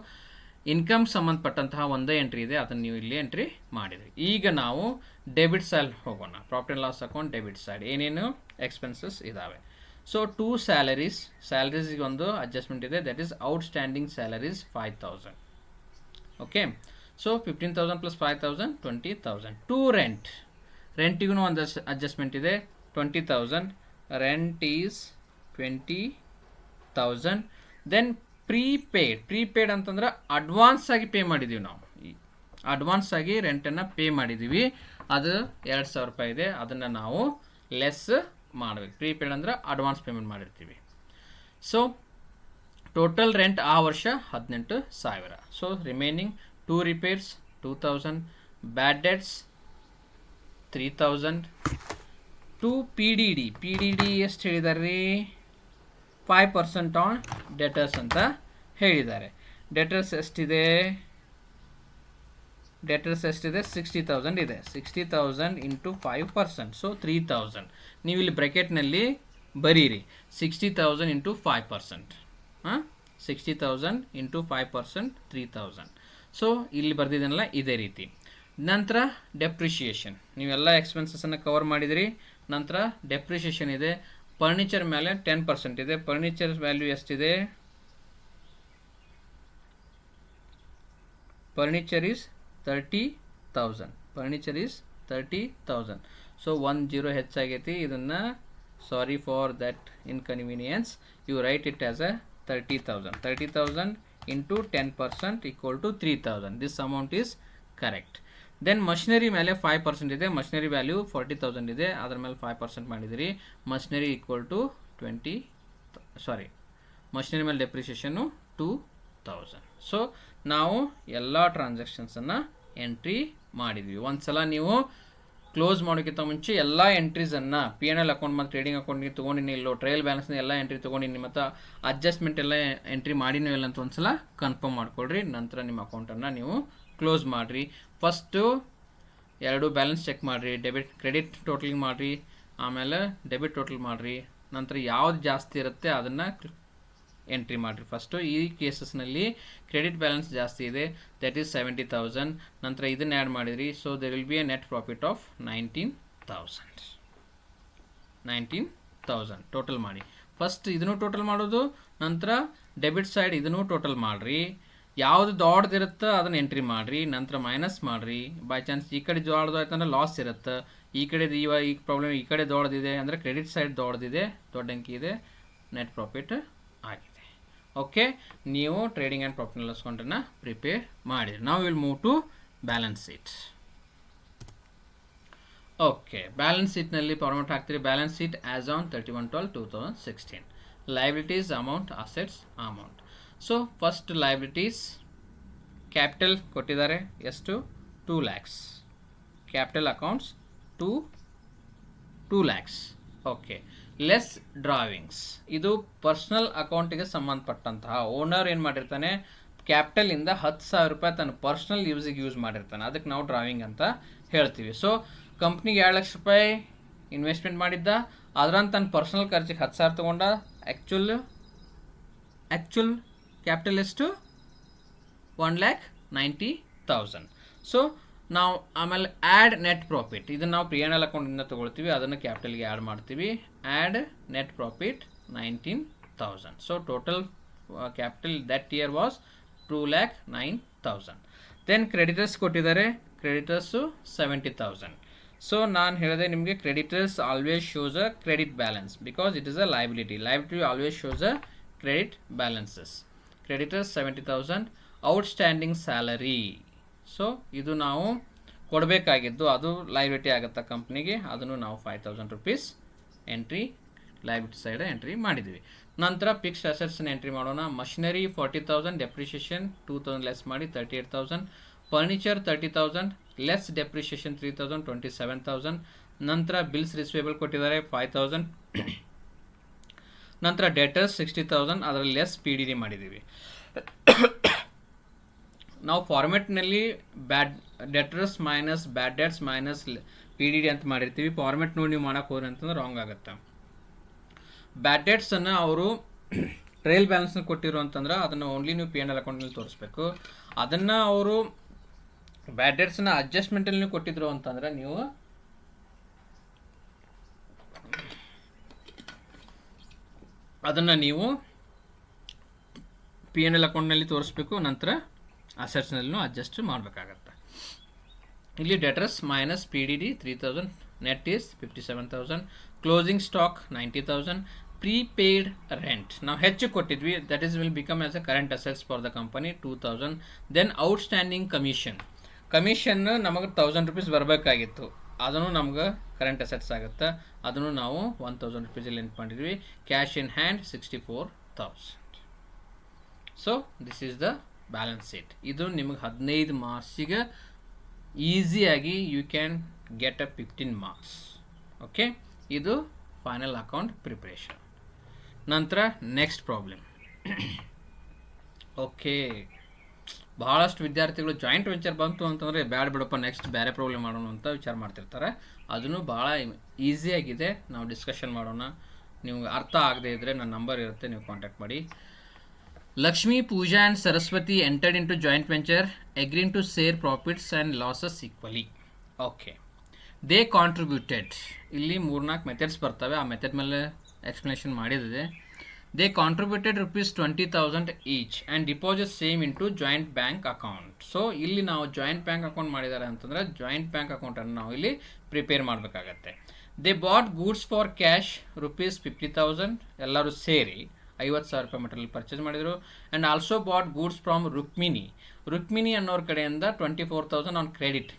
ಇನ್ಕಮ್ ಸಂಬಂಧಪಟ್ಟಂತಹ ಒಂದೇ ಎಂಟ್ರಿ ಇದೆ, ಅದನ್ನು ನೀವು ಇಲ್ಲಿ ಎಂಟ್ರಿ ಮಾಡಿದ್ರಿ. ಈಗ ನಾವು ಡೆಬಿಟ್ ಸೈಡ್ ಹೋಗೋಣ. Profit and loss account debit side ಏನೇನು ಎಕ್ಸ್ಪೆನ್ಸಸ್ ಇದ್ದಾವೆ. ಸೊ 2 ಸ್ಯಾಲರೀಸ್ಗೆ ಒಂದು ಅಡ್ಜಸ್ಟ್ಮೆಂಟ್ ಇದೆ, that is outstanding salaries 5,000. Okay, so 15,000 plus 5,000 20,000. 2 ರೆಂಟಿಗೂ ಒಂದು ಅಡ್ಜಸ್ಟ್ಮೆಂಟ್ ಇದೆ, 20,000. Rent is 20,000. ದೆನ್ ಪ್ರೀಪೇಯ್ಡ್ ಅಂತಂದ್ರೆ ಅಡ್ವಾನ್ಸ್ ಆಗಿ ಪೇ ಮಾಡಿದ್ದೀವಿ ನಾವು. ಅಡ್ವಾನ್ಸ್ ಆಗಿ ರೆಂಟನ್ನು ಪೇ ಮಾಡಿದ್ದೀವಿ, ಅದು 2,000 ರೂಪಾಯಿ ಇದೆ, ಅದನ್ನು ನಾವು ಲೆಸ್ ಮಾಡಬೇಕು. ಪ್ರೀಪೇಯ್ಡ್ ಅಂದರೆ ಅಡ್ವಾನ್ಸ್ ಪೇಮೆಂಟ್ ಮಾಡಿರ್ತೀವಿ. ಸೊ ಟೋಟಲ್ ರೆಂಟ್ ಆ ವರ್ಷ 18,000. ಸೊ ರಿಮೈನಿಂಗ್ 2 ರಿಪೇರ್ಸ್ 2,000, ಬ್ಯಾಡ್ ಡೆಟ್ಸ್ 3,000. 2 ಪಿ ಡಿ ಎಷ್ಟು ಹೇಳಿದ್ದಾರೆ ರೀ, 5% ಆನ್ ಡೆಟರ್ಸ್ ಅಂತ ಹೇಳಿದ್ದಾರೆ. ಡೆಟರ್ಸ್ ಎಷ್ಟಿದೆ 60,000 ಇದೆ. 60,000 ಇಂಟು 5%, ಸೊ 3,000. ನೀವು ಇಲ್ಲಿ ಬ್ರ್ಯಾಕೆಟ್ನಲ್ಲಿ ಬರೀರಿ 60,000 ಇಂಟು 5%. 60,000 ಇಂಟು 5% 3,000. ಸೊ ಇಲ್ಲಿ ಬರ್ದಿದ್ದೆನಲ್ಲ ಇದೇ ರೀತಿ. ನಂತರ ಡೆಪ್ರಿಷಿಯೇಷನ್, ನೀವೆಲ್ಲ ಎಕ್ಸ್ಪೆನ್ಸಸನ್ನು ಕವರ್ ಮಾಡಿದಿರಿ. ನಂತರ ಡೆಪ್ರಿಷಿಯೇಷನ್ ಇದೆ. ಫರ್ನಿಚರ್ ಮೇಲೆ 10% ಇದೆ. ಫರ್ನಿಚರ್ ವ್ಯಾಲ್ಯೂ ಎಷ್ಟಿದೆ, furniture is 30,000. Furniture is 30,000. So 10 ಹೆಚ್ಚಾಗೈತಿ. ಇದನ್ನು sorry for that inconvenience, you write it as a 30,000. 30,000 into 10% equal to 3,000. This amount is correct. Then machinery ಮೇಲೆ 5% ಇದೆ. ಮಷಿನರಿ ವ್ಯಾಲ್ಯೂ 40,000 ಇದೆ, ಅದರ ಮೇಲೆ 5% ಮಾಡಿದಿರಿ. ಮಷಿನರಿ ಈಕ್ವಲ್ ಟು ಮಷಿನರಿ ಮೇಲೆ ಡೆಪ್ರಿಷಿಯೇಷನ್ನು 2,000. ಸೊ ನಾವು ಎಲ್ಲ ಟ್ರಾನ್ಸಾಕ್ಷನ್ಸನ್ನು ಎಂಟ್ರಿ ಮಾಡಿದ್ವಿ. ಒಂದು ಸಲ ನೀವು ಕ್ಲೋಸ್ ಮಾಡೋಕ್ಕಿಂತ ಮುಂಚೆ ಎಲ್ಲ ಎಂಟ್ರೀಸನ್ನು P&L ಅಕೌಂಟ್ ಮತ್ತು ಟ್ರೇಡಿಂಗ್ ಅಕೌಂಟ್ಗೆ ತೊಗೊಂಡಿನಿ ಇಲ್ಲೋ, ಟ್ರಯಲ್ ಬ್ಯಾಲೆನ್ಸ್ನ ಎಲ್ಲ ಎಂಟ್ರಿ ತೊಗೊಂಡಿನಿ ಮತ್ತು ಅಡ್ಜಸ್ಟ್ಮೆಂಟ್ ಎಲ್ಲ ಎಂಟ್ರಿ ಮಾಡಿನೋ ಇಲ್ಲ ಅಂತ ಒಂದು ಸಲ ಕನ್ಫರ್ಮ್ ಮಾಡ್ಕೊಳ್ರಿ. ನಂತರ ನಿಮ್ಮ ಅಕೌಂಟನ್ನು ನೀವು ಕ್ಲೋಸ್ ಮಾಡಿರಿ. ಫಸ್ಟು 2 ಬ್ಯಾಲೆನ್ಸ್ ಚೆಕ್ ಮಾಡಿರಿ, ಕ್ರೆಡಿಟ್ ಟೋಟಲಿಂಗ್ ಮಾಡಿರಿ, ಆಮೇಲೆ ಡೆಬಿಟ್ ಟೋಟಲ್ ಮಾಡಿರಿ. ನಂತರ ಯಾವ್ದು ಜಾಸ್ತಿ ಇರುತ್ತೆ ಅದನ್ನು ಎಂಟ್ರಿ ಮಾಡಿರಿ. ಫಸ್ಟು ಈ ಕೇಸಸ್ನಲ್ಲಿ ಕ್ರೆಡಿಟ್ ಬ್ಯಾಲೆನ್ಸ್ ಜಾಸ್ತಿ ಇದೆ, ದಟ್ ಈಸ್ 70,000. ನಂತರ ಇದನ್ನು ಆ್ಯಡ್ ಮಾಡಿದ್ರಿ. So there will be a net profit of 19,000 total ಮಾಡಿ. ಫಸ್ಟ್ ಇದನ್ನು ಟೋಟಲ್ ಮಾಡೋದು, ನಂತರ ಡೆಬಿಟ್ ಸೈಡ್ ಇದನ್ನು ಟೋಟಲ್ ಮಾಡಿರಿ. ಯಾವುದು ದೊಡ್ಡದಿರುತ್ತೆ ಅದನ್ನು ಎಂಟ್ರಿ ಮಾಡಿರಿ, ನಂತರ ಮೈನಸ್ ಮಾಡಿರಿ. ಬೈ ಚಾನ್ಸ್ ಈ ಕಡೆ ದೊಡ್ಡದು ಆಯ್ತಂದ್ರೆ ಲಾಸ್ ಇರುತ್ತೆ, ಈ ಕಡೆ ಈ ಪ್ರಾಬ್ಲಮ್ ಈ ಕಡೆ ದೊಡ್ಡದಿದೆ ಅಂದರೆ ಕ್ರೆಡಿಟ್ ಸೈಡ್ ದೊಡ್ಡದಿದೆ, ದೊಡ್ಡ ಅಂಕಿ ಇದೆ, ನೆಟ್ ಪ್ರಾಫಿಟ್ ಆಗಿದೆ. ಓಕೆ, ನೀವು trading and profit and loss ಅಕೌಂಟನ್ನು ಪ್ರಿಪೇರ್ ಮಾಡಿರಿ. ನಾವು will move to balance sheet. Okay, balance ಶೀಟ್ನಲ್ಲಿ ಫಾರ್ಮೆಟ್ ಹಾಕ್ತೀರಿ. Balance sheet as on 31/12/2016. Liabilities amount, assets amount. So first liabilities, capital ಕೊಟ್ಟಿದ್ದಾರೆ ಎಷ್ಟು, 2 lakhs. Capital accounts 2 lakhs. Okay, less drawings, ಇದು personal ಅಕೌಂಟಿಗೆ ಸಂಬಂಧಪಟ್ಟಂತಹ ಓನರ್ ಏನು ಮಾಡಿರ್ತಾನೆ, ಕ್ಯಾಪಿಟಲಿಂದ 10,000 ರೂಪಾಯಿ ತನ್ನ ಪರ್ಸ್ನಲ್ ಯೂಸಿಗೆ ಯೂಸ್ ಮಾಡಿರ್ತಾನೆ, ಅದಕ್ಕೆ ನಾವು ಡ್ರಾವಿಂಗ್ ಅಂತ ಹೇಳ್ತೀವಿ. ಸೊ ಕಂಪ್ನಿಗೆ 2 ಲಕ್ಷ ರೂಪಾಯಿ ಇನ್ವೆಸ್ಟ್ಮೆಂಟ್ ಮಾಡಿದ್ದ, ಅದರಂತ ತನ್ನ ಪರ್ಸ್ನಲ್ ಖರ್ಚಿಗೆ 10,000 ತೊಗೊಂಡ. ಆ್ಯಕ್ಚುಲ್ ಕ್ಯಾಪಿಟಲ್ ಎಷ್ಟು, 1,90,000. ಸೊ ನಾವು ಆಮೇಲೆ ಆ್ಯಡ್ ನೆಟ್ ಪ್ರಾಫಿಟ್, ಇದನ್ನು ನಾವು P&L ಅಕೌಂಟಿಂದ ತೊಗೊಳ್ತೀವಿ, ಅದನ್ನು ಕ್ಯಾಪಿಟಲ್ಗೆ ಆ್ಯಡ್ ಮಾಡ್ತೀವಿ. Add net profit 19,000. So total capital that year was 2,09,000. Then creditors ಕೊಟ್ಟಿದ್ದಾರೆ, ಕ್ರೆಡಿಟರ್ಸು 70,000. ಸೊ ನಾನು ಹೇಳಿದೆ ನಿಮಗೆ creditors always shows a credit balance because it is a liability. Liability always shows a credit balances. Creditors 70,000, outstanding salary. So ಇದು ನಾವು ಕೊಡಬೇಕಾಗಿದ್ದು, ಅದು liability ಆಗುತ್ತೆ ಕಂಪ್ನಿಗೆ, ಅದನ್ನು ನಾವು 5,000 rupees entry liability side entry ಮಾಡಿದ್ವಿ. ನಂತರ ಫಿಕ್ಸ್ಡ್ ಅಸೆಟ್ಸ್ನ ಎಂಟ್ರಿ ಮಾಡೋಣ. ಮಷಿನರಿ 40,000, ಡೆಪ್ರಿಷಿಯೇಷನ್ 2,000 ಲೆಸ್ ಮಾಡಿ 38,000, ಫರ್ನಿಚರ್ 30,000 ಲೆಸ್ ಡೆಪ್ರಿಷಿಯೇಷನ್ 3,000 27,000. ನಂತರ ಬಿಲ್ಸ್ ರಿಸಿವೇಬಲ್ ಕೊಟ್ಟಿದ್ದಾರೆ 5,000. ನಂತರ ಡೆಟರ್ಸ್ 60,000, ಅದರಲ್ಲಿ ಲೆಸ್ PDD ಮಾಡಿದ್ದೀವಿ. ನಾವು ಫಾರ್ಮೆಟ್ನಲ್ಲಿ debtors minus bad debts minus PDD ಅಂತ ಮಾಡಿರ್ತೀವಿ. ಫಾರ್ಮೆಟ್ ನೋಡಿ ನೀವು ಮಾಡೋಕೆ ಹೋದ್ರೆ ಅಂತಂದ್ರೆ ರಾಂಗ್ ಆಗುತ್ತೆ. ಬ್ಯಾಡ್ ಡೆಟ್ಸನ್ನು ಅವರು ಟ್ರಯಲ್ ಬ್ಯಾಲೆನ್ಸ್ನ ಕೊಟ್ಟಿರೋ ಅಂತಂದ್ರೆ ಅದನ್ನು ಓನ್ಲಿ ನೀವು P&L ಅಕೌಂಟ್ನಲ್ಲಿ ತೋರಿಸ್ಬೇಕು. ಅದನ್ನು ಅವರು ಬ್ಯಾಡ್ ಡೆಟ್ಸ್ನ ಅಡ್ಜಸ್ಟ್ಮೆಂಟಲ್ಲಿ ಕೊಟ್ಟಿದ್ರು ಅಂತಂದ್ರೆ ನೀವು ಅದನ್ನು ನೀವು P&L ಅಕೌಂಟ್ನಲ್ಲಿ ತೋರಿಸ್ಬೇಕು. ನಂತರ ಅಸೆಟ್ಸ್ನಲ್ಲೂ ಅಡ್ಜಸ್ಟ್ ಮಾಡಬೇಕಾಗತ್ತೆ. ಇಲ್ಲಿ debtors minus PDD 3,000, net is 57,000, closing stock 90,000, prepaid rent ನಾವು ಹೆಚ್ಚು ಕೊಟ್ಟಿದ್ವಿ, that is will become as a current assets for the company 2,000. Then outstanding commission ನಮಗೆ 1,000 ರುಪೀಸ್ ಬರಬೇಕಾಗಿತ್ತು, ಅದನ್ನು ನಮ್ಗೆ ಕರೆಂಟ್ ಅಸೆಟ್ಸ್ ಆಗುತ್ತೆ, ಅದನ್ನು ನಾವು 1,000 ರುಪೀಸಲ್ಲಿ ಎಂಟ್ ಮಾಡಿದ್ವಿ. Cash in hand 64,000. So this is the balance sheet. ಇದು ನಿಮಗೆ 15 ಮಾರ್ಕ್ಸಿಗೆ ಈಸಿಯಾಗಿ you can get a 15 marks. Okay, ಇದು ಫೈನಲ್ ಅಕೌಂಟ್ ಪ್ರಿಪ್ರೇಷನ್. ನಂತರ ನೆಕ್ಸ್ಟ್ ಪ್ರಾಬ್ಲಮ್. ಓಕೆ, ಭಾಳಷ್ಟು ವಿದ್ಯಾರ್ಥಿಗಳು ಜಾಯಿಂಟ್ ವೆಂಚರ್ ಬಂತು ಅಂತಂದರೆ ಬ್ಯಾಡ್ ಬಿಡಪ್ಪ ನೆಕ್ಸ್ಟ್ ಬೇರೆ ಪ್ರಾಬ್ಲಮ್ ಮಾಡೋಣ ಅಂತ ವಿಚಾರ ಮಾಡ್ತಿರ್ತಾರೆ. ಅದನ್ನು ಭಾಳ ಈಸಿಯಾಗಿದೆ, ನಾವು ಡಿಸ್ಕಷನ್ ಮಾಡೋಣ. ನಿಮ್ಗೆ ಅರ್ಥ ಆಗದೆ ಇದ್ದರೆ ನನ್ನ ನಂಬರ್ ಇರುತ್ತೆ, ನೀವು ಕಾಂಟ್ಯಾಕ್ಟ್ ಮಾಡಿ. Lakshmi, Pooja and Saraswati entered into joint venture, agreeing to share profits and losses equally. Okay. They contributed. ಇಲ್ಲಿ 3-4 ಮೆಥಡ್ಸ್ ಬರ್ತವೆ, ಆ ಮೆಥಡ್ ಮೇಲೆ ಎಕ್ಸ್ಪ್ಲನೇಷನ್ ಮಾಡಿದೆ. They contributed rupees 20,000 each and deposit same into joint bank account. So ಇಲ್ಲಿ ನಾವು joint bank account ಮಾಡಿದ್ದಾರೆ ಅಂತಂದರೆ joint bank ಅಕೌಂಟನ್ನು ನಾವು ಇಲ್ಲಿ ಪ್ರಿಪೇರ್ ಮಾಡಬೇಕಾಗತ್ತೆ. They bought goods for cash rupees 50,000, ಎಲ್ಲರೂ ಸೇರಿ 50,000 ರೂಪಾಯಿ ಮೆಟೀರಿಯಲ್ ಪರ್ಚೇಸ್ ಮಾಡಿದರು. And also bought goods from Rukmini ಅನ್ನೋರ ಕಡೆಯಿಂದ 24,000 ಆನ್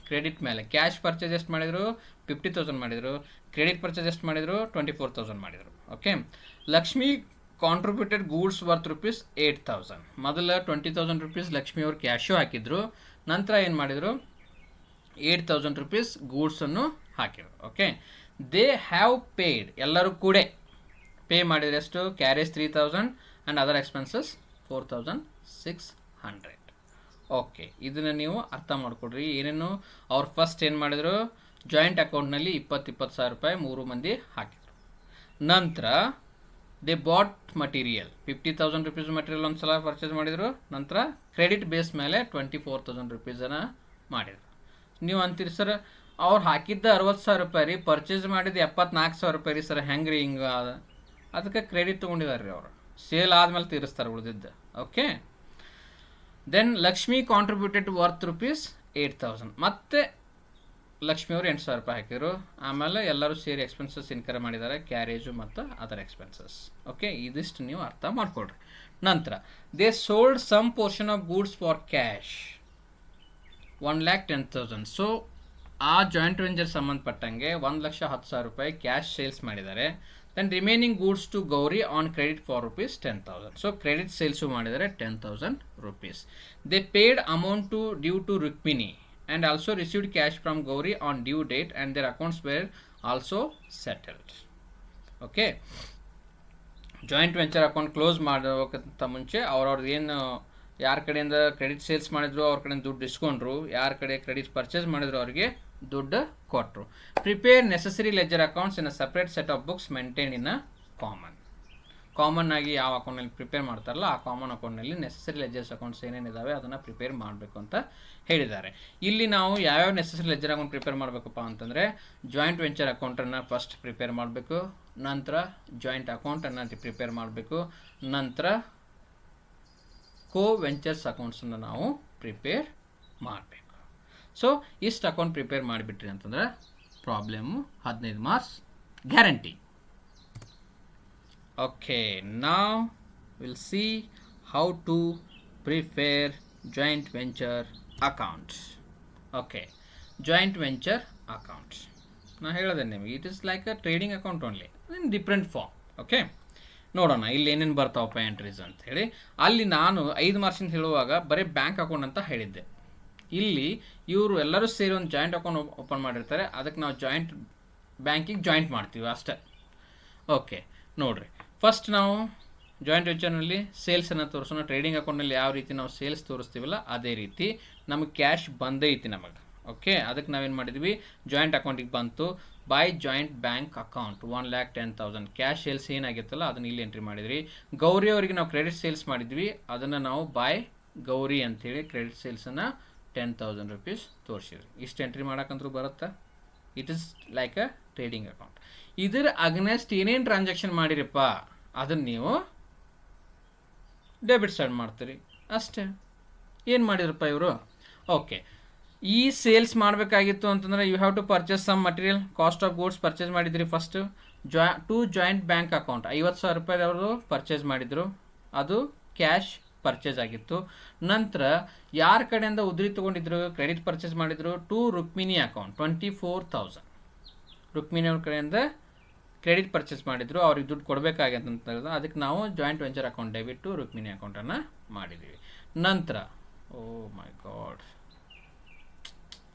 ಕ್ರೆಡಿಟ್ ಮೇಲೆ. ಕ್ಯಾಶ್ ಪರ್ಚೇಸ್ ಎಷ್ಟು ಮಾಡಿದರು? 50,000 ಮಾಡಿದರು. ಕ್ರೆಡಿಟ್ ಪರ್ಚೇಸ್ ಎಷ್ಟು ಮಾಡಿದರು? 24,000 ಮಾಡಿದರು. Okay, Lakshmi contributed goods worth rupees 8,000. ಮೊದಲ 20,000 ರುಪೀಸ್ ಲಕ್ಷ್ಮಿ ಅವರು ಕ್ಯಾಶು ಹಾಕಿದ್ರು, ನಂತರ ಏನು ಮಾಡಿದರು? 8,000 ರುಪೀಸ್ ಗೂಡ್ಸನ್ನು ಹಾಕಿದರು. ಓಕೆ, ದೇ ಹ್ಯಾವ್ ಪೇಯ್ಡ್, ಎಲ್ಲರೂ ಕೂಡ ಪೇ ಮಾಡಿದರೆ ಎಷ್ಟು? Carriage 3,000 and other expenses 4,600. Okay, ಇದನ್ನು ನೀವು ಅರ್ಥ ಮಾಡಿಕೊಡ್ರಿ. ಏನೇನು ಅವ್ರು ಫಸ್ಟ್ ಏನು ಮಾಡಿದರು? ಜಾಯಿಂಟ್ ಅಕೌಂಟ್ನಲ್ಲಿ 20,000 ರೂಪಾಯಿ 3 ಮಂದಿ ಹಾಕಿದರು. ನಂತರ they bot material 50,000 rupees material ಒಂದು ಸಲ ಪರ್ಚೇಸ್ ಮಾಡಿದರು. ನಂತರ ಕ್ರೆಡಿಟ್ ಬೇಸ್ ಮೇಲೆ 24,000 ರುಪೀಸನ್ನು ಮಾಡಿದರು. ನೀವು ಅಂತೀರಿ ಸರ್ ಅವ್ರು ಹಾಕಿದ್ದ 60,000 ರೂಪಾಯಿ ರೀ, ಪರ್ಚೇಸ್ ಮಾಡಿದ್ದು 74,000 ರೂಪಾಯಿ ರೀ ಸರ್, ಹೆಂಗೆ ರೀ ಹಿಂಗೆ? ಅದಕ್ಕೆ ಕ್ರೆಡಿಟ್ ತೊಗೊಂಡಿದ್ದಾರೆ ರೀ ಅವರು, ಸೇಲ್ ಆದಮೇಲೆ ತೀರಿಸ್ತಾರೆ ಉಳಿದಿದ್ದು. Okay, then Lakshmi contributed worth rupees 8,000. ಮತ್ತೆ ಲಕ್ಷ್ಮಿ ಅವರು 8,000 ರೂಪಾಯಿ ಹಾಕಿದರು. ಆಮೇಲೆ ಎಲ್ಲರೂ ಸೇರಿ ಎಕ್ಸ್ಪೆನ್ಸಸ್ ಇನ್ಕರ್ ಮಾಡಿದ್ದಾರೆ, ಕ್ಯಾರೇಜು ಮತ್ತು ಅದರ್ ಎಕ್ಸ್ಪೆನ್ಸಸ್. ಓಕೆ, ಇದಿಷ್ಟು ನೀವು ಅರ್ಥ ಮಾಡಿಕೊಡ್ರಿ. ನಂತರ they sold some portion of goods for cash 1,10,000. So ಆ ಜಾಯಿಂಟ್ ವೆಂಚರ್ ಸಂಬಂಧಪಟ್ಟಂಗೆ 1,10,000 ರೂಪಾಯಿ ಕ್ಯಾಶ್ ಸೇಲ್ಸ್ ಮಾಡಿದ್ದಾರೆ. Then remaining goods to Gauri on credit for rupees 10,000. So credit sales ಮಾಡಿದರೆ 10,000 rupees. They paid amount to due to Rukmini and also received cash from Gauri on due date and their accounts were also settled. Okay, joint venture account close ಮಾಡೋಕ್ಕಿಂತ ಮುಂಚೆ ಅವ್ರವ್ರದ್ದು ಏನು ಯಾರ ಕಡೆಯಿಂದ credit sales ಮಾಡಿದ್ರು ಅವ್ರ ಕಡೆಯಿಂದ ದುಡ್ಡು ಇಸ್ಕೊಂಡ್ರು, ಯಾರ ಕಡೆ ಕ್ರೆಡಿಟ್ ಪರ್ಚೇಸ್ ಮಾಡಿದ್ರು ಅವ್ರಿಗೆ ದುಡ್ಡು ಕೊಟ್ಟರು. Prepare necessary leisure accounts in a separate set of books maintain in a common ಆಗಿ ಯಾವ ಅಕೌಂಟ್ನಲ್ಲಿ ಪ್ರಿಪೇರ್ ಮಾಡ್ತಾರಲ್ಲ ಆ ಕಾಮನ್ ಅಕೌಂಟ್ನಲ್ಲಿ ನೆಸೆಸರಿ ಲೆಜರ್ಸ್ ಅಕೌಂಟ್ಸ್ ಏನೇನಿದ್ದಾವೆ ಅದನ್ನು ಪ್ರಿಪೇರ್ ಮಾಡಬೇಕು ಅಂತ ಹೇಳಿದ್ದಾರೆ. ಇಲ್ಲಿ ನಾವು ಯಾವ್ಯಾವ ನೆಸೆಸರಿ ಲೆಜರ್ ಅಕೌಂಟ್ ಪ್ರಿಪೇರ್ ಮಾಡಬೇಕಪ್ಪ ಅಂತಂದರೆ ಜಾಯಿಂಟ್ ವೆಂಚರ್ ಅಕೌಂಟನ್ನು ಫಸ್ಟ್ ಪ್ರಿಪೇರ್ ಮಾಡಬೇಕು, ನಂತರ ಜಾಯಿಂಟ್ ಅಕೌಂಟನ್ನು ಪ್ರಿಪೇರ್ ಮಾಡಬೇಕು, ನಂತರ ಕೋ ವೆಂಚರ್ಸ್ ಅಕೌಂಟ್ಸನ್ನು ನಾವು ಪ್ರಿಪೇರ್ ಮಾಡಬೇಕು. ಸೊ ಇಷ್ಟು ಅಕೌಂಟ್ ಪ್ರಿಪೇರ್ ಮಾಡಿಬಿಟ್ರಿ ಅಂತಂದರೆ problem 15 marks guarantee. Okay, now we'll see how to prepare joint venture accounts. Okay, joint venture accounts ನಾನು ಹೇಳಿದೆ ನಿಮಗೆ, it is like a trading account only in different form. Okay, ನೋಡೋಣ ಇಲ್ಲಿ ಏನೇನು ಬರ್ತಾವಪ್ಪ entries ಅಂತ ಹೇಳಿ. ಅಲ್ಲಿ ನಾನು 5 ಮಾರ್ಕ್ಸಿಂದ ಹೇಳುವಾಗ ಬರೀ ಬ್ಯಾಂಕ್ ಅಕೌಂಟ್ ಅಂತ ಹೇಳಿದ್ದೆ. ಇಲ್ಲಿ ಇವರು ಎಲ್ಲರೂ ಸೇರಿ ಒಂದು ಜಾಯಿಂಟ್ ಅಕೌಂಟ್ ಓಪನ್ ಮಾಡಿರ್ತಾರೆ, ಅದಕ್ಕೆ ನಾವು ಜಾಯಿಂಟ್ ಬ್ಯಾಂಕಿಗೆ ಜಾಯಿಂಟ್ ಮಾಡ್ತೀವಿ ಅಷ್ಟೇ. ಓಕೆ, ನೋಡಿರಿ, ಫಸ್ಟ್ ನಾವು ಜಾಯಿಂಟ್ ವೆಂಚರ್ನಲ್ಲಿ ಸೇಲ್ಸನ್ನು ತೋರಿಸೋಣ. ಟ್ರೇಡಿಂಗ್ ಅಕೌಂಟ್ನಲ್ಲಿ ಯಾವ ರೀತಿ ನಾವು ಸೇಲ್ಸ್ ತೋರಿಸ್ತೀವಲ್ಲ ಅದೇ ರೀತಿ ನಮಗೆ ಕ್ಯಾಶ್ ಬಂದೇ ಐತಿ ನಮಗೆ. ಓಕೆ, ಅದಕ್ಕೆ ನಾವೇನು ಮಾಡಿದ್ವಿ, ಜಾಯಿಂಟ್ ಅಕೌಂಟಿಗೆ ಬಂತು by joint bank account 1,10,000 cash sales ಏನಾಗಿತ್ತಲ್ಲ ಅದನ್ನು ಇಲ್ಲಿ ಎಂಟ್ರಿ ಮಾಡಿದ್ವಿ. ಗೌರಿ ಅವರಿಗೆ ನಾವು ಕ್ರೆಡಿಟ್ ಸೇಲ್ಸ್ ಮಾಡಿದ್ವಿ, ಅದನ್ನು ನಾವು ಬೈ ಗೌರಿ ಅಂಥೇಳಿ ಕ್ರೆಡಿಟ್ ಸೇಲ್ಸನ್ನು 10,000 rupees ತೋರಿಸಿದ್ವಿ. ಇಷ್ಟು ಎಂಟ್ರಿ ಮಾಡೋಕ್ಕಂದ್ರೂ ಬರುತ್ತಾ? It is like a trading account. ಇದರ ಅಗ್ನೆಸ್ಟ್ ಏನೇನು ಟ್ರಾನ್ಸಾಕ್ಷನ್ ಮಾಡಿರಪ್ಪ ಅದನ್ನು ನೀವು ಡೆಬಿಟ್ ಸೈಡ್ ಮಾಡ್ತೀರಿ ಅಷ್ಟೇ. ಏನು ಮಾಡಿದ್ರಪ್ಪ ಇವರು? ಓಕೆ, ಈ ಸೇಲ್ಸ್ ಮಾಡಬೇಕಾಗಿತ್ತು ಅಂತಂದರೆ you have to purchase some material, cost of goods purchase ಮಾಡಿದ್ರಿ first. To joint bank account 50,000 ರೂಪಾಯಿ ಅವರು ಪರ್ಚೇಸ್ ಮಾಡಿದರು, ಅದು ಕ್ಯಾಶ್ ಪರ್ಚೇಸ್ ಆಗಿತ್ತು. ನಂತರ ಯಾರ ಕಡೆಯಿಂದ ಉದ್ರಿ ತೊಗೊಂಡಿದ್ರು, ಕ್ರೆಡಿಟ್ ಪರ್ಚೇಸ್ ಮಾಡಿದರು ಟು ರುಕ್ಮಿಣಿ ಅಕೌಂಟ್ 24,000. ರುಕ್ಮಿಣಿ ಅವ್ರ ಕಡೆಯಿಂದ ಕ್ರೆಡಿಟ್ ಪರ್ಚೇಸ್ ಮಾಡಿದ್ರು, ಅವ್ರಿಗೆ ದುಡ್ಡು ಕೊಡಬೇಕಾಗಿತ್ತು ಅಂತ ಹೇಳಿದ್ರು, ಅದಕ್ಕೆ ನಾವು joint venture account debit to Rukmini ಅಕೌಂಟನ್ನು ಮಾಡಿದ್ದೀವಿ. ನಂತರ oh my god,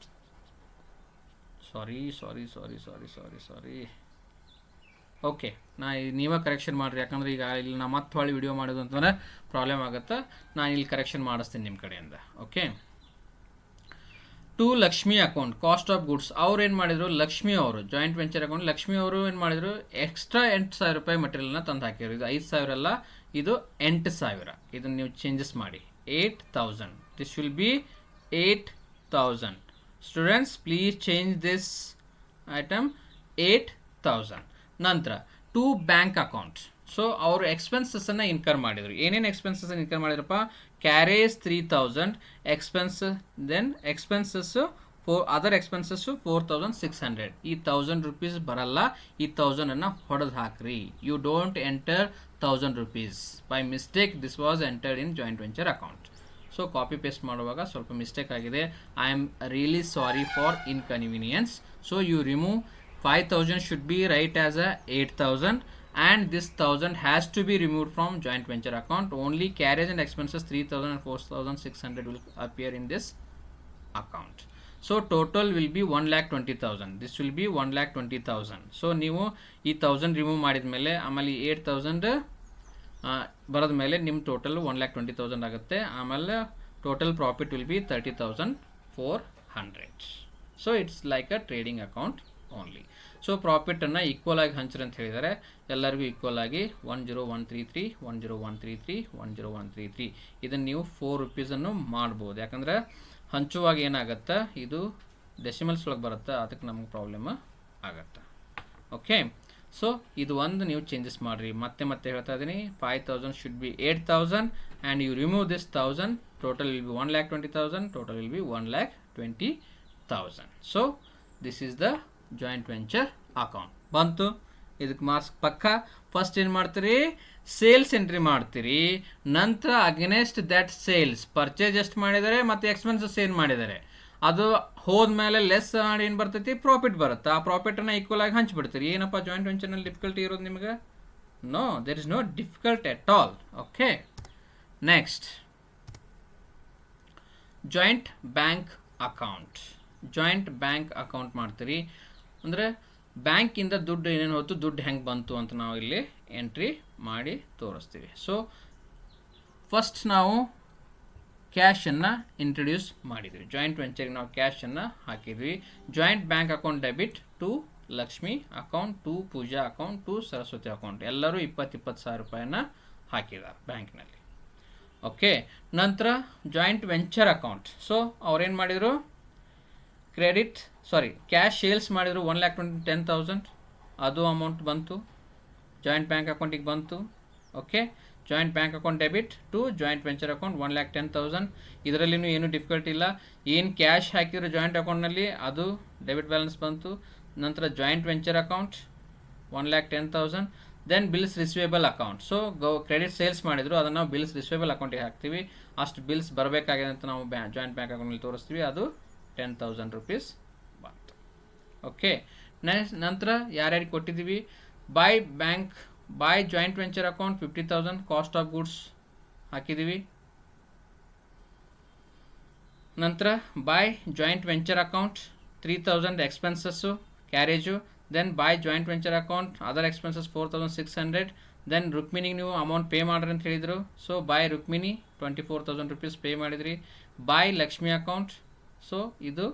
sorry. Okay, ನೀವೇ ಕರೆಕ್ಷನ್ ಮಾಡಿರಿ, ಯಾಕಂದ್ರೆ ಈಗ ಇಲ್ಲಿ ನಾ ಮತ್ತೆ ಹೊಳ್ಳಿ ವಿಡಿಯೋ ಮಾಡೋದು ಅಂತಂದರೆ ಪ್ರಾಬ್ಲಮ್ ಆಗುತ್ತೆ. ನಾನು ಇಲ್ಲಿ ಕರೆಕ್ಷನ್ ಮಾಡಿಸ್ತೀನಿ ನಿಮ್ಮ ಕಡೆಯಿಂದ. Okay, to Lakshmi account cost of goods ಅವ್ರು ಏನು ಮಾಡಿದರು, ಲಕ್ಷ್ಮಿ ಅವರು ಜಾಯಿಂಟ್ ವೆಂಚರ್ ಅಕೌಂಟ್ ಲಕ್ಷ್ಮಿ ಅವರು ಏನು ಮಾಡಿದರು, ಎಕ್ಸ್ಟ್ರಾ 8,000 ರೂಪಾಯಿ ಮಟೀರಿಯಲ್ನ ತಂದು ಹಾಕಿದ್ರು. ಇದು 5,000 ಅಲ್ಲ, ಇದು 8,000. ಇದನ್ನು ನೀವು ಚೇಂಜಸ್ ಮಾಡಿ 8,000. This will be 8,000. Students please change this item 8,000. ನಂತರ ಟು ಬ್ಯಾಂಕ್ ಅಕೌಂಟ್. ಸೊ ಅವರು ಎಕ್ಸ್ಪೆನ್ಸಸ್ಸನ್ನು ಇನ್ಕರ್ ಮಾಡಿದರು. ಏನೇನು ಎಕ್ಸ್ಪೆನ್ಸಸ್ ಇನ್ಕರ್ ಮಾಡಿದ್ರಪ್ಪ? Carriage 3,000 expense, then expenses other expenses 4,600. ಈ 1,000 rupees ಬರಲ್ಲ, ಈ 1,000 ಹೊಡೆದು ಹಾಕ್ರಿ. You don't enter 1,000 rupees by mistake. This was entered in joint venture account. So copy paste ಮಾಡುವಾಗ ಸ್ವಲ್ಪ ಮಿಸ್ಟೇಕ್ ಆಗಿದೆ. I am really sorry for inconvenience. So you remove 5,000 should be right as a 8,000, and this 1,000 has to be removed from joint venture account. Only carriage and expenses 3,000 and 4,600 will appear in this account. So total will be 1,20,000. This will be 1,20,000. So ನೀವು ಈ 1,000 remove ಮಾಡಿದ ಮೇಲೆ ಆಮೇಲೆ 8,000 ಬರೋದ ಮೇಲೆ ನಿಮ್ಮ total 1,20,000 ಆಗುತ್ತೆ. ಆಮೇಲೆ total profit will be 30,400. So it's like a trading account only. So ಪ್ರಾಫಿಟನ್ನು ಈಕ್ವಲ್ ಆಗಿ ಹಂಚ್ರಿ ಅಂತ ಹೇಳಿದ್ದಾರೆ, ಎಲ್ಲರಿಗೂ ಈಕ್ವಲ್ ಆಗಿ 10133, 10133, 10133. ಇದನ್ನು ನೀವು 4 rupees ಮಾಡ್ಬೋದು. ಯಾಕಂದರೆ ಹಂಚುವಾಗ ಏನಾಗುತ್ತೆ, ಇದು ಡೆಸಿಮಲ್ಸ್ ಒಳಗೆ ಬರುತ್ತೆ, ಅದಕ್ಕೆ ನಮ್ಗೆ ಪ್ರಾಬ್ಲಮ್ ಆಗುತ್ತೆ. ಓಕೆ, ಸೊ ಇದು ಒಂದು ನೀವು ಚೇಂಜಸ್ ಮಾಡಿರಿ. ಮತ್ತೆ ಹೇಳ್ತಾ ಇದ್ದೀನಿ, 5,000 should be 8,000 and you remove this 1,000, total will be 1,20,000, total will be 1,20,000. So this is the joint venture account. ಬಂತು, ಇದಕ್ಕೆ ಮಾರ್ಕ್ಸ್ ಪಕ್ಕ. ಫಸ್ಟ್ ಏನು ಮಾಡ್ತೀರಿ, ಸೇಲ್ಸ್ ಎಂಟ್ರಿ ಮಾಡ್ತೀರಿ. ನಂತರ ಅಗೇನೆಸ್ಟ್ ದ್ಯಾಟ್ ಸೇಲ್ಸ್ ಪರ್ಚೇಸ್ ಎಷ್ಟು ಮಾಡಿದ್ದಾರೆ ಮತ್ತು ಎಕ್ಸ್ಪೆನ್ಸಸ್ ಏನು ಮಾಡಿದ್ದಾರೆ ಅದು ಹೋದ್ಮೇಲೆ ಲೆಸ್ ಮಾಡಿ ಏನು ಬರ್ತೈತಿ, ಪ್ರಾಫಿಟ್ ಬರುತ್ತೆ. ಆ ಪ್ರಾಫಿಟನ್ನು ಈಕ್ವಲ್ ಆಗಿ ಹಂಚ್ಬಿಡ್ತೀರಿ. ಏನಪ್ಪ ಜಾಯಿಂಟ್ ವೆಂಚರ್ನಲ್ಲಿ ಡಿಫಿಕಲ್ಟಿ ಇರೋದು ನಿಮಗೆ? No, there is no difficult at all. Okay, next joint bank account. Joint bank account ಮಾಡ್ತೀರಿ ಅಂದರೆ ಬ್ಯಾಂಕಿಂದ ದುಡ್ಡು ಏನೇನು ಹೋಯ್ತು, ದುಡ್ಡು ಹೆಂಗೆ ಬಂತು ಅಂತ ನಾವು ಇಲ್ಲಿ ಎಂಟ್ರಿ ಮಾಡಿ ತೋರಿಸ್ತೀವಿ. ಸೊ ಫಸ್ಟ್ ನಾವು ಕ್ಯಾಶನ್ನು ಇಂಟ್ರೊಡ್ಯೂಸ್ ಮಾಡಿದ್ವಿ. ಜಾಯಿಂಟ್ ವೆಂಚರ್ಗೆ ನಾವು ಕ್ಯಾಶನ್ನು ಹಾಕಿದ್ವಿ. Joint bank account debit to Lakshmi account, to Pooja account, to Saraswati account. ಎಲ್ಲರೂ 20,000 ರೂಪಾಯಿನ ಹಾಕಿದ್ದಾರೆ ಬ್ಯಾಂಕ್ನಲ್ಲಿ. ಓಕೆ, ನಂತರ ಜಾಯಿಂಟ್ ವೆಂಚರ್ ಅಕೌಂಟ್. ಸೊ ಅವ್ರೇನು ಮಾಡಿದರು, ಕ್ಯಾಶ್ ಸೇಲ್ಸ್ ಮಾಡಿದರು 1,10,000, ಅದು ಅಮೌಂಟ್ ಬಂತು ಜಾಯಿಂಟ್ ಬ್ಯಾಂಕ್ ಅಕೌಂಟಿಗೆ ಬಂತು. Okay, joint bank account debit to joint venture account 1,10,000. ಇದರಲ್ಲಿನೂ ಏನು ಡಿಫಿಕಲ್ಟ್ ಇಲ್ಲ. ಏನು ಕ್ಯಾಶ್ ಹಾಕಿದ್ರು ಜಾಯಿಂಟ್ ಅಕೌಂಟ್ನಲ್ಲಿ ಅದು ಡೆಬಿಟ್ ಬ್ಯಾಲೆನ್ಸ್ ಬಂತು. ನಂತರ joint venture account 1,10,000. Then bills receivable account. So credit sales ಮಾಡಿದ್ರು, ಅದನ್ನು ನಾವು ಬಿಲ್ಸ್ ರಿಸೀವೇಬಲ್ ಅಕೌಂಟಿಗೆ ಹಾಕ್ತೀವಿ. ಅಷ್ಟು ಬಿಲ್ಸ್ ಬರಬೇಕಾಗಿದೆ ಅಂತ ನಾವು ಜಾಯಿಂಟ್ ಬ್ಯಾಂಕ್ ಅಕೌಂಟಲ್ಲಿ ತೋರಿಸ್ತೀವಿ, ಅದು 10,000 ರೂಪೀಸ್ ಬಂತು. ಓಕೆ, ನಂತರ ಯಾರ್ಯಾರಿಗೆ ಕೊಟ್ಟಿದ್ದೀವಿ, by joint venture account 50,000 cost of goods ಹಾಕಿದ್ದೀವಿ. ನಂತರ by joint venture account 3,000 expenses carriage. Then by joint venture account other expenses 4,600. Then ರುಕ್ಮಿಣಿಗೆ ನೀವು ಅಮೌಂಟ್ ಪೇ ಮಾಡ್ರಿ ಅಂತ ಹೇಳಿದರು. So by Rukmini 24,000 rupees pay ಮಾಡಿದ್ರಿ. By Lakshmi account. ಸೊ ಇದು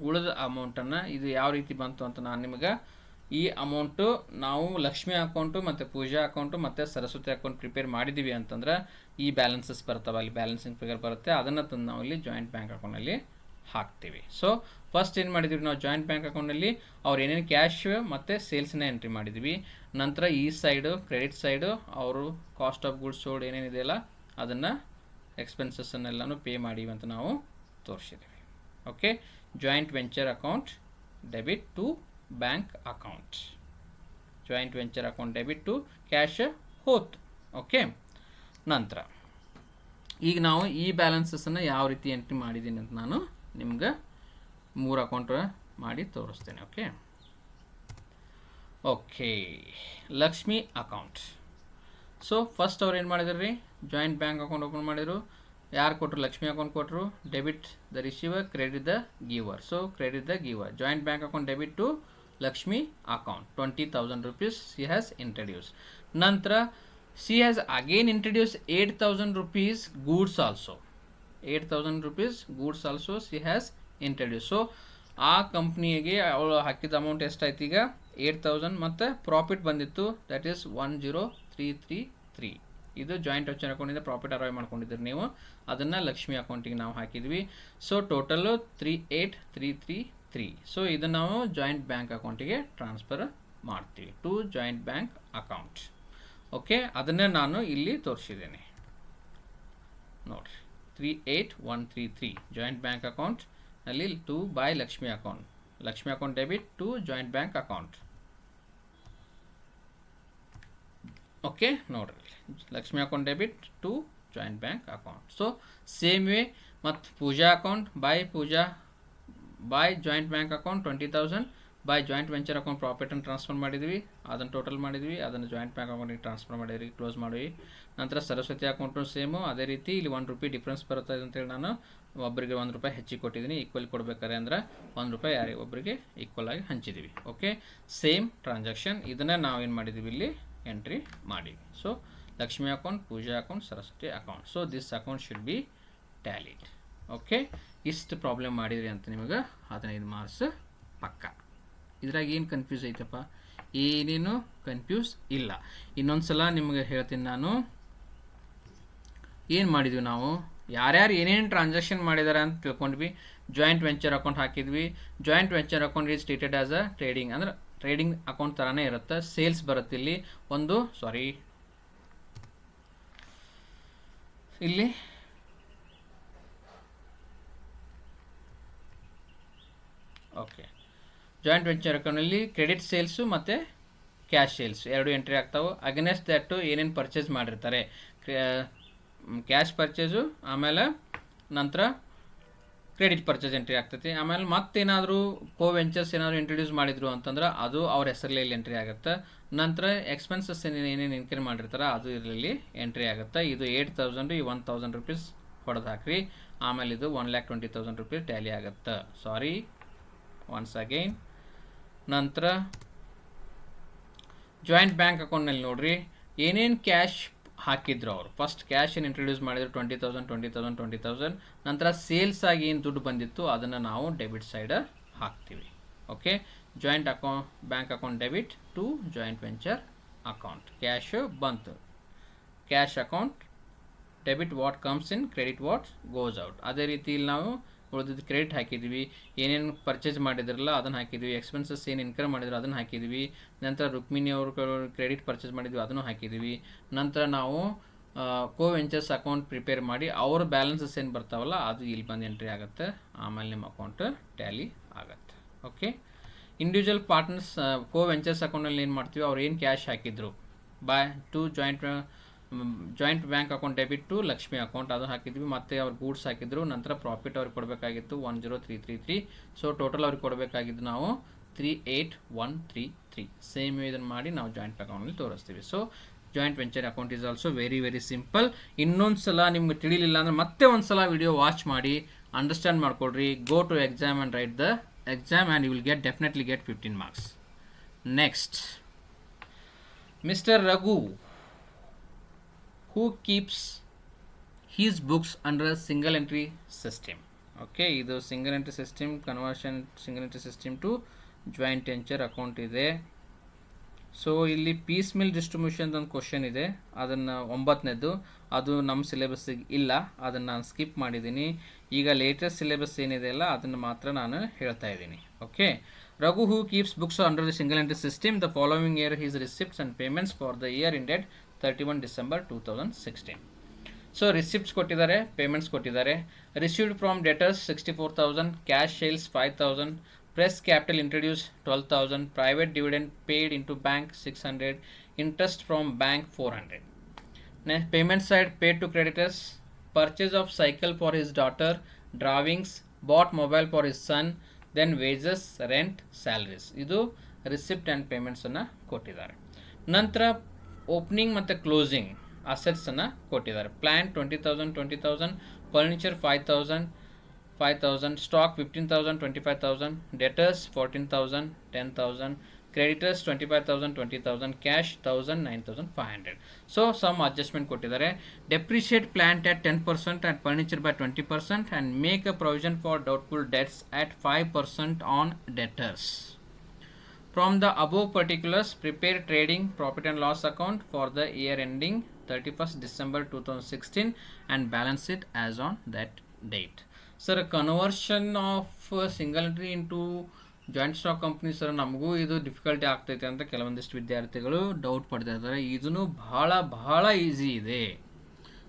ಉಳಿದ ಅಮೌಂಟನ್ನು ಇದು ಯಾವ ರೀತಿ ಬಂತು ಅಂತ ನಾನು ನಿಮಗೆ ಈ ಅಮೌಂಟು ನಾವು ಲಕ್ಷ್ಮಿ ಅಕೌಂಟು ಮತ್ತು ಪೂಜಾ ಅಕೌಂಟು ಮತ್ತು ಸರಸ್ವತಿ ಅಕೌಂಟ್ ಪ್ರಿಪೇರ್ ಮಾಡಿದ್ದೀವಿ ಅಂತಂದ್ರೆ ಈ ಬ್ಯಾಲೆನ್ಸಸ್ ಬರ್ತವೆ, ಅಲ್ಲಿ ಬ್ಯಾಲೆನ್ಸಿಂಗ್ ಫಿಗರ್ ಬರುತ್ತೆ, ಅದನ್ನು ತಂದು ನಾವು ಇಲ್ಲಿ ಜಾಯಿಂಟ್ ಬ್ಯಾಂಕ್ ಅಕೌಂಟಲ್ಲಿ ಹಾಕ್ತೀವಿ. ಸೊ ಫಸ್ಟ್ ಏನು ಮಾಡಿದ್ವಿ ನಾವು ಜಾಯಿಂಟ್ ಬ್ಯಾಂಕ್ ಅಕೌಂಟಲ್ಲಿ ಅವ್ರು ಏನೇನು ಕ್ಯಾಶ್ ಮತ್ತು ಸೇಲ್ಸ್ನ ಎಂಟ್ರಿ ಮಾಡಿದ್ವಿ. ನಂತರ ಈ ಸೈಡು ಕ್ರೆಡಿಟ್ ಸೈಡು ಅವರು ಕಾಸ್ಟ್ ಆಫ್ ಗೂಡ್ಸ್ ಸೋಲ್ಡ್ ಏನೇನಿದೆಯಲ್ಲ ಅದನ್ನು ಎಕ್ಸ್ಪೆನ್ಸಸ್ಸನ್ನೆಲ್ಲನೂ ಪೇ ಮಾಡಿವಿ ಅಂತ ನಾವು ತೋರಿಸಿದ್ದೀವಿ. Okay, joint venture account debit to bank account, joint venture account debit to cash ಹೋತು. ಓಕೆ, ನಂತರ ಈಗ ನಾವು ಈ ಬ್ಯಾಲೆನ್ಸಸ್ಸನ್ನು ಯಾವ ರೀತಿ ಎಂಟ್ರಿ ಮಾಡಿದ್ದೀನಿ ಅಂತ ನಾನು ನಿಮ್ಗೆ 3 ಅಕೌಂಟ್ ಮಾಡಿ ತೋರಿಸ್ತೇನೆ. Okay okay Lakshmi account. So first ಅವ್ರು ಏನು ಮಾಡಿದ್ರು ರೀ, ಜಾಯಿಂಟ್ ಬ್ಯಾಂಕ್ ಅಕೌಂಟ್ ಓಪನ್ ಮಾಡಿದರು. ಯಾರು ಕೊಟ್ಟರು, ಲಕ್ಷ್ಮಿ ಅಕೌಂಟ್ ಕೊಟ್ಟರು. Debit the receiver, credit the giver. So credit the giver, joint bank account debit to Lakshmi account 20,000 rupees she has introduced. ನಂತರ she has again introduced 8,000 rupees goods also. 8,000 rupees goods also she has introduced. So ಆ ಕಂಪ್ನಿಗೆ ಅವಳು ಹಾಕಿದ amount ಎಷ್ಟಾಯ್ತು ಈಗ 8,000 ಮತ್ತು profit ಬಂದಿತ್ತು that is 10,333. ಇದು ಜಾಯಿಂಟ್ ವೆಂಚರ್ ಅಕೌಂಟಿಂದ ಪ್ರಾಫಿಟ್ ಅರೈವ್ ಮಾಡ್ಕೊಂಡಿದ್ದೀರಿ ನೀವು, ಅದನ್ನು ಲಕ್ಷ್ಮಿ ಅಕೌಂಟಿಗೆ ನಾವು ಹಾಕಿದ್ವಿ. So total 38,333. ಸೊ ಇದನ್ನು ನಾವು ಜಾಯಿಂಟ್ ಬ್ಯಾಂಕ್ ಅಕೌಂಟಿಗೆ ಟ್ರಾನ್ಸ್ಫರ್ ಮಾಡ್ತೀವಿ to joint bank account. Okay, ಅದನ್ನೇ ನಾನು ಇಲ್ಲಿ ತೋರಿಸಿದ್ದೇನೆ ನೋಡಿರಿ. 38,133 ಜಾಯಿಂಟ್ ಬ್ಯಾಂಕ್ ಅಕೌಂಟ್ ಅಲ್ಲಿ to by Lakshmi account, Lakshmi account debit to joint bank account. Okay ನೋಡ್ರಿ, Lakshmi account debit to joint bank account. So same way ಮತ್ತು Pooja account by joint bank account 20,000 by joint venture account ಪ್ರಾಫಿಟನ್ನು transfer ಮಾಡಿದ್ವಿ, ಅದನ್ನು total ಮಾಡಿದ್ವಿ, ಅದನ್ನು joint bank ಅಕೌಂಟಿಗೆ transfer ಮಾಡಿದ್ವಿ, close ಮಾಡಿದ್ವಿ. ನಂತರ ಸರಸ್ವತಿ ಅಕೌಂಟು ಸೇಮು ಅದೇ ರೀತಿ. ಇಲ್ಲಿ ₹1 ಡಿಫ್ರೆನ್ಸ್ ಬರ್ತದೆ ಅಂತೇಳಿ ನಾನು ಒಬ್ಬರಿಗೆ ₹1 ಹೆಚ್ಚಿಗೆ ಕೊಟ್ಟಿದ್ದೀನಿ. ಈಕ್ವಲ್ ಕೊಡ್ಬೇಕಾರೆ ಅಂದ್ರೆ ₹1 ಯಾರಿಗೆ ಒಬ್ಬರಿಗೆ ಈಕ್ವಲ್ ಆಗಿ ಹಂಚಿದ್ದೀವಿ. ಓಕೆ, ಸೇಮ್ ಟ್ರಾನ್ಸಾಕ್ಷನ್, ಇದನ್ನು ನಾವು ಏನು ಮಾಡಿದ್ದೀವಿ ಇಲ್ಲಿ ಎಂಟ್ರಿ ಮಾಡಿವಿ. So Lakshmi account, Pooja account, Saraswati account. So this account should be tallied. Okay, ಇಷ್ಟು ಪ್ರಾಬ್ಲಮ್ ಮಾಡಿದ್ರಿ ಅಂತ ನಿಮಗೆ 15 ಮಾರ್ಕ್ಸ್ ಪಕ್ಕ. ಇದ್ರಾಗ ಏನು ಕನ್ಫ್ಯೂಸ್ ಐತಪ್ಪ, ಏನೇನು ಕನ್ಫ್ಯೂಸ್ ಇಲ್ಲ. ಇನ್ನೊಂದು ಸಲ ನಿಮಗೆ ಹೇಳ್ತೀನಿ ನಾನು, ಏನು ಮಾಡಿದ್ವಿ ನಾವು, ಯಾರ್ಯಾರು ಏನೇನು ಟ್ರಾನ್ಸಾಕ್ಷನ್ ಮಾಡಿದ್ದಾರೆ ಅಂತ ತಿಳ್ಕೊಂಡ್ವಿ. ಜಾಯಿಂಟ್ ವೆಂಚರ್ ಅಕೌಂಟ್ ಹಾಕಿದ್ವಿ. Joint venture account is treated as a trading, ಅಂದ್ರೆ ಟ್ರೇಡಿಂಗ್ ಅಕೌಂಟ್ ಥರನೇ ಇರುತ್ತೆ. ಸೇಲ್ಸ್ ಬರುತ್ತೆ ಇಲ್ಲಿ ಇಲ್ಲಿ ಓಕೆ, ಜಾಯಿಂಟ್ ವೆಂಚರ್ ಅಕೌಂಟಲ್ಲಿ ಕ್ರೆಡಿಟ್ ಸೇಲ್ಸು ಮತ್ತು ಕ್ಯಾಶ್ ಸೇಲ್ಸ್ ಎರಡು ಎಂಟ್ರಿ ಆಗ್ತಾವೆ. ಅಗೇನೆಸ್ಟ್ ದ್ಯಾಟು ಏನೇನು ಪರ್ಚೇಸ್ ಮಾಡಿರ್ತಾರೆ, ಕ್ಯಾಶ್ ಪರ್ಚೇಸು, ಆಮೇಲೆ ನಂತರ ಕ್ರೆಡಿಟ್ ಪರ್ಚೇಸ್ ಎಂಟ್ರಿ ಆಗ್ತೈತಿ. ಆಮೇಲೆ ಮತ್ತೇನಾದರೂ ವೆಂಚರ್ಸ್ ಏನಾದರೂ ಇಂಟ್ರೊಡ್ಯೂಸ್ ಮಾಡಿದ್ರು ಅಂತಂದ್ರೆ ಅದು ಅವ್ರ ಹೆಸರಲ್ಲಿ ಇಲ್ಲಿ ಎಂಟ್ರಿ ಆಗುತ್ತೆ. ನಂತರ ಎಕ್ಸ್ಪೆನ್ಸಸ್ ಏನೇನು ಇನ್ಕ್ರೀ ಮಾಡಿರ್ತಾರೆ ಅದು ಇದರಲ್ಲಿ ಎಂಟ್ರಿ ಆಗುತ್ತೆ. ಇದು 8,000 ಈ 1,000 ರೂಪೀಸ್ ಹೊಡೆದು ಹಾಕ್ರಿ. ಆಮೇಲೆ ಇದು 1,20,000 ರೂಪೀಸ್ ಟ್ಯಾಲಿ ಆಗುತ್ತೆ. ಸಾರಿ ಒನ್ಸ್ ಅಗೈನ್. ನಂತರ ಜಾಯಿಂಟ್ ಬ್ಯಾಂಕ್ ಅಕೌಂಟ್ನಲ್ಲಿ ನೋಡ್ರಿ ಏನೇನು ಕ್ಯಾಶ್ ಹಾಕಿದ್ರು ಅವರು. ಫಸ್ಟ್ ಕ್ಯಾಶ್ ಏನು ಇಂಟ್ರೊಡ್ಯೂಸ್ ಮಾಡಿದ್ರು 20,000. ನಂತರ ಸೇಲ್ಸ್ ಆಗಿ ಏನು ದುಡ್ಡು ಬಂದಿತ್ತು ಅದನ್ನು ನಾವು ಡೆಬಿಟ್ ಸೈಡ್ ಹಾಕ್ತೀವಿ. Okay, joint bank account debit to joint venture account. Cash ಬಂತು, cash account debit what comes in, credit what goes out. ಅದೇ ರೀತಿ ಇಲ್ಲಿ ನಾವು ಉಳಿದಿದ್ದು ಕ್ರೆಡಿಟ್ ಹಾಕಿದ್ವಿ, ಏನೇನು ಪರ್ಚೇಸ್ ಮಾಡಿದ್ರಲ್ಲ ಅದನ್ನು ಹಾಕಿದ್ವಿ, ಎಕ್ಸ್ಪೆನ್ಸಸ್ ಏನು ಇನ್ಕರ್ ಮಾಡಿದ್ರು ಅದನ್ನು ಹಾಕಿದ್ವಿ. ನಂತರ ರುಕ್ಮಿಣಿ ಅವರು ಕ್ರೆಡಿಟ್ ಪರ್ಚೇಸ್ ಮಾಡಿದ್ವಿ ಅದನ್ನು ಹಾಕಿದ್ವಿ. ನಂತರ ನಾವು ವೆಂಚರ್ಸ್ ಅಕೌಂಟ್ ಪ್ರಿಪೇರ್ ಮಾಡಿ ಅವ್ರ ಬ್ಯಾಲೆನ್ಸಸ್ ಏನು ಬರ್ತಾವಲ್ಲ ಅದು ಇಲ್ಲಿ ಬಂದು ಎಂಟ್ರಿ ಆಗುತ್ತೆ. ಆಮೇಲೆ ನಿಮ್ಮ ಅಕೌಂಟ್ ಟ್ಯಾಲಿ ಆಗುತ್ತೆ. Okay, individual partners co ventures ಅಕೌಂಟಲ್ಲಿ ಏನು ಮಾಡ್ತೀವಿ, ಅವ್ರು ಏನು ಕ್ಯಾಶ್ ಹಾಕಿದ್ರು to joint bank account debit to Lakshmi account ಅದು ಹಾಕಿದ್ವಿ, ಮತ್ತು ಅವ್ರು ಗೂಡ್ಸ್ ಹಾಕಿದ್ರು, ನಂತರ ಪ್ರಾಫಿಟ್ ಅವ್ರಿಗೆ ಕೊಡಬೇಕಾಗಿತ್ತು 10333. ಸೊ ಟೋಟಲ್ ಅವ್ರಿಗೆ ಕೊಡಬೇಕಾಗಿದ್ದು ನಾವು 38133. ಸೇಮ್ ಇದನ್ನು ಮಾಡಿ ನಾವು ಜಾಯಿಂಟ್ ಅಕೌಂಟಲ್ಲಿ ತೋರಿಸ್ತೀವಿ. So joint venture account is also very very simple. ಇನ್ನೊಂದು ಸಲ ನಿಮ್ಗೆ ತಿಳಿಲಿಲ್ಲ ಅಂದರೆ ಮತ್ತೆ ಒಂದು ಸಲ ವಿಡಿಯೋ ವಾಚ್ ಮಾಡಿ ಅಂಡರ್ಸ್ಟ್ಯಾಂಡ್ ಮಾಡ್ಕೊಳ್ರಿ. Go to exam and write the exam and you will definitely get 15 marks. Next, Mr. Raghu, who keeps his books under a single entry system. Okay, ಇದು single entry system conversion, single entry system to joint venture account ಇದೆ. So ಇಲ್ಲಿ piece mill distribution ಒಂದು question ಇದೆ, ಅದನ್ನು 9ನೇದು, ಅದು ನಮ್ಮ ಸಿಲೆಬಸ್ಸಿಗೆ ಇಲ್ಲ, ಅದನ್ನು ನಾನು ಸ್ಕಿಪ್ ಮಾಡಿದ್ದೀನಿ. ಈಗ ಲೇಟೆಸ್ಟ್ ಸಿಲೆಬಸ್ ಏನಿದೆ ಅಲ್ಲ ಅದನ್ನು ಮಾತ್ರ ನಾನು ಹೇಳ್ತಾ ಇದ್ದೀನಿ. Okay, Raghu who keeps books under the single entry system, the following year his receipts and payments for the year ended 31 December 2016. So receipts ಕೊಟ್ಟಿದ್ದಾರೆ, ಪೇಮೆಂಟ್ಸ್ ಕೊಟ್ಟಿದ್ದಾರೆ. Received from debtors 64,000, cash sales 5,000, press capital introduced 12,000, private dividend paid into bank 600, interest from bank 400. Next, payment side, paid to creditors, purchase of cycle for his daughter, drawings, bought mobile for his son, then wages, rent, salaries. ಇದು receipt and ಪೇಮೆಂಟ್ಸನ್ನು ಕೊಟ್ಟಿದ್ದಾರೆ. ನಂತರ opening ಮತ್ತು closing ಅಸೆಟ್ಸನ್ನು ಕೊಟ್ಟಿದ್ದಾರೆ. Plant 20,000, furniture 5,000, stock 15,000, 25,000, debtors 14,000, 10,000, creditors 25,000, 20,000, cash 1,000, 9,500. So some adjustment ಕೊಟ್ಟಿದ್ದಾರೆ. Depreciate plant at 10% and furniture by 20% and make a provision for doubtful debts at 5% on debtors. From the above particulars, prepare trading profit and loss account for the year ending 31st December 2016 and balance it as on that date. Sir, conversion of single entry into joint stock company sir ನಮಗೂ ಇದು difficulty ಆಗ್ತೈತೆ ಅಂತ ಕೆಲವೊಂದಿಷ್ಟು ವಿದ್ಯಾರ್ಥಿಗಳು doubt ಪಡ್ತಾ ಇದ್ದಾರೆ. ಇದೂ ಬಹಳ ಈಸಿ ಇದೆ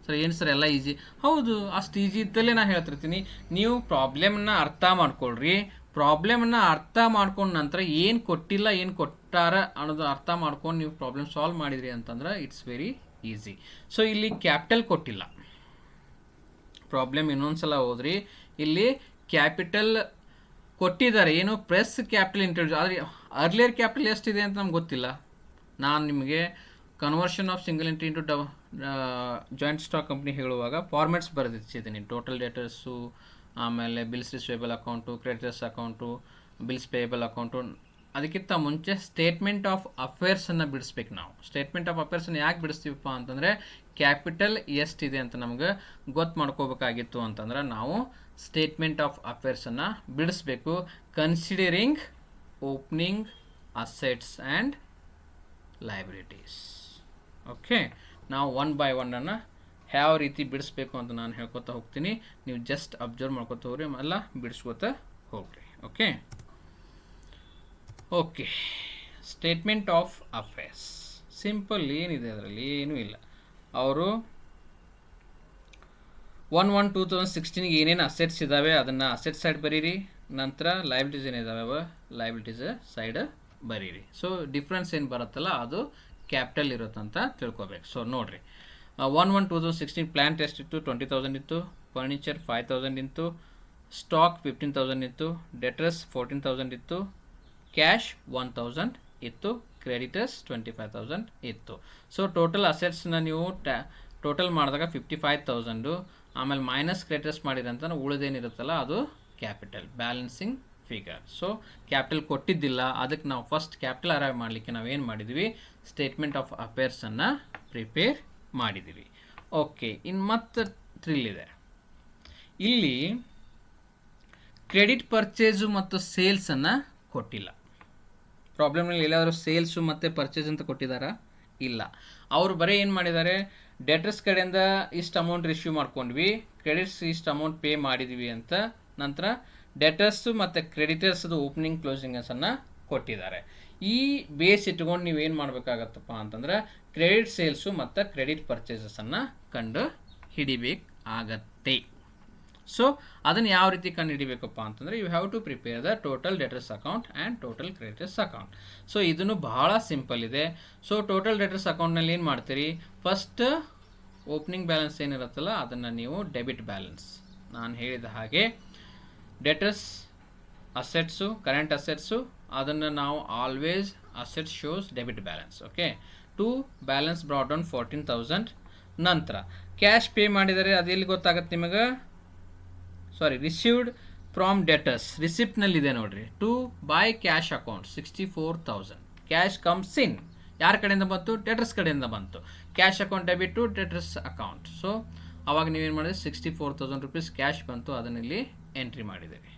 ಸರ್. ಏನು ಸರ್ ಎಲ್ಲ ಈಸಿ? ಹೌದು, ಅಷ್ಟು ಈಸಿ ಇದ್ದಲ್ಲೇ ನಾನು ಹೇಳ್ತಿರ್ತೀನಿ. ನೀವು ಪ್ರಾಬ್ಲಮ್ನ ಅರ್ಥ ಮಾಡ್ಕೊಳ್ರಿ. ಪ್ರಾಬ್ಲಮ್ನ ಅರ್ಥ ಮಾಡ್ಕೊಂಡ ನಂತರ ಏನು ಕೊಟ್ಟಿಲ್ಲ, ಏನು ಕೊಟ್ಟಾರ ಅನ್ನೋದು ಅರ್ಥ ಮಾಡ್ಕೊಂಡು ನೀವು ಪ್ರಾಬ್ಲಮ್ ಸಾಲ್ವ್ ಮಾಡಿದ್ರಿ ಅಂತಂದ್ರೆ ಇಟ್ಸ್ ವೆರಿ ಈಸಿ. ಸೊ ಇಲ್ಲಿ ಕ್ಯಾಪಿಟಲ್ ಕೊಟ್ಟಿಲ್ಲ, ಪ್ರಾಬ್ಲಮ್ ಇನ್ನೊಂದ್ಸಲ ಹೋದ್ರಿ. ಇಲ್ಲಿ ಕ್ಯಾಪಿಟಲ್ ಕೊಟ್ಟಿದ್ದಾರೆ, ಏನು ಪ್ರೆಸ್ ಕ್ಯಾಪಿಟಲ್ ಇಂಟ್ರೊಡ್ಯೂಸ್, ಆದರೆ ಅರ್ಲಿಯರ್ ಕ್ಯಾಪಿಟಲ್ ಎಷ್ಟಿದೆ ಅಂತ ನಮ್ಗೆ ಗೊತ್ತಿಲ್ಲ. ನಾನು ನಿಮಗೆ conversion of single entry into joint stock company ಹೇಳುವಾಗ ಫಾರ್ಮೆಟ್ಸ್ ಬರೆದಿಟ್ಟಿದ್ದೀನಿ. ಟೋಟಲ್ ಡೇಟರ್ಸು, ಆಮೇಲೆ bills receivable account, creditors account, bills payable account. ಅದಕ್ಕಿಂತ ಮುಂಚೆ ಸ್ಟೇಟ್ಮೆಂಟ್ ಆಫ್ ಅಫೇರ್ಸನ್ನು ಬಿಡಿಸ್ಬೇಕು ನಾವು. ಸ್ಟೇಟ್ಮೆಂಟ್ ಆಫ್ ಅಫೇರ್ಸನ್ನು ಯಾಕೆ ಬಿಡಿಸ್ತೀವಪ್ಪ ಅಂತಂದರೆ ಕ್ಯಾಪಿಟಲ್ ಎಷ್ಟಿದೆ ಅಂತ ನಮ್ಗೆ ಗೊತ್ತು ಮಾಡ್ಕೋಬೇಕಾಗಿತ್ತು ಅಂತಂದ್ರೆ ನಾವು ಸ್ಟೇಟ್ಮೆಂಟ್ ಆಫ್ ಅಫೇರ್ಸನ್ನು ಬಿಡಿಸ್ಬೇಕು. Considering opening assets and liabilities. Okay, ನಾವು 1 by 1 ಯಾವ ರೀತಿ ಬಿಡಿಸ್ಬೇಕು ಅಂತ ನಾನು ಹೇಳ್ಕೊತಾ ಹೋಗ್ತೀನಿ. ನೀವು ಜಸ್ಟ್ ಅಬ್ಸರ್ವ್ ಮಾಡ್ಕೊತ ಹೋಗ್ರಿ, ಎಲ್ಲ ಬಿಡಿಸ್ಕೊತಾ ಹೋಗ್ರಿ. Okay, statement of affairs simple ಏನಿದೆ, ಅದರಲ್ಲಿ ಏನೂ ಇಲ್ಲ. ಅವರು 1/1/2016 ಏನೇನು ಅಸೆಟ್ಸ್ ಇದ್ದಾವೆ ಅದನ್ನು ಅಸೆಟ್ ಸೈಡ್ ಬರೀರಿ. ನಂತರ ಲೈಬಿಲಿಟೀಸ್ ಏನಿದ್ದಾವೆ ಲೈಬಿಲಿಟೀಸ್ ಸೈಡ್ ಬರೀರಿ. ಸೊ ಡಿಫ್ರೆನ್ಸ್ ಏನು ಬರುತ್ತಲ್ಲ ಅದು ಕ್ಯಾಪಿಟಲ್ ಇರುತ್ತಂತ ತಿಳ್ಕೊಬೇಕು. ಸೊ ನೋಡಿರಿ, 1/1/2016 ಪ್ಲ್ಯಾಂಟ್ ಎಷ್ಟಿತ್ತು? 20,000 ಇತ್ತು. ಫರ್ನಿಚರ್ 5,000 ಇತ್ತು. ಸ್ಟಾಕ್ 15,000 ಇತ್ತು. ಡೆಟರ್ಸ್ 14,000 ಇತ್ತು. ಕ್ಯಾಶ್ 1,000 ಇತ್ತು. ಕ್ರೆಡಿಟರ್ಸ್ 25,000 ಇತ್ತು. ಸೊ ಟೋಟಲ್ ಅಸೆಟ್ಸ್ನ ನೀವು ಟೋಟಲ್ ಮಾಡಿದಾಗ 55,000, ಆಮೇಲೆ ಮೈನಸ್ ಕ್ರೆಡಿಟರ್ಸ್ ಮಾಡಿದಂತ ಉಳಿದೇನಿರುತ್ತಲ್ಲ ಅದು capital, balancing figure. So capital ಕೊಟ್ಟಿದ್ದಿಲ್ಲ, ಅದಕ್ಕೆ ನಾವು ಫಸ್ಟ್ ಕ್ಯಾಪಿಟಲ್ ಅರೈವ್ ಮಾಡಲಿಕ್ಕೆ ನಾವೇನು ಮಾಡಿದ್ವಿ, ಸ್ಟೇಟ್ಮೆಂಟ್ ಆಫ್ ಅಫೇರ್ಸನ್ನು ಪ್ರಿಪೇರ್ ಮಾಡಿದ್ದೀವಿ. ಓಕೆ, ಇನ್ನು ಮತ್ತೆ ಥ್ರಿಲ್ ಇದೆ. ಇಲ್ಲಿ ಕ್ರೆಡಿಟ್ ಪರ್ಚೇಸು ಮತ್ತು ಸೇಲ್ಸನ್ನು ಕೊಟ್ಟಿಲ್ಲ. ಪ್ರಾಬ್ಲಮ್ನಲ್ಲಿ ಎಲ್ಲಾದರೂ ಸೇಲ್ಸು ಮತ್ತು ಪರ್ಚೇಸ್ ಅಂತ ಕೊಟ್ಟಿದ್ದಾರಾ? ಇಲ್ಲ. ಅವರು ಬರೀ ಏನು ಮಾಡಿದ್ದಾರೆ, ಡೆಟರ್ಸ್ ಕಡೆಯಿಂದ ಇಷ್ಟು ಅಮೌಂಟ್ ರಿಸೀವ್ ಮಾಡ್ಕೊಂಡ್ವಿ, ಕ್ರೆಡಿಟ್ಸ್ ಇಷ್ಟು ಅಮೌಂಟ್ ಪೇ ಮಾಡಿದ್ವಿ ಅಂತ. ನಂತರ ಡೆಟರ್ಸು ಮತ್ತು ಕ್ರೆಡಿಟರ್ಸ್ದು ಓಪನಿಂಗ್ ಕ್ಲೋಸಿಂಗಸನ್ನು ಕೊಟ್ಟಿದ್ದಾರೆ. ಈ ಬೇಸ್ ಇಟ್ಕೊಂಡು ನೀವೇನು ಮಾಡಬೇಕಾಗತ್ತಪ್ಪ ಅಂತಂದ್ರೆ ಕ್ರೆಡಿಟ್ ಸೇಲ್ಸು ಮತ್ತು ಕ್ರೆಡಿಟ್ ಪರ್ಚೇಸಸನ್ನು ಕಂಡು ಹಿಡಿಬೇಕಾಗತ್ತೆ. ಸೊ ಅದನ್ನು ಯಾವ ರೀತಿ ಕಂಡುಹಿಡಿಬೇಕಪ್ಪ ಅಂತಂದರೆ you have to prepare the total debtors account and total creditors account. So ಇದನ್ನು ಬಹಳ ಸಿಂಪಲ್ ಇದೆ. ಸೊ ಟೋಟಲ್ ಡೆಟರ್ಸ್ ಅಕೌಂಟ್ನಲ್ಲಿ ಏನು ಮಾಡ್ತೀರಿ, ಫಸ್ಟ್ ಓಪನಿಂಗ್ ಬ್ಯಾಲೆನ್ಸ್ ಏನಿರುತ್ತಲ್ಲ ಅದನ್ನು ನೀವು ಡೆಬಿಟ್ ಬ್ಯಾಲೆನ್ಸ್, ನಾನು ಹೇಳಿದ ಹಾಗೆ ಡೆಟರ್ಸ್ ಅಸೆಟ್ಸು, ಕರೆಂಟ್ ಅಸೆಟ್ಸು, ಅದನ್ನು ನಾವು always asset shows debit balance. Okay, to balance brought down 14,000. ನಂತರ ಕ್ಯಾಶ್ ಪೇ ಮಾಡಿದರೆ ಅದು ಎಲ್ಲಿ ಗೊತ್ತಾಗುತ್ತೆ ನಿಮಗೆ, ಸಾರಿ ರಿಸೀವ್ಡ್ ಫ್ರಾಮ್ ಡೆಟರ್ಸ್, ರಿಸಿಪ್ಟ್ನಲ್ಲಿದೆ ನೋಡಿರಿ, to by cash account 64,000. Cash comes in, ಯಾರ ಕಡೆಯಿಂದ ಬಂತು, ಡೆಟರ್ಸ್ ಕಡೆಯಿಂದ ಬಂತು. Cash account debit to debtors account. So ಅವಾಗ ನೀವೇನು ಮಾಡಿದ್ರೆ 64,000 rupees ಕ್ಯಾಶ್ ಬಂತು, ಅದನ್ನಿಲ್ಲಿ ಎಂಟ್ರಿ ಮಾಡಿದ್ದೀರಿ.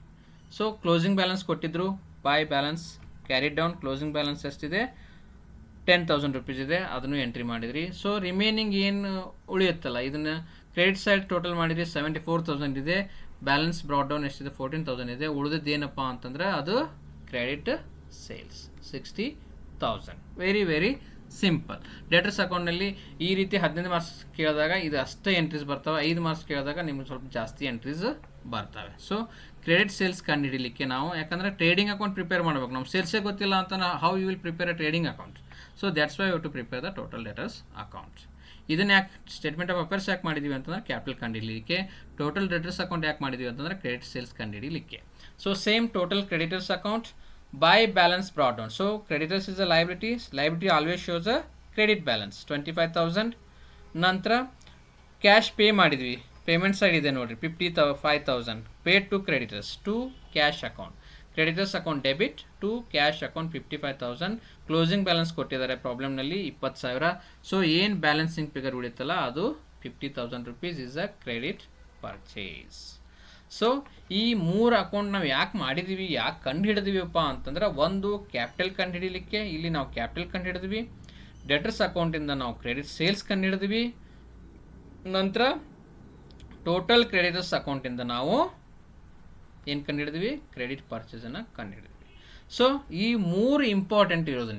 ಸೊ ಕ್ಲೋಸಿಂಗ್ ಬ್ಯಾಲೆನ್ಸ್ ಕೊಟ್ಟಿದ್ರು, by balance carried down, closing balance ಎಷ್ಟಿದೆ 10,000 rupees ಇದೆ, ಅದನ್ನು ಎಂಟ್ರಿ ಮಾಡಿದ್ರಿ. ಸೊ ರಿಮೈನಿಂಗ್ ಏನು ಉಳಿಯುತ್ತಲ್ಲ ಇದನ್ನು ಕ್ರೆಡಿಟ್ ಸೈಡ್ ಟೋಟಲ್ ಮಾಡಿದ್ರಿ 74,000 ಇದೆ, ಬ್ಯಾಲೆನ್ಸ್ ಬ್ರಾಟ್ ಡೌನ್ ಎಷ್ಟಿದೆ 14,000 ಇದೆ. ಉಳಿದದ್ದು ಏನಪ್ಪ ಅಂತಂದರೆ ಅದು credit sales 60,000. Very very simple. Debtors ಅಕೌಂಟ್ನಲ್ಲಿ ಈ ರೀತಿ 15 ಮಾರ್ಕ್ಸ್ ಕೇಳಿದಾಗ ಇದು ಅಷ್ಟೇ ಎಂಟ್ರೀಸ್ ಬರ್ತವೆ, 5 ಮಾರ್ಕ್ಸ್ ಕೇಳಿದಾಗ ನಿಮ್ಗೆ ಸ್ವಲ್ಪ ಜಾಸ್ತಿ ಎಂಟ್ರೀಸ್ ಬರ್ತವೆ. ಸೊ ಕ್ರೆಡಿಟ್ ಸೇಲ್ಸ್ ಕಂಡುಹಿಡಲಿಕ್ಕೆ ನಾವು, ಯಾಕಂದರೆ ಟ್ರೇಡಿಂಗ್ ಅಕೌಂಟ್ ಪ್ರಿಪೇರ್ ಮಾಡಬೇಕು, ನಾವು ಸೇಲ್ಸೇ ಗೊತ್ತಿಲ್ಲ ಅಂತ how you will prepare a trading account. So that's why you to prepare the total debtors account. ಇದನ್ನು ಯಾಕೆ ಸ್ಟೇಟ್ಮೆಂಟ್ ಆಫ್ ಅಫೇರ್ಸ್ ಯಾಕೆ ಮಾಡಿದ್ದೀವಿ ಅಂತಂದರೆ ಕ್ಯಾಪಿಟಲ್ ಕಂಡುಹಿಡಲಿಕ್ಕೆ, ಟೋಟಲ್ ಡೆಟರ್ಸ್ ಅಕೌಂಟ್ ಯಾಕೆ ಮಾಡಿದ್ದೀವಿ ಅಂತಂದರೆ ಕ್ರೆಡಿಟ್ ಸೇಲ್ಸ್ ಕಂಡುಹಿಡಲಿಕ್ಕೆ. So same total creditors account by balance brought down. So creditors is a liability. Liability always shows a credit balance 25,000. ನಂತರ ಕ್ಯಾಶ್ ಪೇ ಮಾಡಿದ್ವಿ, ಪೇಮೆಂಟ್ ಸೈಡ್ ಇದೆ ನೋಡಿರಿ 55,000 paid to creditors to cash account. Creditors account debit to cash account 55,000. Closing balance ಕೊಟ್ಟಿದ್ದಾರೆ ಪ್ರಾಬ್ಲಮ್ನಲ್ಲಿ 20,000. So ಏನು balancing figure ಉಳಿಯುತ್ತಲ್ಲ ಅದು 50,000 rupees is a credit purchase. So ಈ 3 ಅಕೌಂಟ್ ನಾವು ಯಾಕೆ ಮಾಡಿದ್ದೀವಿ, ಯಾಕೆ ಕಂಡು ಹಿಡಿದಿವಿಪ್ಪ ಅಂತಂದ್ರೆ, ಒಂದು ಕ್ಯಾಪಿಟಲ್ ಕಂಡು ಹಿಡಿಲಿಕ್ಕೆ, ಇಲ್ಲಿ ನಾವು ಕ್ಯಾಪಿಟಲ್ ಕಂಡು ಹಿಡಿದ್ವಿ. ಡೆಟರ್ಸ್ ಅಕೌಂಟಿಂದ ನಾವು ಕ್ರೆಡಿಟ್ ಸೇಲ್ಸ್ ಕಂಡು ಹಿಡಿದ್ವಿ. ನಂತರ ಟೋಟಲ್ ಕ್ರೆಡಿಟರ್ಸ್ ಅಕೌಂಟಿಂದ ನಾವು ಏನು ಕಂಡು ಹಿಡಿದ್ವಿ, ಕ್ರೆಡಿಟ್ ಪರ್ಚೇಸನ್ನು ಕಂಡು ಹಿಡಿದ್ವಿ. ಸೊ ಈ 3 ಇಂಪಾರ್ಟೆಂಟ್ ಇರೋದು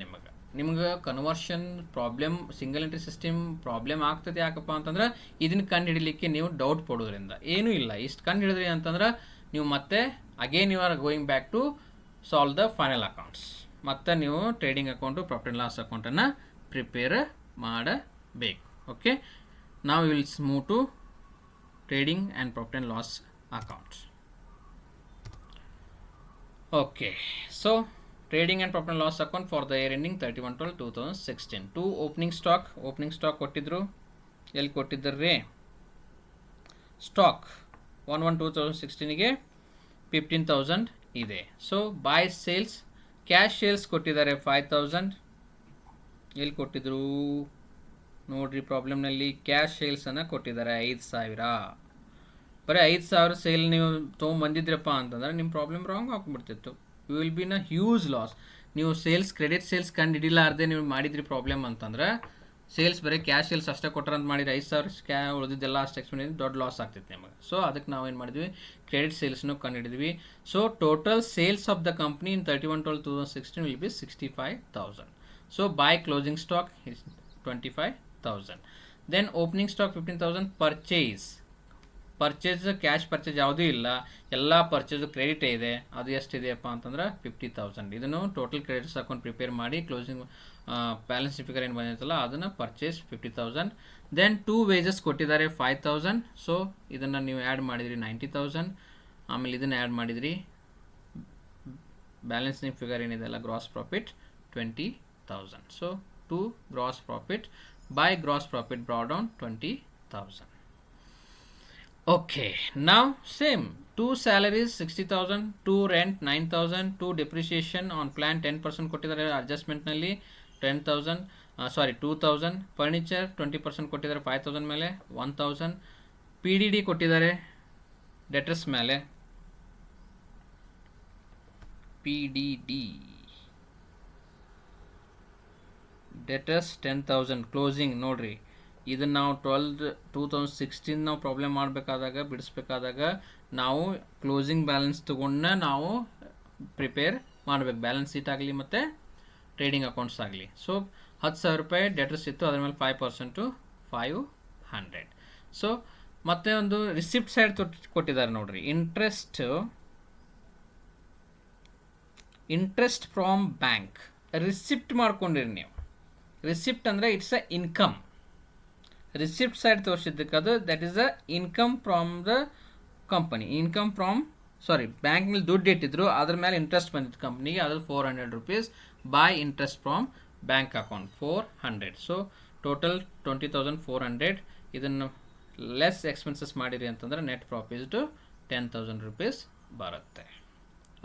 ನಿಮ್ಗೆ conversion problem, single entry system problem ಆಗ್ತದೆ. ಯಾಕಪ್ಪ ಅಂತಂದ್ರೆ ಇದನ್ನು ಕಂಡು ಹಿಡಲಿಕ್ಕೆ ನೀವು ಡೌಟ್ ಪಡೋದ್ರಿಂದ ಏನೂ ಇಲ್ಲ. ಇಷ್ಟು ಕಂಡು ಹಿಡಿದ್ರಿ ಅಂತಂದ್ರೆ ನೀವು ಮತ್ತೆ again you are going back to solve the final accounts. ಮತ್ತು ನೀವು trading account, profit and loss ಅಕೌಂಟನ್ನು ಪ್ರಿಪೇರ್ ಮಾಡಬೇಕು. ಓಕೆ, ನಾವು will move to trading and profit and loss accounts. Okay, so trading and profit and loss account for the year ending 31/12/2016. To opening stock ಕೊಟ್ಟಿದ್ರು. ಎಲ್ಲಿ ಕೊಟ್ಟಿದ್ದರ್ರಿ, stock 1/1/2016ಗೆ 15,000 ಇದೆ. So by sales, cash sales ಕೊಟ್ಟಿದ್ದಾರೆ 5,000. ಎಲ್ಲಿ ಕೊಟ್ಟಿದ್ರು ನೋಡ್ರಿ ಪ್ರಾಬ್ಲಮ್ನಲ್ಲಿ, ಕ್ಯಾಶ್ ಸೇಲ್ಸನ್ನು ಕೊಟ್ಟಿದ್ದಾರೆ 5,000. ಬರೀ 5,000 ಸೇಲ್ ನೀವು ತೊಗೊಂಬಂದಿದ್ರಪ್ಪ ಅಂತಂದ್ರೆ ನಿಮ್ಮ ಪ್ರಾಬ್ಲಮ್ ರಾಂಗ್ ಆಗ್ಬಿಡ್ತಿತ್ತು. You will be in a huge loss. ನೀವು ಸೇಲ್ಸ್, ಕ್ರೆಡಿಟ್ ಸೇಲ್ಸ್ ಕಂಡು ಹಿಡಿಲಾರ್ದೆ ನೀವು ಮಾಡಿದ್ರಿ ಪ್ರಾಬ್ಲಮ್ ಅಂತಂದ್ರೆ, ಸೇಲ್ಸ್ ಬರೀ ಕ್ಯಾಶ್ ಸೇಲ್ಸ್ ಅಷ್ಟೇ ಕೊಟ್ಟರೆ ಅಂತ ಮಾಡಿದ್ರೆ 5,000 ಉಳಿದಿದ್ದೆಲ್ಲ ಅಷ್ಟು ಎಕ್ಸ್ಪೆಂಡ್ ದೊಡ್ಡ ಲಾಸ್ ಆಗ್ತಿತ್ತು ನಿಮಗೆ. ಸೊ ಅದಕ್ಕೆ ನಾವು ಏನು ಮಾಡಿದ್ವಿ, ಕ್ರೆಡಿಟ್ ಸೇಲ್ಸ್ನು ಕಂಡು ಹಿಡಿದ್ವಿ. So total sales of the company in 31/12/2016 will be 65,000. So by closing stock 25,000. Then opening stock 15,000. Purchase cash purchase ಯಾವುದೂ ಇಲ್ಲ, ಎಲ್ಲ ಪರ್ಚೇಸು ಕ್ರೆಡಿಟೇ ಇದೆ. ಅದು ಎಷ್ಟಿದೆಯಪ್ಪ ಅಂತಂದ್ರೆ 50,000. ಇದನ್ನು ಟೋಟಲ್ ಕ್ರೆಡಿಟ್ಸ್ ಅಕೌಂಟ್ ಪ್ರಿಪೇರ್ ಮಾಡಿ ಕ್ಲೋಸಿಂಗ್ ಬ್ಯಾಲೆನ್ಸ್ ಫಿಗರ್ ಏನು ಬಂದಿರ್ತಲ್ಲ ಅದನ್ನು ಪರ್ಚೇಸ್ 50,000. ದೆನ್ 2 ವೇಜಸ್ ಕೊಟ್ಟಿದ್ದಾರೆ 5,000. ಸೊ ಇದನ್ನು ನೀವು ಆ್ಯಡ್ ಮಾಡಿದ್ರಿ 90,000. ಆಮೇಲೆ ಇದನ್ನು ಆ್ಯಡ್ ಮಾಡಿದ್ರಿ, ಬ್ಯಾಲೆನ್ಸಿಂಗ್ ಫಿಗರ್ ಏನಿದೆಲ್ಲ gross profit 20,000. So to gross profit by gross profit brought down 20,000. Okay, now same, 2 salaries 60,000, 2 rent 9,000, 2 depreciation on plan 10% ಕೊಟ್ಟಿದ್ದಾರೆ ಅಡ್ಜಸ್ಟ್ಮೆಂಟ್ ನಲ್ಲಿ 2,000. ಫರ್ನಿಚರ್ 20% ಕೊಟ್ಟಿದ್ದಾರೆ 5,000 ಮೇಲೆ 1,000. PDD ಕೊಟ್ಟಿದ್ದಾರೆ ಡೆಟರ್ಸ್ ಮೇಲೆ, PDD ಡೆಟರ್ಸ್ 10,000 ಕ್ಲೋಸಿಂಗ್ ನೋಡ್ರಿ. ಇದನ್ನು ನಾವು 2016 ನಾವು ಪ್ರಾಬ್ಲಮ್ ಮಾಡಬೇಕಾದಾಗ, ಬಿಡಿಸ್ಬೇಕಾದಾಗ ನಾವು ಕ್ಲೋಸಿಂಗ್ ಬ್ಯಾಲೆನ್ಸ್ ತೊಗೊಂಡು ನಾವು ಪ್ರಿಪೇರ್ ಮಾಡಬೇಕು, ಬ್ಯಾಲೆನ್ಸ್ ಶೀಟ್ ಆಗಲಿ ಮತ್ತು ಟ್ರೇಡಿಂಗ್ ಅಕೌಂಟ್ಸ್ ಆಗಲಿ. ಸೊ 10,000 ರೂಪಾಯಿ ಡೆಟರ್ಸ್ ಇತ್ತು, ಅದ್ರ ಮೇಲೆ 5% 500. ಸೊ ಮತ್ತೆ ಒಂದು ರಿಸಿಪ್ಟ್ ಸೈಡ್ ಕೊಟ್ಟಿದ್ದಾರೆ ನೋಡ್ರಿ. Interest from bank. ರಿಸಿಪ್ಟ್ ಮಾಡ್ಕೊಂಡಿರಿ ನೀವು. ರಿಸಿಪ್ಟ್ ಅಂದರೆ it's a income. Receipt side ತೋರಿಸಿದ್ದಕ್ಕೆ ಅದು that is a income from the company. Income from bank ಮೇಲೆ ದುಡ್ಡು ಇಟ್ಟಿದ್ರು, ಅದ್ರ ಮೇಲೆ ಇಂಟ್ರೆಸ್ಟ್ ಬಂದಿತ್ತು ಕಂಪ್ನಿಗೆ, ಅದ್ರ 400 rupees by interest from bank account 400. So total 20,400. ಇದನ್ನು ಲೆಸ್ ಎಕ್ಸ್ಪೆನ್ಸಸ್ ಮಾಡಿರಿ ಅಂತಂದ್ರೆ ನೆಟ್ ಪ್ರಾಫಿಟ್ 10,000 rupees ಬರುತ್ತೆ.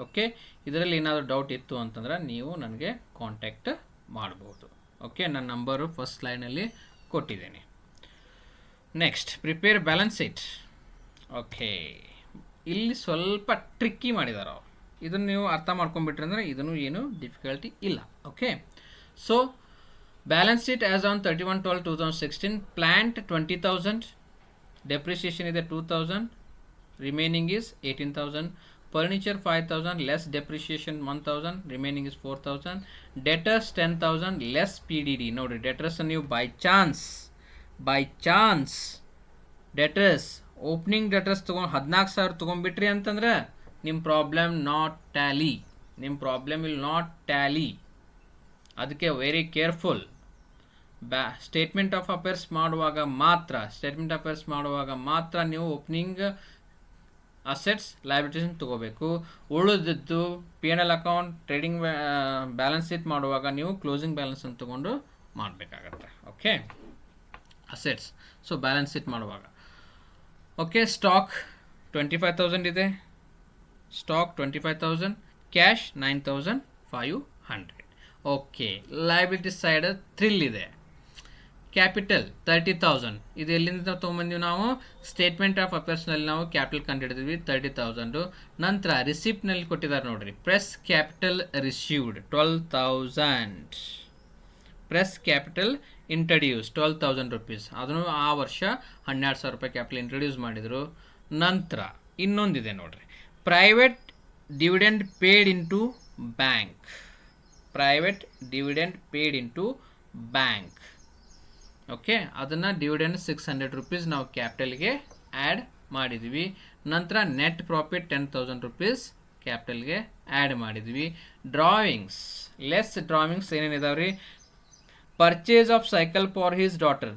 ಓಕೆ, ಇದರಲ್ಲಿ ಏನಾದರೂ ಡೌಟ್ ಇತ್ತು ಅಂತಂದ್ರೆ ನೀವು ನನಗೆ ಕಾಂಟ್ಯಾಕ್ಟ್ ಮಾಡ್ಬೋದು. ಓಕೆ, ನನ್ನ ನಂಬರು ಫಸ್ಟ್ ಸ್ಲೈಡ್ನಲ್ಲಿ ಕೊಟ್ಟಿದ್ದೀನಿ. Next, prepare balance sheet. Okay, ಇಲ್ಲಿ ಸ್ವಲ್ಪ ಟ್ರಿಕ್ಕಿ ಮಾಡಿದ್ದಾರೆ ಅವರು. ಇದನ್ನು ನೀವು ಅರ್ಥ ಮಾಡ್ಕೊಂಡ್ಬಿಟ್ರೆ ಅಂದರೆ ಇದನ್ನು ಏನು ಡಿಫಿಕಲ್ಟಿ ಇಲ್ಲ. Okay, so balance sheet as on 31/12/2016. Plant 20,000, depreciation ಇದೆ 2,000, remaining is 18,000. Furniture 5,000, less depreciation 1,000, remaining is 4,000. Debtors 10,000, less PDD. ನೋಡಿರಿ, ಡೆಟರ್ಸ್ ನೀವು by chance debtors opening debtors ತೊಗೊಂಡು 14,000 ತೊಗೊಂಡ್ಬಿಟ್ರಿ ಅಂತಂದ್ರೆ ನಿಮ್ಮ ಪ್ರಾಬ್ಲಮ್ ವಿಲ್ ನಾಟ್ ಟ್ಯಾಲಿ. ಅದಕ್ಕೆ very careful. Statement of affairs ಮಾಡುವಾಗ ಮಾತ್ರ ನೀವು ಓಪನಿಂಗ್ ಅಸೆಟ್ಸ್ ಲಯಬಿಲಿಟೀಸ್ ತೊಗೋಬೇಕು. ಉಳಿದದ್ದು P&L account, trading balance sheet ಮಾಡುವಾಗ ನೀವು ಕ್ಲೋಸಿಂಗ್ ಬ್ಯಾಲೆನ್ಸ್ ಅಂತ ತೊಗೊಂಡು ಮಾಡಬೇಕಾಗತ್ತೆ. Okay, assets. So balance sheet ಮಾಡುವಾಗ ಓಕೆ, ಸ್ಟಾಕ್ 25,000 ಇದೆ. Stock 25,000, cash 9,500. Okay, liability side thrill ಇದೆ. ಕ್ಯಾಪಿಟಲ್ 30,000. ಇದು ಎಲ್ಲಿಂದ ತೊಗೊಂಬಂದಿವಿ ನಾವು? ಸ್ಟೇಟ್ಮೆಂಟ್ ಆಫ್ ಅಫೇರ್ಸ್ನಲ್ಲಿ ನಾವು ಕ್ಯಾಪಿಟಲ್ ಕಂಡುಹಿಡಿದ್ವಿ 30,000. ನಂತರ ರಿಸಿಪ್ಟ್ನಲ್ಲಿ ಕೊಟ್ಟಿದ್ದಾರೆ ನೋಡ್ರಿ, press capital received 12,000. Press capital introduce 12,000 rupees. ಅದನ್ನು ಆ ವರ್ಷ 12,000 ರೂಪಾಯಿ ಕ್ಯಾಪಿಟಲ್ ಇಂಟ್ರಡ್ಯೂಸ್ ಮಾಡಿದರು. ನಂತರ ಇನ್ನೊಂದಿದೆ ನೋಡ್ರಿ, private dividend paid into bank. Okay, ಅದನ್ನು ಡಿವಿಡೆಂಡ್ 600 rupees ನಾವು ಕ್ಯಾಪಿಟಲ್ಗೆ ಆ್ಯಡ್ ಮಾಡಿದ್ವಿ. ನಂತರ ನೆಟ್ ಪ್ರಾಫಿಟ್ 10,000 rupees ಕ್ಯಾಪಿಟಲ್ಗೆ ಆ್ಯಡ್ ಮಾಡಿದ್ವಿ. ಡ್ರಾವಿಂಗ್ಸ್, ಲೆಸ್ ಡ್ರಾವಿಂಗ್ಸ್ ಏನೇನಿದಾವೆ ರೀ? Purchase of cycle for his daughter.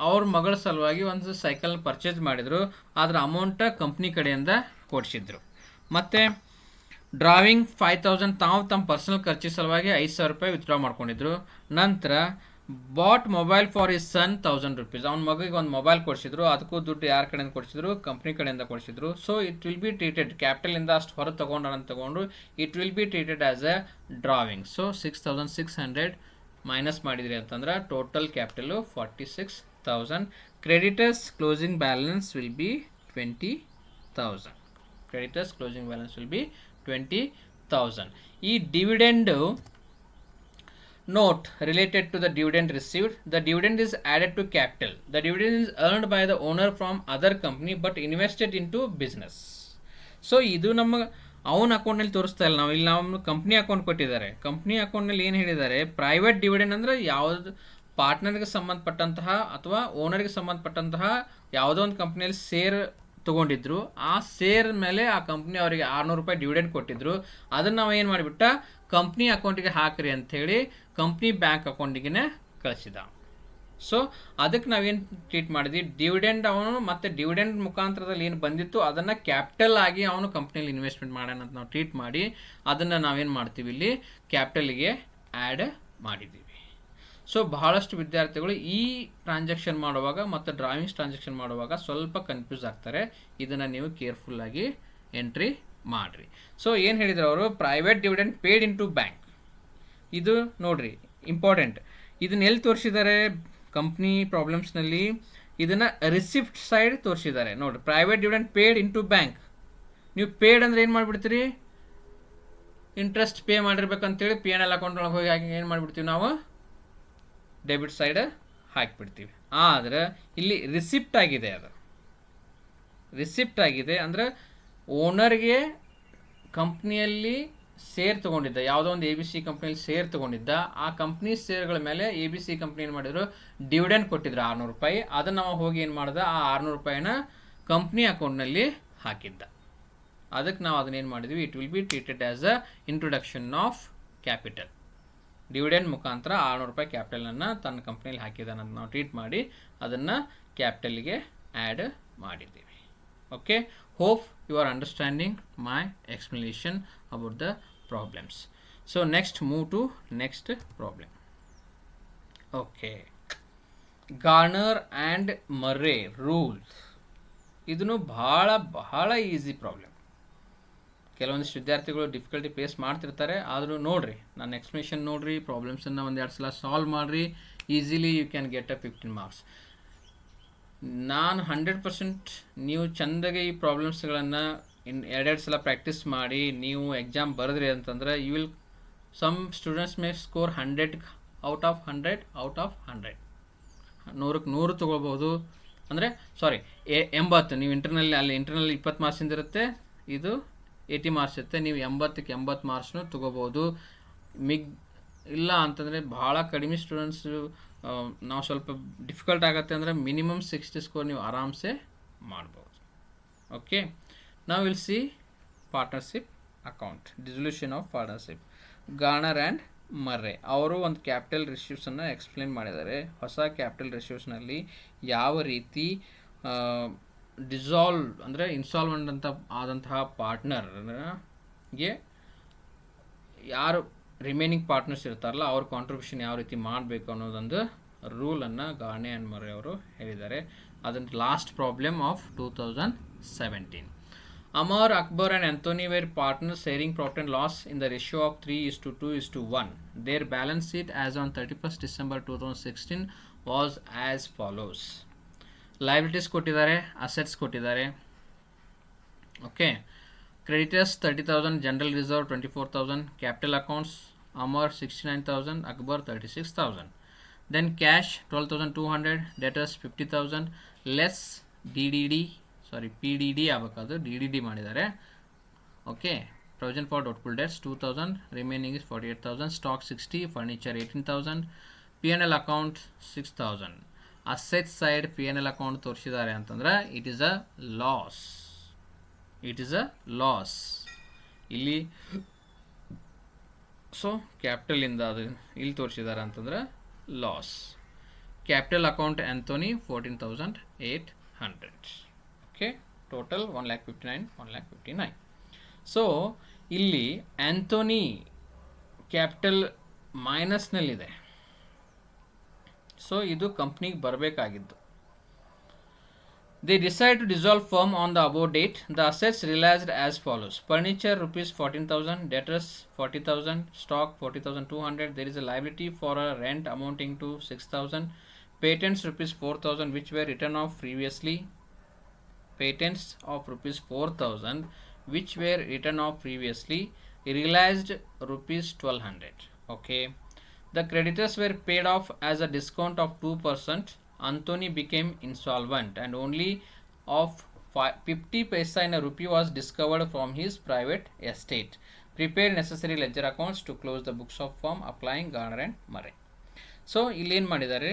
ಅವ್ರ ಮಗಳ ಸಲುವಾಗಿ ಒಂದು ಸೈಕಲ್ ಪರ್ಚೇಸ್ ಮಾಡಿದರು, ಅದರ ಅಮೌಂಟ ಕಂಪ್ನಿ ಕಡೆಯಿಂದ ಕೊಡಿಸಿದ್ರು. ಮತ್ತು ಡ್ರಾವಿಂಗ್ 5,000 ತಾವು ತಮ್ಮ ಪರ್ಸನಲ್ ಖರ್ಚು ಸಲುವಾಗಿ 5,000 ರೂಪಾಯಿ ವಿತ್ಡ್ರಾ ಮಾಡ್ಕೊಂಡಿದ್ರು. ನಂತರ bought mobile for his son 1,000 rupees. ಅವ್ನ ಮಗಳಿಗೆ ಒಂದು ಮೊಬೈಲ್ ಕೊಡಿಸಿದ್ರು, ಅದಕ್ಕೂ ದುಡ್ಡು ಯಾರ ಕಡೆಯಿಂದ ಕೊಡಿಸಿದ್ರು? ಕಂಪ್ನಿ ಕಡೆಯಿಂದ ಕೊಡಿಸಿದ್ರು. So it will be treated, ಕ್ಯಾಪಿಟಲಿಂದ ಅಷ್ಟು ಹೊರ ತಗೊಂಡು it will be treated as a drawing. So 6,600 minus ಮಾಡಿದ್ರಿ ಅಂತಂದ್ರೆ total capital 46,000. Creditors closing balance will be 20,000. ಈ dividend note related to the dividend received. The dividend is added to capital. The dividend is earned by the owner from other company but invested into business. So ಇದು ನಮ್ಮ ಅವನ ಅಕೌಂಟ್ನಲ್ಲಿ ತೋರಿಸ್ತಾ ಇಲ್ಲ, ನಾವು ಇಲ್ಲಿ ನಾವು ಕಂಪ್ನಿ ಅಕೌಂಟ್ ಕೊಟ್ಟಿದ್ದಾರೆ. ಕಂಪ್ನಿ ಅಕೌಂಟ್ನಲ್ಲಿ ಏನು ಹೇಳಿದ್ದಾರೆ? ಪ್ರೈವೇಟ್ ಡಿವಿಡೆಂಡ್ ಅಂದರೆ ಯಾವುದು ಪಾರ್ಟ್ನರ್ಗೆ ಸಂಬಂಧಪಟ್ಟಂತಹ ಅಥವಾ ಓನರ್ಗೆ ಸಂಬಂಧಪಟ್ಟಂತಹ ಯಾವುದೋ ಒಂದು ಕಂಪ್ನಿಯಲ್ಲಿ ಶೇರ್ ತೊಗೊಂಡಿದ್ರು, ಆ ಶೇರ್ ಮೇಲೆ ಆ ಕಂಪ್ನಿ ಅವರಿಗೆ 600 ರೂಪಾಯಿ ಡಿವಿಡೆಂಡ್ ಕೊಟ್ಟಿದ್ರು. ಅದನ್ನು ನಾವು ಏನು ಮಾಡಿಬಿಟ್ಟ, ಕಂಪ್ನಿ ಅಕೌಂಟಿಗೆ ಹಾಕ್ರಿ ಅಂಥೇಳಿ ಕಂಪ್ನಿ ಬ್ಯಾಂಕ್ ಅಕೌಂಟಿಗೆ ಕಳಿಸಿದ. ಸೊ ಅದಕ್ಕೆ ನಾವೇನು ಟ್ರೀಟ್ ಮಾಡಿದ್ವಿ, ಡಿವಿಡೆಂಡ್ ಅವನು ಮತ್ತು ಡಿವಿಡೆಂಡ್ ಮುಖಾಂತರದಲ್ಲಿ ಏನು ಬಂದಿತ್ತು ಅದನ್ನು ಕ್ಯಾಪಿಟಲ್ ಆಗಿ ಅವನು ಕಂಪ್ನಿಯಲ್ಲಿ ಇನ್ವೆಸ್ಟ್ಮೆಂಟ್ ಮಾಡೋಣ ಅಂತ ನಾವು ಟ್ರೀಟ್ ಮಾಡಿ ಅದನ್ನು ನಾವೇನು ಮಾಡ್ತೀವಿ, ಇಲ್ಲಿ ಕ್ಯಾಪಿಟಲಿಗೆ ಆ್ಯಡ್ ಮಾಡಿದ್ದೀವಿ. ಸೊ ಬಹಳಷ್ಟು ವಿದ್ಯಾರ್ಥಿಗಳು ಈ ಟ್ರಾನ್ಸಾಕ್ಷನ್ ಮಾಡುವಾಗ ಮತ್ತು ಡ್ರಾವಿಂಗ್ಸ್ ಟ್ರಾನ್ಸಾಕ್ಷನ್ ಮಾಡುವಾಗ ಸ್ವಲ್ಪ ಕನ್ಫ್ಯೂಸ್ ಆಗ್ತಾರೆ. ಇದನ್ನು ನೀವು ಕೇರ್ಫುಲ್ಲಾಗಿ ಎಂಟ್ರಿ ಮಾಡಿರಿ. ಸೊ ಏನು ಹೇಳಿದ್ರು ಅವರು? Private dividend paid in to bank. ಇದು ನೋಡಿರಿ ಇಂಪಾರ್ಟೆಂಟ್. ಇದನ್ನ ಎಲ್ಲಿ ತೋರಿಸಿದ್ದಾರೆ? ಕಂಪ್ನಿ ಪ್ರಾಬ್ಲಮ್ಸ್ನಲ್ಲಿ ಇದನ್ನು ರಿಸಿಪ್ಟ್ ಸೈಡ್ ತೋರಿಸಿದ್ದಾರೆ ನೋಡಿರಿ. Private dividend paid in to bank. ನೀವು ಪೇಡ್ ಅಂದರೆ ಏನು ಮಾಡಿಬಿಡ್ತೀರಿ? ಇಂಟ್ರೆಸ್ಟ್ ಪೇ ಮಾಡಿರ್ಬೇಕಂತೇಳಿ P&L ಅಕೌಂಟ್ ಒಳಗೆ ಹೋಗಿ ಹಾಕಿ ಏನು ಮಾಡಿಬಿಡ್ತೀವಿ ನಾವು? ಡೆಬಿಟ್ ಸೈಡ್ ಹಾಕಿಬಿಡ್ತೀವಿ. ಆದರೆ ಇಲ್ಲಿ ರಿಸಿಪ್ಟ್ ಆಗಿದೆ. ಅದು ರಿಸಿಪ್ಟ್ ಆಗಿದೆ ಅಂದರೆ ಓನರ್ಗೆ ಕಂಪ್ನಿಯಲ್ಲಿ ಶೇರ್ ತೊಗೊಂಡಿದ್ದ, ಯಾವುದೋ ಒಂದು ABC ಕಂಪ್ನಿಯಲ್ಲಿ ಶೇರ್ ತೊಗೊಂಡಿದ್ದ, ಆ ಕಂಪ್ನಿ ಶೇರ್ಗಳ ಮೇಲೆ ABC ಕಂಪ್ನಿ ಏನು ಮಾಡಿದ್ರು? ಡಿವಿಡೆಂಡ್ ಕೊಟ್ಟಿದ್ರು 600 ರೂಪಾಯಿ. ಅದನ್ನು ನಾವು ಹೋಗಿ ಏನು ಮಾಡಿದ, ಆ 600 ರೂಪಾಯಿನ ಕಂಪ್ನಿ ಅಕೌಂಟ್ನಲ್ಲಿ ಹಾಕಿದ್ದ. ಅದಕ್ಕೆ ನಾವು ಅದನ್ನೇನು ಮಾಡಿದ್ವಿ, it will be treated as a introduction of capital. Dividend ಮುಖಾಂತರ 600 ರೂಪಾಯಿ ಕ್ಯಾಪಿಟಲನ್ನು ತನ್ನ ಕಂಪ್ನಿಯಲ್ಲಿ ಹಾಕಿದ್ದಾನಂತ ನಾವು ಟ್ರೀಟ್ ಮಾಡಿ ಅದನ್ನು ಕ್ಯಾಪಿಟಲ್ಗೆ ಆ್ಯಡ್ ಮಾಡಿದ್ದೀವಿ. Okay, hope you are understanding my explanation about the problems. So next move to next problem. Okay, Garner and Murray rules. ಇದನ್ನು ಬಹಳ ಈಸಿ ಪ್ರಾಬ್ಲಮ್. ಕೆಲವೊಂದಿಷ್ಟು ವಿದ್ಯಾರ್ಥಿಗಳು ಡಿಫಿಕಲ್ಟಿ ಫೇಸ್ ಮಾಡ್ತಿರ್ತಾರೆ, ಆದರೂ ನೋಡಿರಿ, ನನ್ನ ಎಕ್ಸ್ಪ್ಲನೇಷನ್ ನೋಡಿರಿ, ಪ್ರಾಬ್ಲಮ್ಸನ್ನು ಒಂದೆರಡು ಸಲ ಸಾಲ್ವ್ ಮಾಡಿರಿ, easily you can get a 15 marks. ನಾನು 100% ನೀವು ಚೆಂದಾಗಿ ಈ ಪ್ರಾಬ್ಲಮ್ಸ್ಗಳನ್ನು ಎರಡೆರಡು ಸಲ ಪ್ರಾಕ್ಟೀಸ್ ಮಾಡಿ ನೀವು ಎಕ್ಸಾಮ್ ಬರೆದ್ರಿ ಅಂತಂದರೆ you will some students may score 100 out of 100 100ಕ್ಕೆ 100 ತೊಗೊಳ್ಬೋದು. ಅಂದರೆ 80. ನೀವು ಇಂಟರ್ನಲ್ಲಿ 20 ಮಾರ್ಕ್ಸಿಂದ ಇರುತ್ತೆ, ಇದು 80 ಮಾರ್ಕ್ಸ್ ಇರುತ್ತೆ. ನೀವು 80ಕ್ಕೆ 80 ಮಾರ್ಕ್ಸ್ನು ತೊಗೋಬೋದು. ಇಲ್ಲ ಅಂತಂದರೆ ಭಾಳ ಕಡಿಮೆ ಸ್ಟೂಡೆಂಟ್ಸು ನಾವು ಸ್ವಲ್ಪ ಡಿಫಿಕಲ್ಟ್ ಆಗುತ್ತೆ ಅಂದರೆ ಮಿನಿಮಮ್ 60 ಸ್ಕೋರ್ ನೀವು ಆರಾಮ್ಸೆ ಮಾಡ್ಬೋದು. ಓಕೆ, ನಾವು will see partnership account, dissolution of partnership. Garner and ಮರ್ರೆ ಅವರು ಒಂದು ಕ್ಯಾಪಿಟಲ್ ರಿಸ್ಯೂಸನ್ನು ಎಕ್ಸ್ಪ್ಲೇನ್ ಮಾಡಿದ್ದಾರೆ. ಹೊಸ ಕ್ಯಾಪಿಟಲ್ ರಿಸ್ಯೂಸ್ನಲ್ಲಿ ಯಾವ ರೀತಿ ಡಿಸಾಲ್ವ್ ಅಂದರೆ ಇನ್ಸಾಲ್ವೆಂಟ್ ಅಂತ ಆದಂತಹ ಪಾರ್ಟ್ನರ್ಗೆ ಯಾರು ರಿಮೈನಿಂಗ್ ಪಾರ್ಟ್ನರ್ಸ್ ಇರ್ತಾರಲ್ಲ ಅವ್ರ ಕಾಂಟ್ರಿಬ್ಯೂಷನ್ ಯಾವ ರೀತಿ ಮಾಡಬೇಕು ಅನ್ನೋದೊಂದು ರೂಲನ್ನು ಗಾರ್ನೆ ಆ್ಯಂಡ್ ಮರ್ರೆ ಅವರು ಹೇಳಿದ್ದಾರೆ. ಅದನ್ನು last problem of 2017. Amar, Akbar and Anthony were partners sharing profit and loss in the ratio of 3:2:1. Their balance sheet as on 31st December 2016 was as follows. Liabilities ಕೊಟ್ಟಿದ್ದಾರೆ, assets ಕೊಟ್ಟಿದ್ದಾರೆ. Okay. Creditors 30,000, general reserve 24,000, capital accounts Amar 69,000, Akbar 36,000. Then cash 12,200, debtors 50,000, less PDD ಆಗಬೇಕಾದ್ರು DDD ಮಾಡಿದ್ದಾರೆ. Okay, provision for doubtful debts 2,000, remaining is 48,000, stock 60, furniture 18,000, P&L account 6,000. Asset side P&L account ತೋರಿಸಿದ್ದಾರೆ ಅಂತಂದ್ರೆ it is a loss. ಇಲ್ಲಿ so ಕ್ಯಾಪಿಟಲಿಂದ ಅದು ಇಲ್ಲಿ ತೋರಿಸಿದ್ದಾರೆ ಅಂತಂದ್ರೆ loss. Capital account Anthony 14,800. Okay, total 1,59,1,59. So ಇಲ್ಲಿ Anthony capital ಮೈನಸ್ನಲ್ಲಿದೆ. So ಇದು ಕಂಪ್ನಿಗೆ ಬರಬೇಕಾಗಿದ್ದು. They decide to dissolve firm on the above date. The assets realized as follows. Furniture rupees 14,000, debtors 40,000, stock 40,200. There is a liability for a rent amounting to 6,000. Patents rupees 4,000 which were written off previously. Patents of rupees 4,000 which were written off previously. Realized rupees 1,200. Okay. The creditors were paid off as a discount of 2%. Anthony became insolvent and only of 50 paisa in a rupee was discovered from his private estate. Prepare necessary ledger accounts to close the books of firm applying Garner and Murray. So ಇಲ್ಲಿ ಏನು ಮಾಡಿದ್ದಾರೆ,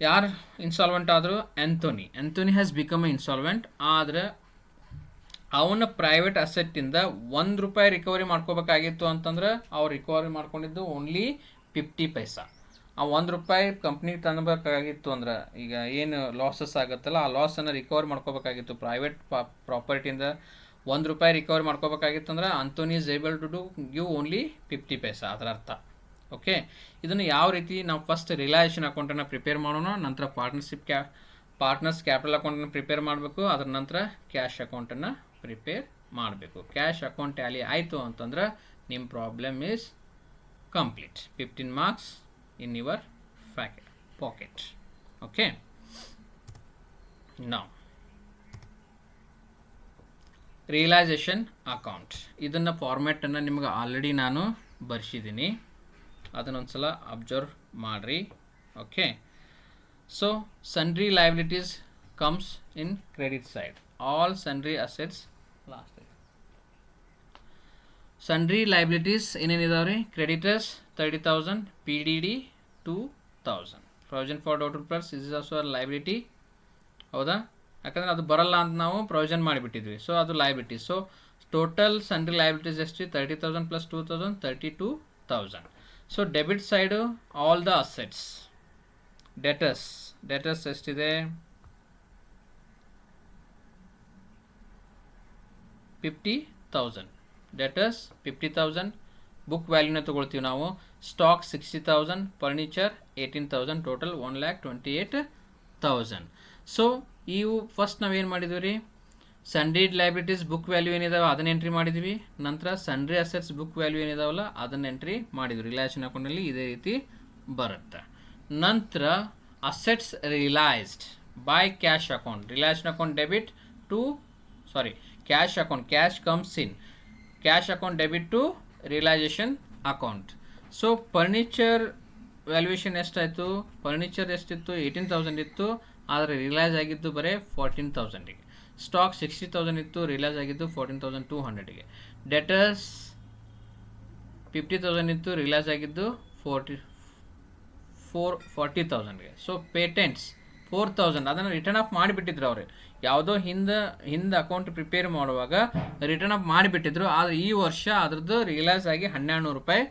ಯಾರು insolvent ಆದರೂ Anthony has become A insolvent. ಆದರೆ ಅವನ private ಅಸೆಟ್ಟಿಂದ ₹1 recovery ಮಾಡ್ಕೋಬೇಕಾಗಿತ್ತು ಅಂತಂದ್ರೆ ಅವ್ರು recovery ಮಾಡ್ಕೊಂಡಿದ್ದು ಓನ್ಲಿ 50 ಪೈಸಾ. ಆ ₹1 ಕಂಪ್ನಿಗೆ ತಂದಬೇಕಾಗಿತ್ತು ಅಂದ್ರೆ ಈಗ ಏನು ಲಾಸಸ್ ಆಗುತ್ತಲ್ಲ ಆ ಲಾಸನ್ನು ರಿಕವರ್ ಮಾಡ್ಕೋಬೇಕಾಗಿತ್ತು. ಪ್ರೈವೇಟ್ ಪ್ರಾಪರ್ಟಿಯಿಂದ ₹1 ರಿಕವರ್ ಮಾಡ್ಕೋಬೇಕಾಗಿತ್ತು ಅಂದ್ರೆ Anthony is able to give only 50 paisa, ಅದರ ಅರ್ಥ. ಓಕೆ, ಇದನ್ನು ಯಾವ ರೀತಿ ನಾವು ಫಸ್ಟ್ ರಿಲಯೇಷನ್ ಅಕೌಂಟನ್ನು ಪ್ರಿಪೇರ್ ಮಾಡೋಣ, ನಂತರ ಪಾರ್ಟ್ನರ್ಸ್ ಕ್ಯಾಪಿಟಲ್ ಅಕೌಂಟನ್ನು ಪ್ರಿಪೇರ್ ಮಾಡಬೇಕು, ಅದರ ನಂತರ ಕ್ಯಾಶ್ ಅಕೌಂಟನ್ನು ಪ್ರಿಪೇರ್ ಮಾಡಬೇಕು. ಕ್ಯಾಶ್ ಅಕೌಂಟ್ ಟ್ಯಾಲಿ ಆಯಿತು ಅಂತಂದ್ರೆ ನಿಮ್ಮ problem is complete. 15 marks in your pocket. Okay, now realization account. ಇದನ್ನ ಫಾರ್ಮ್ಯಾಟ್ ಅನ್ನು ನಿಮಗೆ ಆಲ್ರೆಡಿ ನಾನು ಬರ್ಸಿದ್ದೀನಿ, ಅದನ್ನೊಂದ್ಸಲ ಅಬ್ಸರ್ವ್ ಮಾಡ್ರಿ. Okay, so sundry liabilities comes in credit side. All sundry assets last. Sundry liabilities ಏನೇನಿದಾವ್ರಿ, creditors 30,000, PDD 2,000. Provision for doubtful debts is also a liability. ಹೌದಾ? ಯಾಕಂದರೆ ಅದು ಬರಲ್ಲ ಅಂತ ನಾವು ಪ್ರೊವಿಷನ್ ಮಾಡಿಬಿಟ್ಟಿದ್ವಿ. ಸೊ ಅದು liability. So total sundry liabilities ಎಷ್ಟು? 30,000 plus 2,000 32,000. So debit side all the assets. Debtors ಎಷ್ಟಿದೆ? 50,000. Debtors 50,000. Book ವ್ಯಾಲ್ಯೂನ ತೊಗೊಳ್ತೀವಿ ನಾವು. Stock 60,000, furniture 18,000, total 1,28,000. ಸೊ ಇವು ಫಸ್ಟ್ ನಾವೇನು ಮಾಡಿದ್ವಿ ರೀ, ಸನ್ರಿಡ್ ಲಯಬಿಲಿಟೀಸ್ ಬುಕ್ ವ್ಯಾಲ್ಯೂ ಏನಿದಾವೆ ಅದನ್ನ ಎಂಟ್ರಿ ಮಾಡಿದ್ವಿ. ನಂತರ ಸನ್ರಿ ಅಸೆಟ್ಸ್ ಬುಕ್ ವ್ಯಾಲ್ಯೂ ಏನಿದಾವಲ್ಲ ಅದನ್ನ ಎಂಟ್ರಿ ಮಾಡಿದ್ವಿ. ರಿಲ್ಯಾಷನ್ ಅಕೌಂಟಲ್ಲಿ ಇದೇ ರೀತಿ ಬರುತ್ತೆ. ನಂತರ assets realised by cash account. Realisation account debit to cash account. Cash comes in. Cash account debit to realisation account. So furniture valuation ಎಷ್ಟಾಯಿತು? ಫರ್ನಿಚರ್ ಎಷ್ಟಿತ್ತು? 18,000 ಇತ್ತು, ಆದರೆ ರಿಯಲೈಸ್ ಆಗಿದ್ದು ಬರೀ 14,000ಗೆ. ಸ್ಟಾಕ್ 60,000 ಇತ್ತು, ರಿಯಲೈಸ್ ಆಗಿದ್ದು 14,200ಗೆ. ಡೆಟರ್ಸ್ 50,000 ಇತ್ತು, ರಿಯಲೈಸ್ ಆಗಿದ್ದು 40,000ಗೆ. ಸೊ ಪೇಟೆಂಟ್ಸ್ 4,000 ಅದನ್ನು ರಿಟರ್ನ್ ಆಫ್ ಮಾಡಿಬಿಟ್ಟಿದ್ರು ಅವರು. ಯಾವುದೋ ಹಿಂದೆ ಅಕೌಂಟ್ ಪ್ರಿಪೇರ್ ಮಾಡುವಾಗ ರಿಟರ್ನ್ ಆಫ್ ಮಾಡಿಬಿಟ್ಟಿದ್ರು, ಆದರೆ ಈ ವರ್ಷ ಅದ್ರದ್ದು ರಿಯಲೈಸ್ ಆಗಿ 1,200 ರೂಪಾಯಿ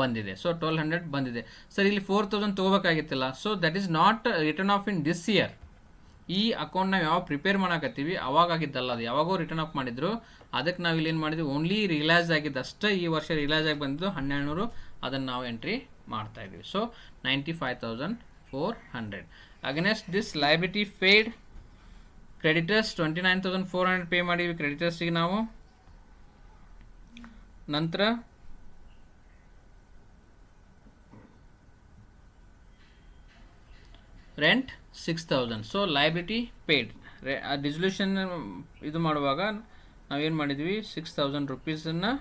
ಬಂದಿದೆ. ಸೊ 1,200 ಬಂದಿದೆ. ಸರ್ ಇಲ್ಲಿ 4,000 ತೊಗೋಬೇಕಾಗಿತ್ತಲ್ಲ. So that is not return of in this year. ಈ ಅಕೌಂಟ್ ನಾವು ಯಾವಾಗ ಪ್ರಿಪೇರ್ ಮಾಡಕತ್ತೀವಿ ಅವಾಗಾಗಿದ್ದಲ್ಲ, ಅದು ಯಾವಾಗೋ ರಿಟರ್ನ್ ಆಫ್ ಮಾಡಿದ್ರು. ಅದಕ್ಕೆ ನಾವು ಇಲ್ಲಿ ಏನು ಮಾಡಿದ್ವಿ, ಓನ್ಲಿ ರಿಯಲೈಸ್ ಆಗಿದ್ದಷ್ಟೇ ಈ ವರ್ಷ ರಿಯಲೈಸ್ ಆಗಿ ಬಂದಿದ್ದು 1,200, ಅದನ್ನು ನಾವು ಎಂಟ್ರಿ ಮಾಡ್ತಾ ಇದ್ವಿ. So 95,400. Against this liability paid creditors 29,400 pay ಮಾಡಿದ್ವಿ ಕ್ರೆಡಿಟರ್ಸಿಗೆ ನಾವು. ನಂತರ rent 6,000. So liability paid. Dissolution ಇದು ಮಾಡುವಾಗ ನಾವೇನು ಮಾಡಿದ್ವಿ, 6,000 ರುಪೀಸನ್ನು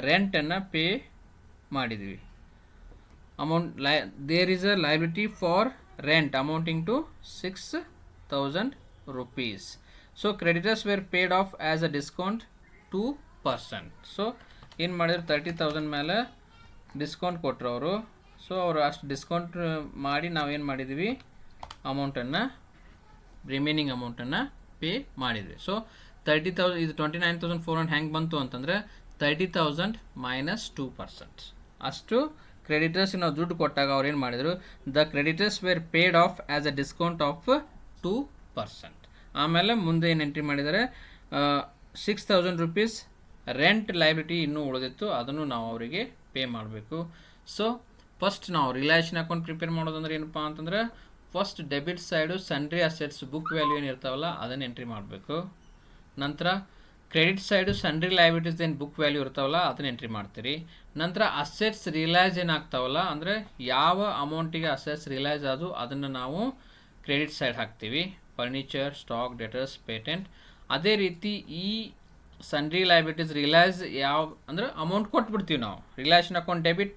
ರೆಂಟನ್ನು ಪೇ ಮಾಡಿದ್ವಿ. Amount there is a liability for rent amounting to 6,000 rupees. So creditors were paid off as a discount 2%. So ಏನು ಮಾಡಿದ್ರು, 30,000 ಮೇಲೆ ಡಿಸ್ಕೌಂಟ್ ಕೊಟ್ಟರು ಅವರು. ಸೊ ಅವರು ಅಷ್ಟು ಡಿಸ್ಕೌಂಟ್ ಮಾಡಿ ನಾವೇನು ಮಾಡಿದ್ವಿ, ಅಮೌಂಟನ್ನು ರಿಮೈನಿಂಗ್ ಅಮೌಂಟನ್ನು ಪೇ ಮಾಡಿದ್ವಿ. ಸೊ 30,000 ಇದು 29,400 ಹೆಂಗೆ ಬಂತು ಅಂತಂದರೆ 30,000 ಮೈನಸ್ 2%. ಅಷ್ಟು ಕ್ರೆಡಿಟರ್ಸ್ ನಾವು ದುಡ್ಡು ಕೊಟ್ಟಾಗ ಅವ್ರು ಏನು ಮಾಡಿದರು, the creditors were paid off as a discount of 2%. ಆಮೇಲೆ ಮುಂದೆ ಏನು ಎಂಟ್ರಿ ಮಾಡಿದ್ದಾರೆ, 6,000 ರುಪೀಸ್ ರೆಂಟ್ ಲಯಬಿಲಿಟಿ ಇನ್ನೂ ಉಳಿದಿತ್ತು, ಅದನ್ನು ನಾವು ಅವರಿಗೆ ಪೇ ಮಾಡಬೇಕು. ಸೊ ಫಸ್ಟ್ ನಾವು ರಿಲೇಷನ್ ಅಕೌಂಟ್ ಪ್ರಿಪೇರ್ ಮಾಡೋದಂದ್ರೆ ಏನಪ್ಪ ಅಂತಂದರೆ, first debit side sundry assets book value ಏನು ಇರ್ತಾವಲ್ಲ ಅದನ್ನು ಎಂಟ್ರಿ ಮಾಡಬೇಕು. ನಂತರ ಕ್ರೆಡಿಟ್ ಸೈಡು ಸನ್ರಿ ಲಯಬಿಲಿಟೀಸ್ ಏನು ಬುಕ್ ವ್ಯಾಲ್ಯೂ ಇರ್ತಾವಲ್ಲ ಅದನ್ನು ಎಂಟ್ರಿ ಮಾಡ್ತೀರಿ. ನಂತರ ಅಸೆಟ್ಸ್ ರಿಯಲೈಸ್ ಏನಾಗ್ತಾವಲ್ಲ, ಅಂದರೆ ಯಾವ ಅಮೌಂಟಿಗೆ ಅಸೆಟ್ಸ್ ರಿಯಲೈಸ್ ಆದು ಅದನ್ನು ನಾವು ಕ್ರೆಡಿಟ್ ಸೈಡ್ ಹಾಕ್ತೀವಿ. Furniture, stock, debtors, patent. ಅದೇ ರೀತಿ ಈ ಸನ್ರಿ ಲಯಬಿಲಿಟೀಸ್ ರಿಯಲೈಸ್ ಯಾವ ಅಂದರೆ ಅಮೌಂಟ್ ಕೊಟ್ಬಿಡ್ತೀವಿ ನಾವು. Realisation account debit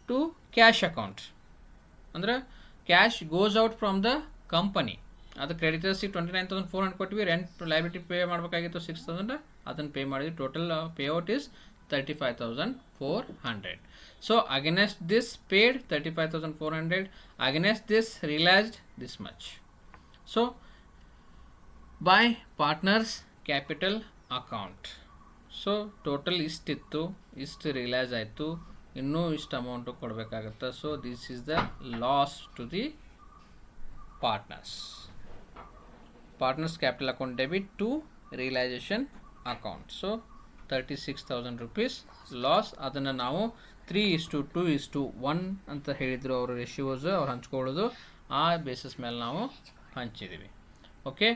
to cash account, ಅಂದರೆ cash goes out from the company. ಅದು ಕ್ರೆಡಿಟರ್ಸಿಗೆ 29,400 ಕೊಟ್ವಿ, ರೆಂಟ್ ಲಯಬಿಲಿಟಿ ಪೇ ಮಾಡಬೇಕಾಗಿತ್ತು 6,000, ಅದನ್ನು ಪೇ ಮಾಡಿದ್ವಿ. Total payout is 35,400. So against this paid 35,400, against this realized this much. So by partners capital account. So total ಇಷ್ಟಿತ್ತು, ಇಷ್ಟು realise ಆಯಿತು, ಇನ್ನೂ ಇಷ್ಟು ಅಮೌಂಟು ಕೊಡಬೇಕಾಗತ್ತೆ. So this is the loss to the partners. Partners capital account debit to realisation account. So 36,000 rupees loss. ಅದನ್ನು ನಾವು 3:2:1 ಅಂತ ಹೇಳಿದರು ಅವರು ರೇಷಿಯೋಸ್, ಅವ್ರು ಹಂಚ್ಕೊಳ್ಳೋದು. ಆ ಬೇಸಿಸ್ ಮೇಲೆ ನಾವು ಹಂಚಿದ್ದೀವಿ. ಓಕೆ,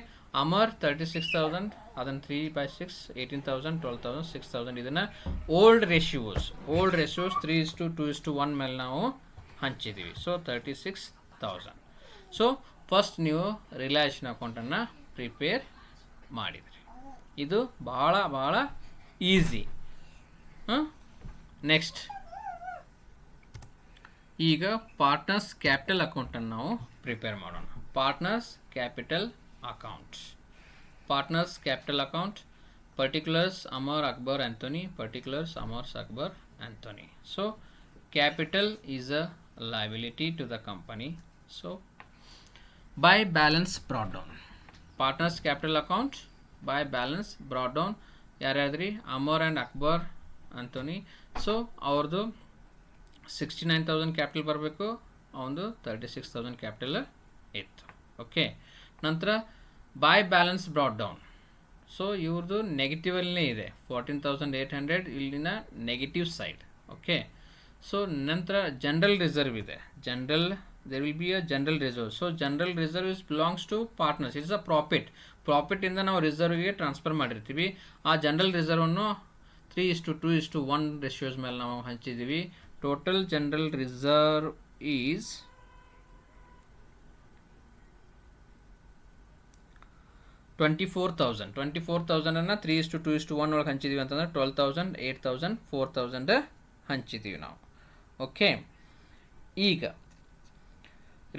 ಅಮರ್ 36,000, ಅದನ್ನು 3/6, 18,000, 12,000, 6,000. ಇದನ್ನು ಓಲ್ಡ್ ರೇಷಿಯೋಸ್ 3:2:1 ಮೇಲೆ ನಾವು ಹಂಚಿದ್ದೀವಿ. ಸೊ 36,000. ಸೊ ಫಸ್ಟ್ ನೀವು ರಿಲೇಷನ್ ಅಕೌಂಟನ್ನು ಪ್ರಿಪೇರ್ ಮಾಡಿದ್ರಿ. ಇದು ಬಹಳ ಬಹಳ ಈಸಿ. ನೆಕ್ಸ್ಟ್ ಈಗ ಪಾರ್ಟ್ನರ್ಸ್ ಕ್ಯಾಪಿಟಲ್ ಅಕೌಂಟನ್ನು ನಾವು ಪ್ರಿಪೇರ್ ಮಾಡೋಣ. Partners capital account. Partners capital account. Particulars Amar Akbar Anthony. Particulars Amar's Akbar Anthony. So capital is a liability to the company. So by balance brought down. Partners capital account by balance brought down ಯಾರ್ಯಾದ್ರಿ Amar and Akbar Anthony. So ಅವ್ರದ್ದು 69,000 capital ಬರಬೇಕು, ಅವನದು 36,000 capital ಇತ್ತು. Okay, ನಂತರ by balance brought down. So ಇವ್ರದ್ದು ನೆಗೆಟಿವಲ್ಲೇ ಇದೆ 14,800, ಇಲ್ಲಿನ negative side. Okay, so ನಂತರ ಜನರಲ್ ರಿಸರ್ವ್ ಇದೆ. there will be a general reserve. So general reserve is belongs to partners. It is a profit ಇಂದ ನಾವು ರಿಸರ್ವ್ಗೆ ಟ್ರಾನ್ಸ್ಫರ್ ಮಾಡಿರ್ತೀವಿ. ಆ ಜನರಲ್ ರಿಸರ್ವನ್ನು 3:2:1 ರೇಷಿಯೋಸ್ ಮೇಲೆ ನಾವು ಹಂಚಿದ್ದೀವಿ. ಟೋಟಲ್ ಜನರಲ್ ರಿಸರ್ವ್ ಈಸ್ 24,000 ಅನ್ನು 3:2:1 ಒಳಗೆ ಹಂಚಿದ್ದೀವಿ ಅಂತಂದ್ರೆ 12,000, 8,000, 4,000 ಹಂಚಿದ್ದೀವಿ ನಾವು. ಓಕೆ, ಈಗ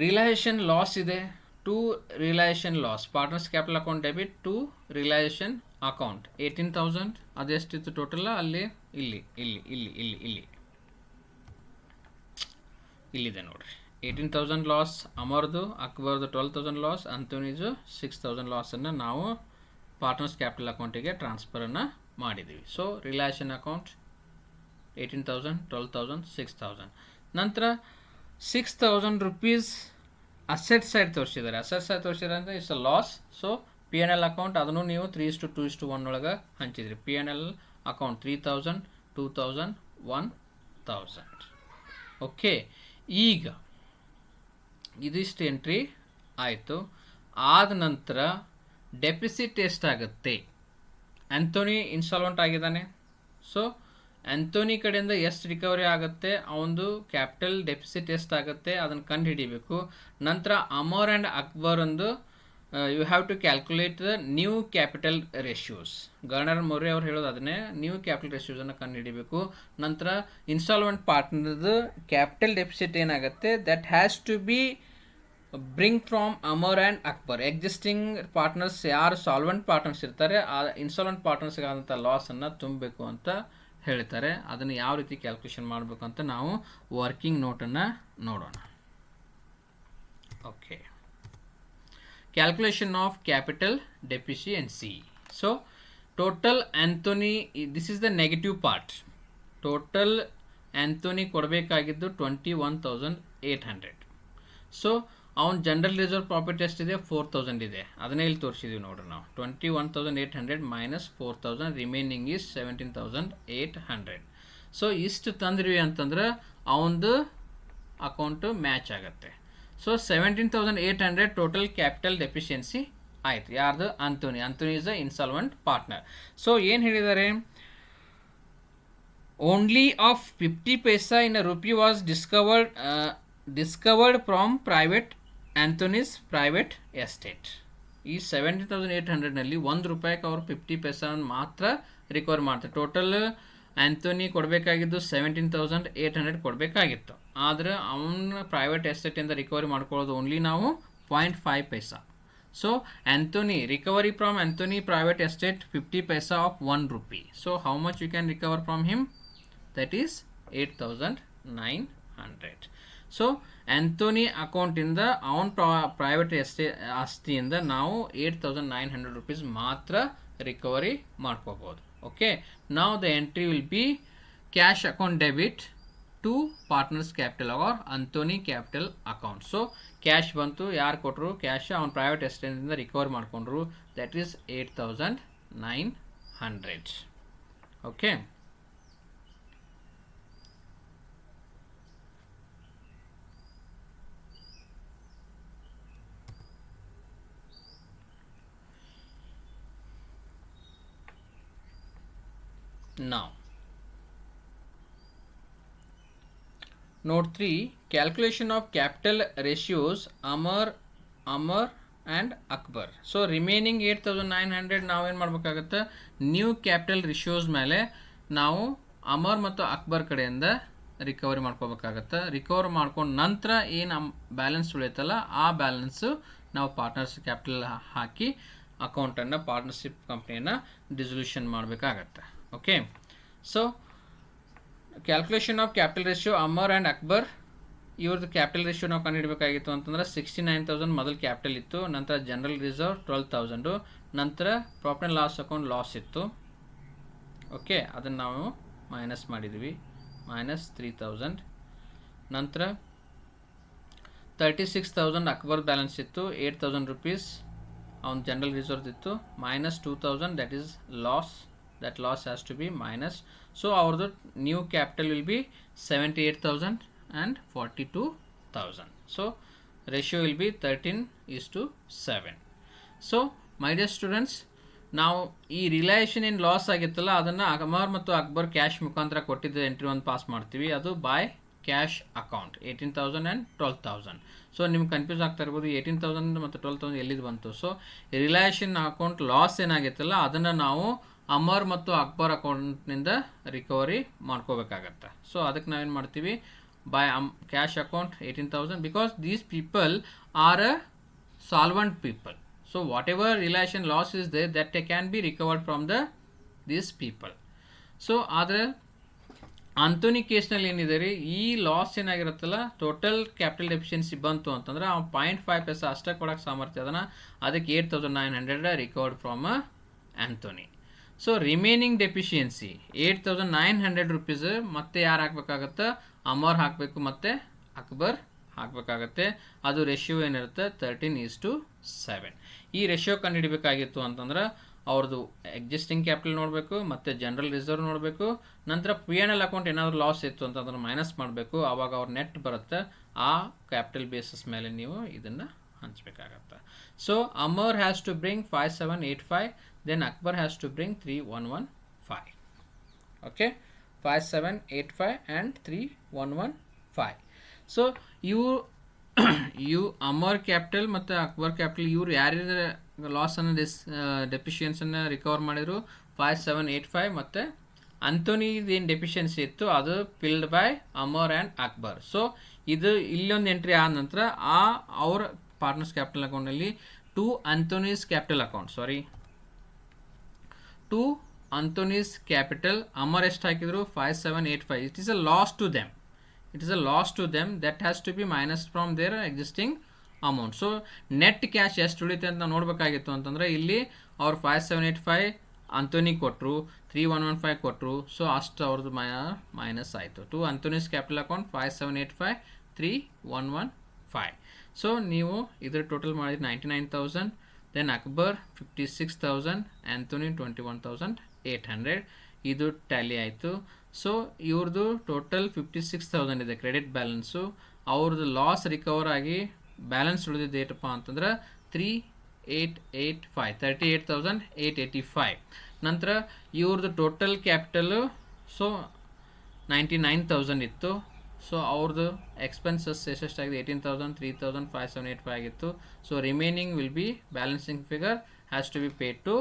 ರಿಯಲೈಸೇಷನ್ ಲಾಸ್ ಇದೆ. To realisation loss, partners capital account debit to realisation account 18,000. ಅದೆಷ್ಟಿತ್ತು ಟೋಟಲ್? ಅಲ್ಲಿ ಇಲ್ಲಿದೆ ನೋಡ್ರಿ. 18,000 ಲಾಸ್ ಅಮರ್ದು, ಅಕ್ಬರ್ದು 12,000 ಲಾಸ್, ಅಂತೋನಿಜು 6,000 ಲಾಸನ್ನು ನಾವು ಪಾರ್ಟ್ನರ್ಸ್ ಕ್ಯಾಪಿಟಲ್ ಅಕೌಂಟಿಗೆ ಟ್ರಾನ್ಸ್ಫರನ್ನು ಮಾಡಿದ್ದೀವಿ. So realisation account 18,000, 12,000, 6,000. ನಂತರ 6,000 rupees ಅಸೆಟ್ ಸೈಡ್ ತೋರಿಸಿದ್ದಾರೆ. ಅಂದರೆ it's a loss. So P&L account ಅದನ್ನು ನೀವು 3:2:1 ಒಳಗೆ ಹಂಚಿದ್ರಿ. P&L account 3,000, 2,000, 1,000. ಓಕೆ, ಈಗ ಇದಿಷ್ಟು ಎಂಟ್ರಿ ಆಯಿತು. ಆದ ನಂತರ ಡೆಪಿಸಿಟ್ ಎಷ್ಟಾಗುತ್ತೆ? ಆಂಥೋನಿ ಇನ್ಸಾಲ್ವೆಂಟ್ ಆಗಿದ್ದಾನೆ. ಸೊ ಆಂಥೋನಿ ಕಡೆಯಿಂದ ಎಷ್ಟು ರಿಕವರಿ ಆಗುತ್ತೆ, ಅವನದು ಕ್ಯಾಪಿಟಲ್ ಡೆಫಿಸಿಟ್ ಎಷ್ಟಾಗುತ್ತೆ ಅದನ್ನು ಕಂಡು ಹಿಡಿಬೇಕು. ನಂತರ ಅಮರ್ ಆ್ಯಂಡ್ ಅಕ್ಬರ್ ಒಂದು you have to calculate the new capital ratios. Garner Murray ಅವ್ರು ಹೇಳೋದು ಅದನ್ನೇ, ನ್ಯೂ ಕ್ಯಾಪಿಟಲ್ ರೇಷಿಯೋಸನ್ನು ಕಂಡು ಹಿಡಿಬೇಕು. ನಂತರ ಇನ್ಸ್ಟಾಲ್ಮೆಂಟ್ ಪಾರ್ಟ್ನರ್ದು ಕ್ಯಾಪಿಟಲ್ ಡೆಫಿಸಿಟ್ ಏನಾಗುತ್ತೆ, that has to be bring from Amar and Akbar. Existing partners ಯಾರು ಸಾಲ್ವೆಂಟ್ ಪಾರ್ಟ್ನರ್ಸ್ ಇರ್ತಾರೆ ಆ ಇನ್ಸ್ಟಾಲ್ಮೆಂಟ್ ಪಾರ್ಟ್ನರ್ಸ್ಗೆ ಆದಂಥ ಲಾಸನ್ನು ತುಂಬಬೇಕು ಅಂತ ಹೇಳ್ತಾರೆ. ಅದನ್ನು ಯಾವ ರೀತಿ ಕ್ಯಾಲ್ಕುಲೇಷನ್ ಮಾಡಬೇಕು ಅಂತ ನಾವು ವರ್ಕಿಂಗ್ ನೋಟನ್ನು ನೋಡೋಣ. Okay, calculation of capital deficiency. So total Anthony, this is the negative part. Total Anthony ಕೊಡಬೇಕಾಗಿದ್ದು 21,800. ಸೊ ಅವನ ಜನರಲ್ ರಿಸರ್ವ್ ಪ್ರಾಫಿಟ್ ಎಷ್ಟಿದೆ? 4,000 ಇದೆ. ಅದನ್ನೇ ಇಲ್ಲಿ ತೋರಿಸಿದ್ದೀವಿ ನೋಡ್ರಿ ನಾವು. 21,800 ಮೈನಸ್ 4,000, ರಿಮೈನಿಂಗ್ ಈಸ್ 17,800. ಸೊ ಇಷ್ಟು ತಂದ್ರಿ ಅಂತಂದ್ರೆ ಅವನದು ಅಕೌಂಟು ಮ್ಯಾಚ್ ಆಗುತ್ತೆ. ಸೊ 17,800 ಟೋಟಲ್ ಕ್ಯಾಪಿಟಲ್ ಡೆಫಿಷಿಯನ್ಸಿ ಆಯಿತು. ಯಾರ್ದು? Anthony is a insolvent partner. So ಏನು ಹೇಳಿದ್ದಾರೆ? Only of 50 paisa in a rupee was discovered from Anthony's private estate. ಈ 17,800ನಲ್ಲಿ ₹1 ಅವರು 50 ಪೈಸಾ ಮಾತ್ರ ರಿಕವರ್ ಮಾಡ್ತಾರೆ. ಟೋಟಲ್ ಆಂಥೋನಿ ಕೊಡಬೇಕಾಗಿದ್ದು 17,800 ಕೊಡಬೇಕಾಗಿತ್ತು. ಆದರೆ ಅವನ ಪ್ರೈವೇಟ್ ಎಸ್ಟೇಟಿಂದ ರಿಕವರಿ ಮಾಡ್ಕೊಳ್ಳೋದು ಓನ್ಲಿ ನಾವು 0.5 paisa. So Anthony recovery from Anthony private estate 50 paisa of ₹1. So how much you can recover from him? That is 8,900. So Anthony ಅಕೌಂಟಿಂದ ಅವನ ಪ್ರೈವೇಟ್ ಆಸ್ತಿಯಿಂದ ನಾವು 8,900 rupees ಮಾತ್ರ ರಿಕವರಿ ಮಾಡ್ಕೋಬೋದು. ಓಕೆ, ನಾವು the entry will be cash account debit to partners capital or Anthony capital account. So cash ಬಂತು, ಯಾರು ಕೊಟ್ಟರು ಕ್ಯಾಶ್? ಅವನ ಪ್ರೈವೇಟ್ ಎಸ್ಟೇಟಿಂದ ರಿಕವರ್ ಮಾಡಿಕೊಂಡ್ರು. That is 8,900. Okay, now note 3, calculation of capital ratios Amar and Akbar. So remaining 8,900 ನಾವೇನು ಮಾಡಬೇಕಾಗುತ್ತೆ? New capital ratios ಮೇಲೆ ನಾವು ಅಮರ್ ಮತ್ತು ಅಕ್ಬರ್ ಕಡೆಯಿಂದ ರಿಕವರಿ ಮಾಡ್ಕೋಬೇಕಾಗತ್ತೆ. ರಿಕವರ್ ಮಾಡ್ಕೊಂಡು ನಂತರ ಏನು ಬ್ಯಾಲೆನ್ಸ್ ಉಳಿಯುತ್ತಲ್ಲ ಆ ಬ್ಯಾಲೆನ್ಸು ನಾವು ಪಾರ್ಟ್ನರ್ಸ್ ಕ್ಯಾಪಿಟಲ್ ಹಾಕಿ ಅಕೌಂಟನ್ನು ಪಾರ್ಟ್ನರ್ಶಿಪ್ ಕಂಪ್ನಿಯನ್ನು ಡಿಸಲ್ಯೂಷನ್ ಮಾಡಬೇಕಾಗತ್ತೆ. Okay, so calculation of capital ratio Amar and Akbar ಇವ್ರದ್ದು ಕ್ಯಾಪಿಟಲ್ ರೇಷಿಯೋ ನಾವು ಕಂಡುಹಿಡಬೇಕಾಗಿತ್ತು ಅಂತಂದ್ರೆ 69,000 ಮೊದಲು ಕ್ಯಾಪಿಟಲ್ ಇತ್ತು, ನಂತರ ಜನರಲ್ ರಿಸರ್ವ್ 12,000, ನಂತರ profit and loss account loss ಇತ್ತು. ಓಕೆ, ಅದನ್ನು ನಾವು ಮೈನಸ್ ಮಾಡಿದ್ವಿ, -3,000. ನಂತರ 36,000 ಅಕ್ಬರ್ ಬ್ಯಾಲೆನ್ಸ್ ಇತ್ತು, 8,000 rupees ಅವನ ಜನರಲ್ ರಿಸರ್ವ್ ಇತ್ತು, -2,000 that is loss, that loss has to be minus. So our new capital will be 78,000 and 42,000. So ratio will be 13:7. So my dear students, ನಾವು ಈ ರಿಲಯೇಷನ್ ಏನು ಲಾಸ್ ಆಗಿತ್ತಲ್ಲ ಅದನ್ನು ಅಮರ್ ಮತ್ತು ಅಕ್ಬರ್ ಕ್ಯಾಶ್ ಮುಖಾಂತರ ಕೊಟ್ಟಿದ್ದ ಎಂಟ್ರಿ ಒಂದು ಪಾಸ್ ಮಾಡ್ತೀವಿ, ಅದು by cash account 18,000 and 12,000. So ನಿಮ್ಗೆ ಕನ್ಫ್ಯೂಸ್ ಆಗ್ತಾ ಇರ್ಬೋದು 18,000 ಮತ್ತು 12,000 ಎಲ್ಲಿದು ಬಂತು. ಸೊ ರಿಲಯೇಷನ್ ಅಕೌಂಟ್ ಲಾಸ್ ಏನಾಗಿತ್ತಲ್ಲ ಅದನ್ನು ನಾವು ಅಮರ್ ಮತ್ತು ಅಕ್ಬರ್ ಅಕೌಂಟ್ನಿಂದ ರಿಕವರಿ ಮಾಡ್ಕೋಬೇಕಾಗತ್ತೆ. ಸೊ ಅದಕ್ಕೆ ನಾವೇನು ಮಾಡ್ತೀವಿ, by cash account 18,000 because these people are a solvent people. So what ever relation loss is they that can be recovered from these people. So ಆದರೆ ಆಂಥೋನಿ ಕೇಸ್ನಲ್ಲಿ ಏನಿದೆ ರೀ, ಈ ಲಾಸ್ ಏನಾಗಿರುತ್ತಲ್ಲ ಟೋಟಲ್ ಕ್ಯಾಪಿಟಲ್ ಡೆಫಿಷಿಯನ್ಸಿ ಬಂತು ಅಂತಂದ್ರೆ ಅವ್ನು 0.5 ಪೈಸೆ ಅಷ್ಟೇ ಕೊಡೋಕ್ಕೆ ಸಾಮರ್ಥ್ಯ ಅದನ್ನು, ಅದಕ್ಕೆ 8,900 recovered from Anthony. So remaining deficiency 8,900 rupees ಮತ್ತೆ ಯಾರು ಹಾಕಬೇಕಾಗತ್ತೆ, ಅಮರ್ ಹಾಕಬೇಕು ಮತ್ತು ಅಕ್ಬರ್ ಹಾಕಬೇಕಾಗತ್ತೆ. ಅದು ರೇಷಿಯೋ ಏನಿರುತ್ತೆ 13:7. ಈ ರೇಷಿಯೋ ಕಂಡುಹಿಡಬೇಕಾಗಿತ್ತು ಅಂತಂದ್ರೆ ಅವ್ರದ್ದು ಎಕ್ಸಿಸ್ಟಿಂಗ್ ಕ್ಯಾಪಿಟಲ್ ನೋಡಬೇಕು ಮತ್ತು ಜನರಲ್ ರಿಸರ್ವ್ ನೋಡಬೇಕು, ನಂತರ P&L ಅಕೌಂಟ್ ಏನಾದರೂ ಲಾಸ್ ಇತ್ತು ಅಂತಂದ್ರೆ ಮೈನಸ್ ಮಾಡಬೇಕು, ಆವಾಗ ಅವ್ರ ನೆಟ್ ಬರುತ್ತೆ. ಆ ಕ್ಯಾಪಿಟಲ್ ಬೇಸಿಸ್ ಮೇಲೆ ನೀವು ಇದನ್ನು ಹಂಚಬೇಕಾಗತ್ತೆ. So Amar has to bring 5785, then Akbar has to bring 3115. Okay, 5785 and 3115. So you Amar capital ಮತ್ತು ಅಕ್ಬರ್ ಕ್ಯಾಪಿಟಲ್ ಇವ್ರು ಯಾರ್ಯಾರ ಲಾಸನ್ನು ಡೆಫಿಷಿಯನ್ಸನ್ನು ರಿಕವರ್ ಮಾಡಿದ್ರು 5785, ಮತ್ತು ಅಂಥೋನಿದು ಏನು ಡೆಫಿಷಿಯನ್ಸಿ ಇತ್ತು ಅದು filled by Amar and Akbar. So ಇದು ಇಲ್ಲೊಂದು ಎಂಟ್ರಿ ಆದ ನಂತರ ಅವ್ರ ಪಾರ್ಟ್ನರ್ಸ್ ಕ್ಯಾಪಿಟಲ್ ಅಕೌಂಟಲ್ಲಿ ಟು ಅಂಥೋನೀಸ್ ಕ್ಯಾಪಿಟಲ್ ಅಮರ್ ಎಷ್ಟು ಹಾಕಿದ್ರು 5785. It is a loss to them that has to be minus from their existing amount. So net cash ಎಷ್ಟು ಉಳಿತೆ ಅಂತ ನೋಡಬೇಕಾಗಿತ್ತು ಅಂತಂದರೆ ಇಲ್ಲಿ ಅವ್ರು 5785 ಅಂಥೋನಿ ಕೊಟ್ಟರು, 3115 ಕೊಟ್ಟರು. ಸೊ ಅಷ್ಟು ಅವ್ರದ್ದು ಮೈನಸ್ ಆಯಿತು. To Anthony's capital account 5785 3115. So ನೀವು ಇದರ ಟೋಟಲ್ ಮಾಡಿದ್ರೆ 99,000, ದೆನ್ ಅಕ್ಬರ್ 56,000, ಆಂಥೋನಿ 21,800. ಇದು ಟ್ಯಾಲಿ ಆಯಿತು. ಸೊ ಇವ್ರದ್ದು ಟೋಟಲ್ 56,000 ಇದೆ ಕ್ರೆಡಿಟ್ ಬ್ಯಾಲೆನ್ಸು. ಅವ್ರದ್ದು ಲಾಸ್ ರಿಕವರ್ ಆಗಿ ಬ್ಯಾಲೆನ್ಸ್ ಉಳಿದಿದ್ದು ಏನಪ್ಪ ಅಂತಂದ್ರೆ 38,885. ನಂತರ ಇವ್ರದ್ದು ಟೋಟಲ್ ಕ್ಯಾಪಿಟಲು ಸೊ 99,000 ಇತ್ತು. ಸೊ ಅವ್ರದ್ದು ಎಕ್ಸ್ಪೆನ್ಸಸ್ ಎಷ್ಟೆಷ್ಟಾಗಿದೆ 18,000, 3,000, 5785 ಆಗಿತ್ತು. So remaining will be balancing figure has to be paid to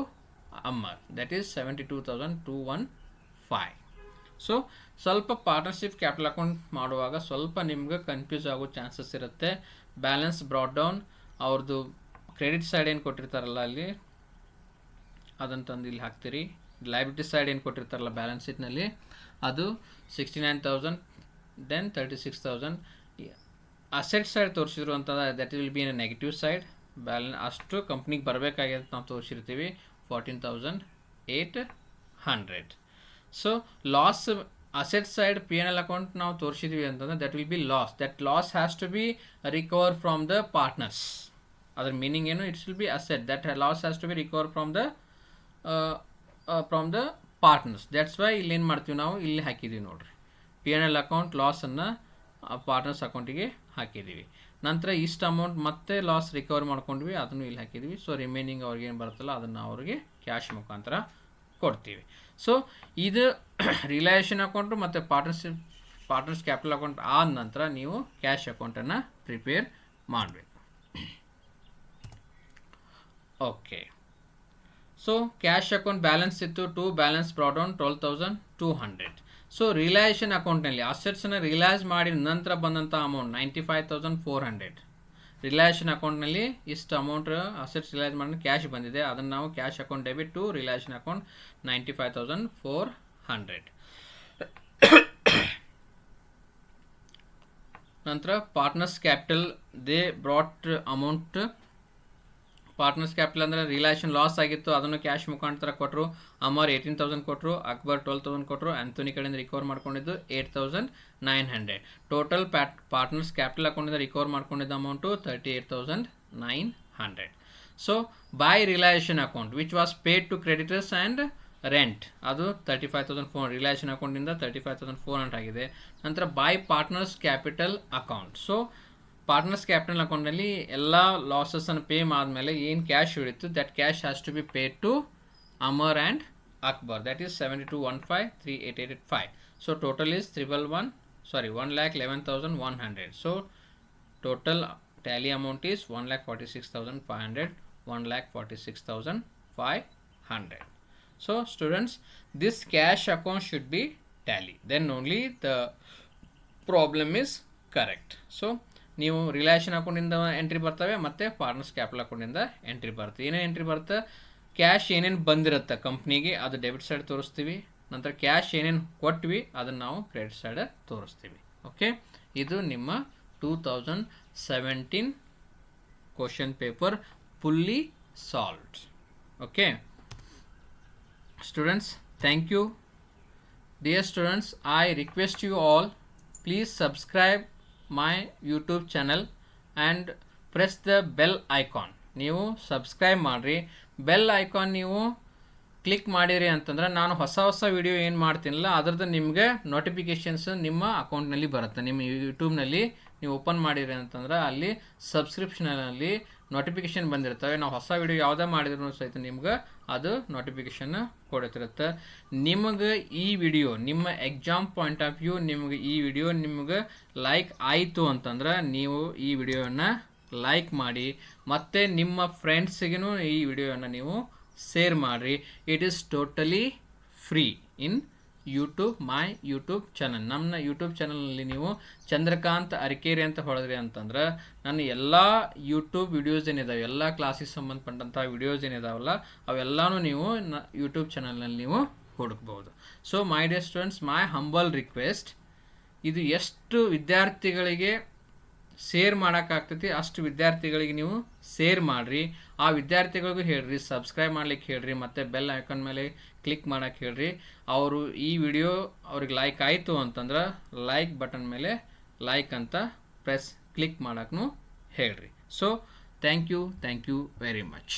Amar, that is 72,215. So ಸ್ವಲ್ಪ ಪಾರ್ಟ್ನರ್ಶಿಪ್ ಕ್ಯಾಪಿಟಲ್ ಅಕೌಂಟ್ ಮಾಡುವಾಗ ಸ್ವಲ್ಪ ನಿಮ್ಗೆ ಕನ್ಫ್ಯೂಸ್ ಆಗೋ ಚಾನ್ಸಸ್ ಇರುತ್ತೆ. ಬ್ಯಾಲೆನ್ಸ್ ಬ್ರಾಡ್ ಡೌನ್ ಅವ್ರದ್ದು ಕ್ರೆಡಿಟ್ ಸೈಡ್ ಏನು ಕೊಟ್ಟಿರ್ತಾರಲ್ಲ ಅಲ್ಲಿ ಅದನ್ನು ತಂದು ಇಲ್ಲಿ ಹಾಕ್ತೀರಿ. ಲೈಬಿಲಿಟಿ ಸೈಡ್ ಏನು ಕೊಟ್ಟಿರ್ತಾರಲ್ಲ ಬ್ಯಾಲೆನ್ಸ್ ಶೀಟ್ನಲ್ಲಿ ಅದು 69,000, ದೆನ್ 36,000. ಅಸೆಟ್ ಸೈಡ್ ತೋರಿಸಿದ್ರು ಅಂತಂದ್ರೆ that will be in a negative side. ಅಷ್ಟು ಕಂಪ್ನಿಗೆ ಬರಬೇಕಾಗಿದೆ ನಾವು ತೋರಿಸಿರ್ತೀವಿ 14,800. So loss asset side P&L account ನಾವು ತೋರಿಸಿದ್ವಿ ಅಂತಂದ್ರೆ that will be loss. That loss has to be recover from the partners. ಅದರ ಮೀನಿಂಗ್ ಏನು, it's will be asset that loss has to be recover from the partners. That's why ಇಲ್ಲಿ ಏನು ಮಾಡ್ತೀವಿ ನಾವು ಇಲ್ಲಿ ಹಾಕಿದ್ದೀವಿ ನೋಡ್ರಿ, P&L ಅಕೌಂಟ್ ಲಾಸನ್ನು ಪಾರ್ಟ್ನರ್ಸ್ ಅಕೌಂಟಿಗೆ ಹಾಕಿದ್ದೀವಿ. ನಂತರ ಇಷ್ಟು ಅಮೌಂಟ್ ಮತ್ತೆ ಲಾಸ್ ರಿಕವರ್ ಮಾಡ್ಕೊಂಡ್ವಿ, ಅದನ್ನು ಇಲ್ಲಿ ಹಾಕಿದ್ವಿ. ಸೊ ರಿಮೈನಿಂಗ್ ಅವ್ರಿಗೆ ಏನು ಬರುತ್ತಲ್ಲ ಅದನ್ನು ಅವ್ರಿಗೆ ಕ್ಯಾಶ್ ಮುಖಾಂತರ ಕೊಡ್ತೀವಿ. ಸೊ ಇದು ರಿಲೇಷನ್ ಅಕೌಂಟು ಮತ್ತು ಪಾರ್ಟ್ನರ್ಸ್ ಕ್ಯಾಪಿಟಲ್ ಅಕೌಂಟ್ ಆದ ನಂತರ ನೀವು ಕ್ಯಾಶ್ ಅಕೌಂಟನ್ನು ಪ್ರಿಪೇರ್ ಮಾಡಬೇಕು. Okay, so cash account balance ಇತ್ತು to balance brought down 12,200. So realisation ಅಕೌಂಟ್ನಲ್ಲಿ ಅಸೆಟ್ಸನ್ನು ರಿಲೈಸ್ ಮಾಡಿದ ನಂತರ ಬಂದಂಥ ಅಮೌಂಟ್ 95,400. ರಿಲಯೇಷನ್ ಅಕೌಂಟ್ನಲ್ಲಿ ಇಷ್ಟು ಅಮೌಂಟ್ ಅಸೆಟ್ಸ್ ರಿಲೈಸ್ ಮಾಡಿ ಕ್ಯಾಶ್ ಬಂದಿದೆ, ಅದನ್ನು ನಾವು cash account debit to realisation account 95,400. ನಂತರ partners capital they brought amount. Partners capital ಅಂದರೆ ರಿಲೇಷನ್ ಲಾಸ್ ಆಗಿತ್ತು, ಅದನ್ನು ಕ್ಯಾಶ್ ಮುಖಾಂತರ ಕೊಟ್ಟರು. ಅಮರ್ 18,000 ಕೊಟ್ಟರು, ಅಕ್ಬರ್ 12,000 ಕೊಟ್ಟರು, ಆಂಥೋನಿ ಕಡೆಯಿಂದ ರಿಕವರ್ ಮಾಡ್ಕೊಂಡಿದ್ದು 8,900. ಟೋಟಲ್ ಪಾರ್ಟ್ನರ್ಸ್ ಕ್ಯಾಪಿಟಲ್ ಅಕೌಂಟಿಂದ ರಿಕವರ್ ಮಾಡ್ಕೊಂಡಿದ್ದ amount 38,900. So by realisation account which was paid to creditors and rent, ಅದು 35,400. ರಿಲೇಷನ್ ಅಕೌಂಟಿಂದ 35,400 ಆಗಿದೆ. ನಂತರ by partners capital account. So partners capital ಅಕೌಂಟ್ನಲ್ಲಿ ಎಲ್ಲ ಲಾಸಸ್ಸನ್ನು ಪೇ ಆದಮೇಲೆ ಏನು ಕ್ಯಾಶ್ ಉಳಿತು, that cash has to be paid to Amar and Akbar, that is 7215,3885. So total is 1,11,100. So total tally amount is 1,46,500, 1,46,500. So students, this cash account should be tally, then only the problem is correct. So ನೀವು relation ಅಕೌಂಟಿಂದ entry ಬರ್ತವೆ ಮತ್ತು partners capital ಅಕೌಂಟಿಂದ entry ಬರುತ್ತೆ. ಏನೇನು entry ಬರುತ್ತೆ, cash ಏನೇನು ಬಂದಿರುತ್ತೆ ಕಂಪ್ನಿಗೆ ಅದು ಡೆಬಿಟ್ ಸೈಡ್ ತೋರಿಸ್ತೀವಿ. ನಂತರ ಕ್ಯಾಶ್ ಏನೇನು ಕೊಟ್ವಿ ಅದನ್ನು ನಾವು ಕ್ರೆಡಿಟ್ ಸೈಡ್ ತೋರಿಸ್ತೀವಿ. ಓಕೆ, ಇದು ನಿಮ್ಮ 2017 question paper fully solved. Okay students, thank you. Dear students, I request you all, please subscribe my YouTube channel and press the bell icon. ನೀವು ಸಬ್ಸ್ಕ್ರೈಬ್ ಮಾಡಿರಿ, ಬೆಲ್ ಐಕಾನ್ ನೀವು ಕ್ಲಿಕ್ ಮಾಡಿರಿ ಅಂತಂದ್ರೆ ನಾನು ಹೊಸ ವಿಡಿಯೋ ಏನು ಮಾಡ್ತೀನಲ್ಲ ಅದರದ್ದು ನಿಮಗೆ ನೋಟಿಫಿಕೇಷನ್ಸ್ ನಿಮ್ಮ ಅಕೌಂಟ್ನಲ್ಲಿ ಬರುತ್ತೆ. ನಿಮ್ಮ ಯೂಟ್ಯೂಬ್ನಲ್ಲಿ ನೀವು ಓಪನ್ ಮಾಡಿರಿ ಅಂತಂದ್ರೆ ಅಲ್ಲಿ ಸಬ್ಸ್ಕ್ರಿಪ್ಷನಲ್ಲಿ ನೋಟಿಫಿಕೇಷನ್ ಬಂದಿರ್ತವೆ. ನಾವು ಹೊಸ ವಿಡಿಯೋ ಯಾವುದೇ ಮಾಡಿದ್ರು ಸಹಿತ ನಿಮ್ಗೆ ಅದು ನೋಟಿಫಿಕೇಷನ್ ಕೊಡುತ್ತಿರುತ್ತೆ. ನಿಮಗೆ ಈ ವಿಡಿಯೋ ನಿಮ್ಮ ಎಕ್ಸಾಮ್ ಪಾಯಿಂಟ್ ಆಫ್ ವ್ಯೂ ನಿಮಗೆ ಈ ವಿಡಿಯೋ ನಿಮಗೆ ಲೈಕ್ ಆಯಿತು ಅಂತಂದ್ರೆ ನೀವು ಈ ವಿಡಿಯೋನ ಲೈಕ್ ಮಾಡಿ, ಮತ್ತು ನಿಮ್ಮ ಫ್ರೆಂಡ್ಸಿಗೂ ಈ ವಿಡಿಯೋನ ನೀವು ಶೇರ್ ಮಾಡಿರಿ. It is totally free in YouTube, my YouTube channel. ನಮ್ಮ ಯೂಟ್ಯೂಬ್ ಚಾನಲ್ನಲ್ಲಿ ನೀವು ಚಂದ್ರಕಾಂತ್ ಅರಕೇರಿ ಅಂತ ಹೊಡೆದ್ರಿ ಅಂತಂದ್ರೆ ನನ್ನ ಎಲ್ಲ ಯೂಟ್ಯೂಬ್ ವಿಡಿಯೋಸ್ ಏನಿದಾವೆ, ಎಲ್ಲ ಕ್ಲಾಸಿಗೆ ಸಂಬಂಧಪಟ್ಟಂಥ ವಿಡಿಯೋಸ್ ಏನಿದಾವಲ್ಲ ಅವೆಲ್ಲನೂ ನೀವು ಯೂಟ್ಯೂಬ್ ಚಾನಲ್ನಲ್ಲಿ ನೀವು ಹುಡುಕ್ಬೋದು. So my dear students, my humble request, ಇದು ಎಷ್ಟು ವಿದ್ಯಾರ್ಥಿಗಳಿಗೆ ಶೇರ್ ಮಾಡೋಕ್ಕಾಗ್ತೈತಿ ಅಷ್ಟು ವಿದ್ಯಾರ್ಥಿಗಳಿಗೆ ನೀವು ಶೇರ್ ಮಾಡಿರಿ. ಆ ವಿದ್ಯಾರ್ಥಿಗಳಿಗೂ ಹೇಳ್ರಿ ಸಬ್ಸ್ಕ್ರೈಬ್ ಮಾಡ್ಲಿಕ್ಕೆ ಹೇಳ್ರಿ, ಮತ್ತು ಬೆಲ್ ಐಕಾನ್ ಮೇಲೆ ಕ್ಲಿಕ್ ಮಾಡೋಕ್ಕೆ ಹೇಳ್ರಿ. ಅವರು ಈ ವಿಡಿಯೋ ಅವ್ರಿಗೆ ಲೈಕ್ ಆಯಿತು ಅಂತಂದ್ರೆ ಲೈಕ್ ಬಟನ್ ಮೇಲೆ ಲೈಕ್ ಅಂತ ಕ್ಲಿಕ್ ಮಾಡೋಕ್ಕೂ ಹೇಳ್ರಿ. So thank you very much.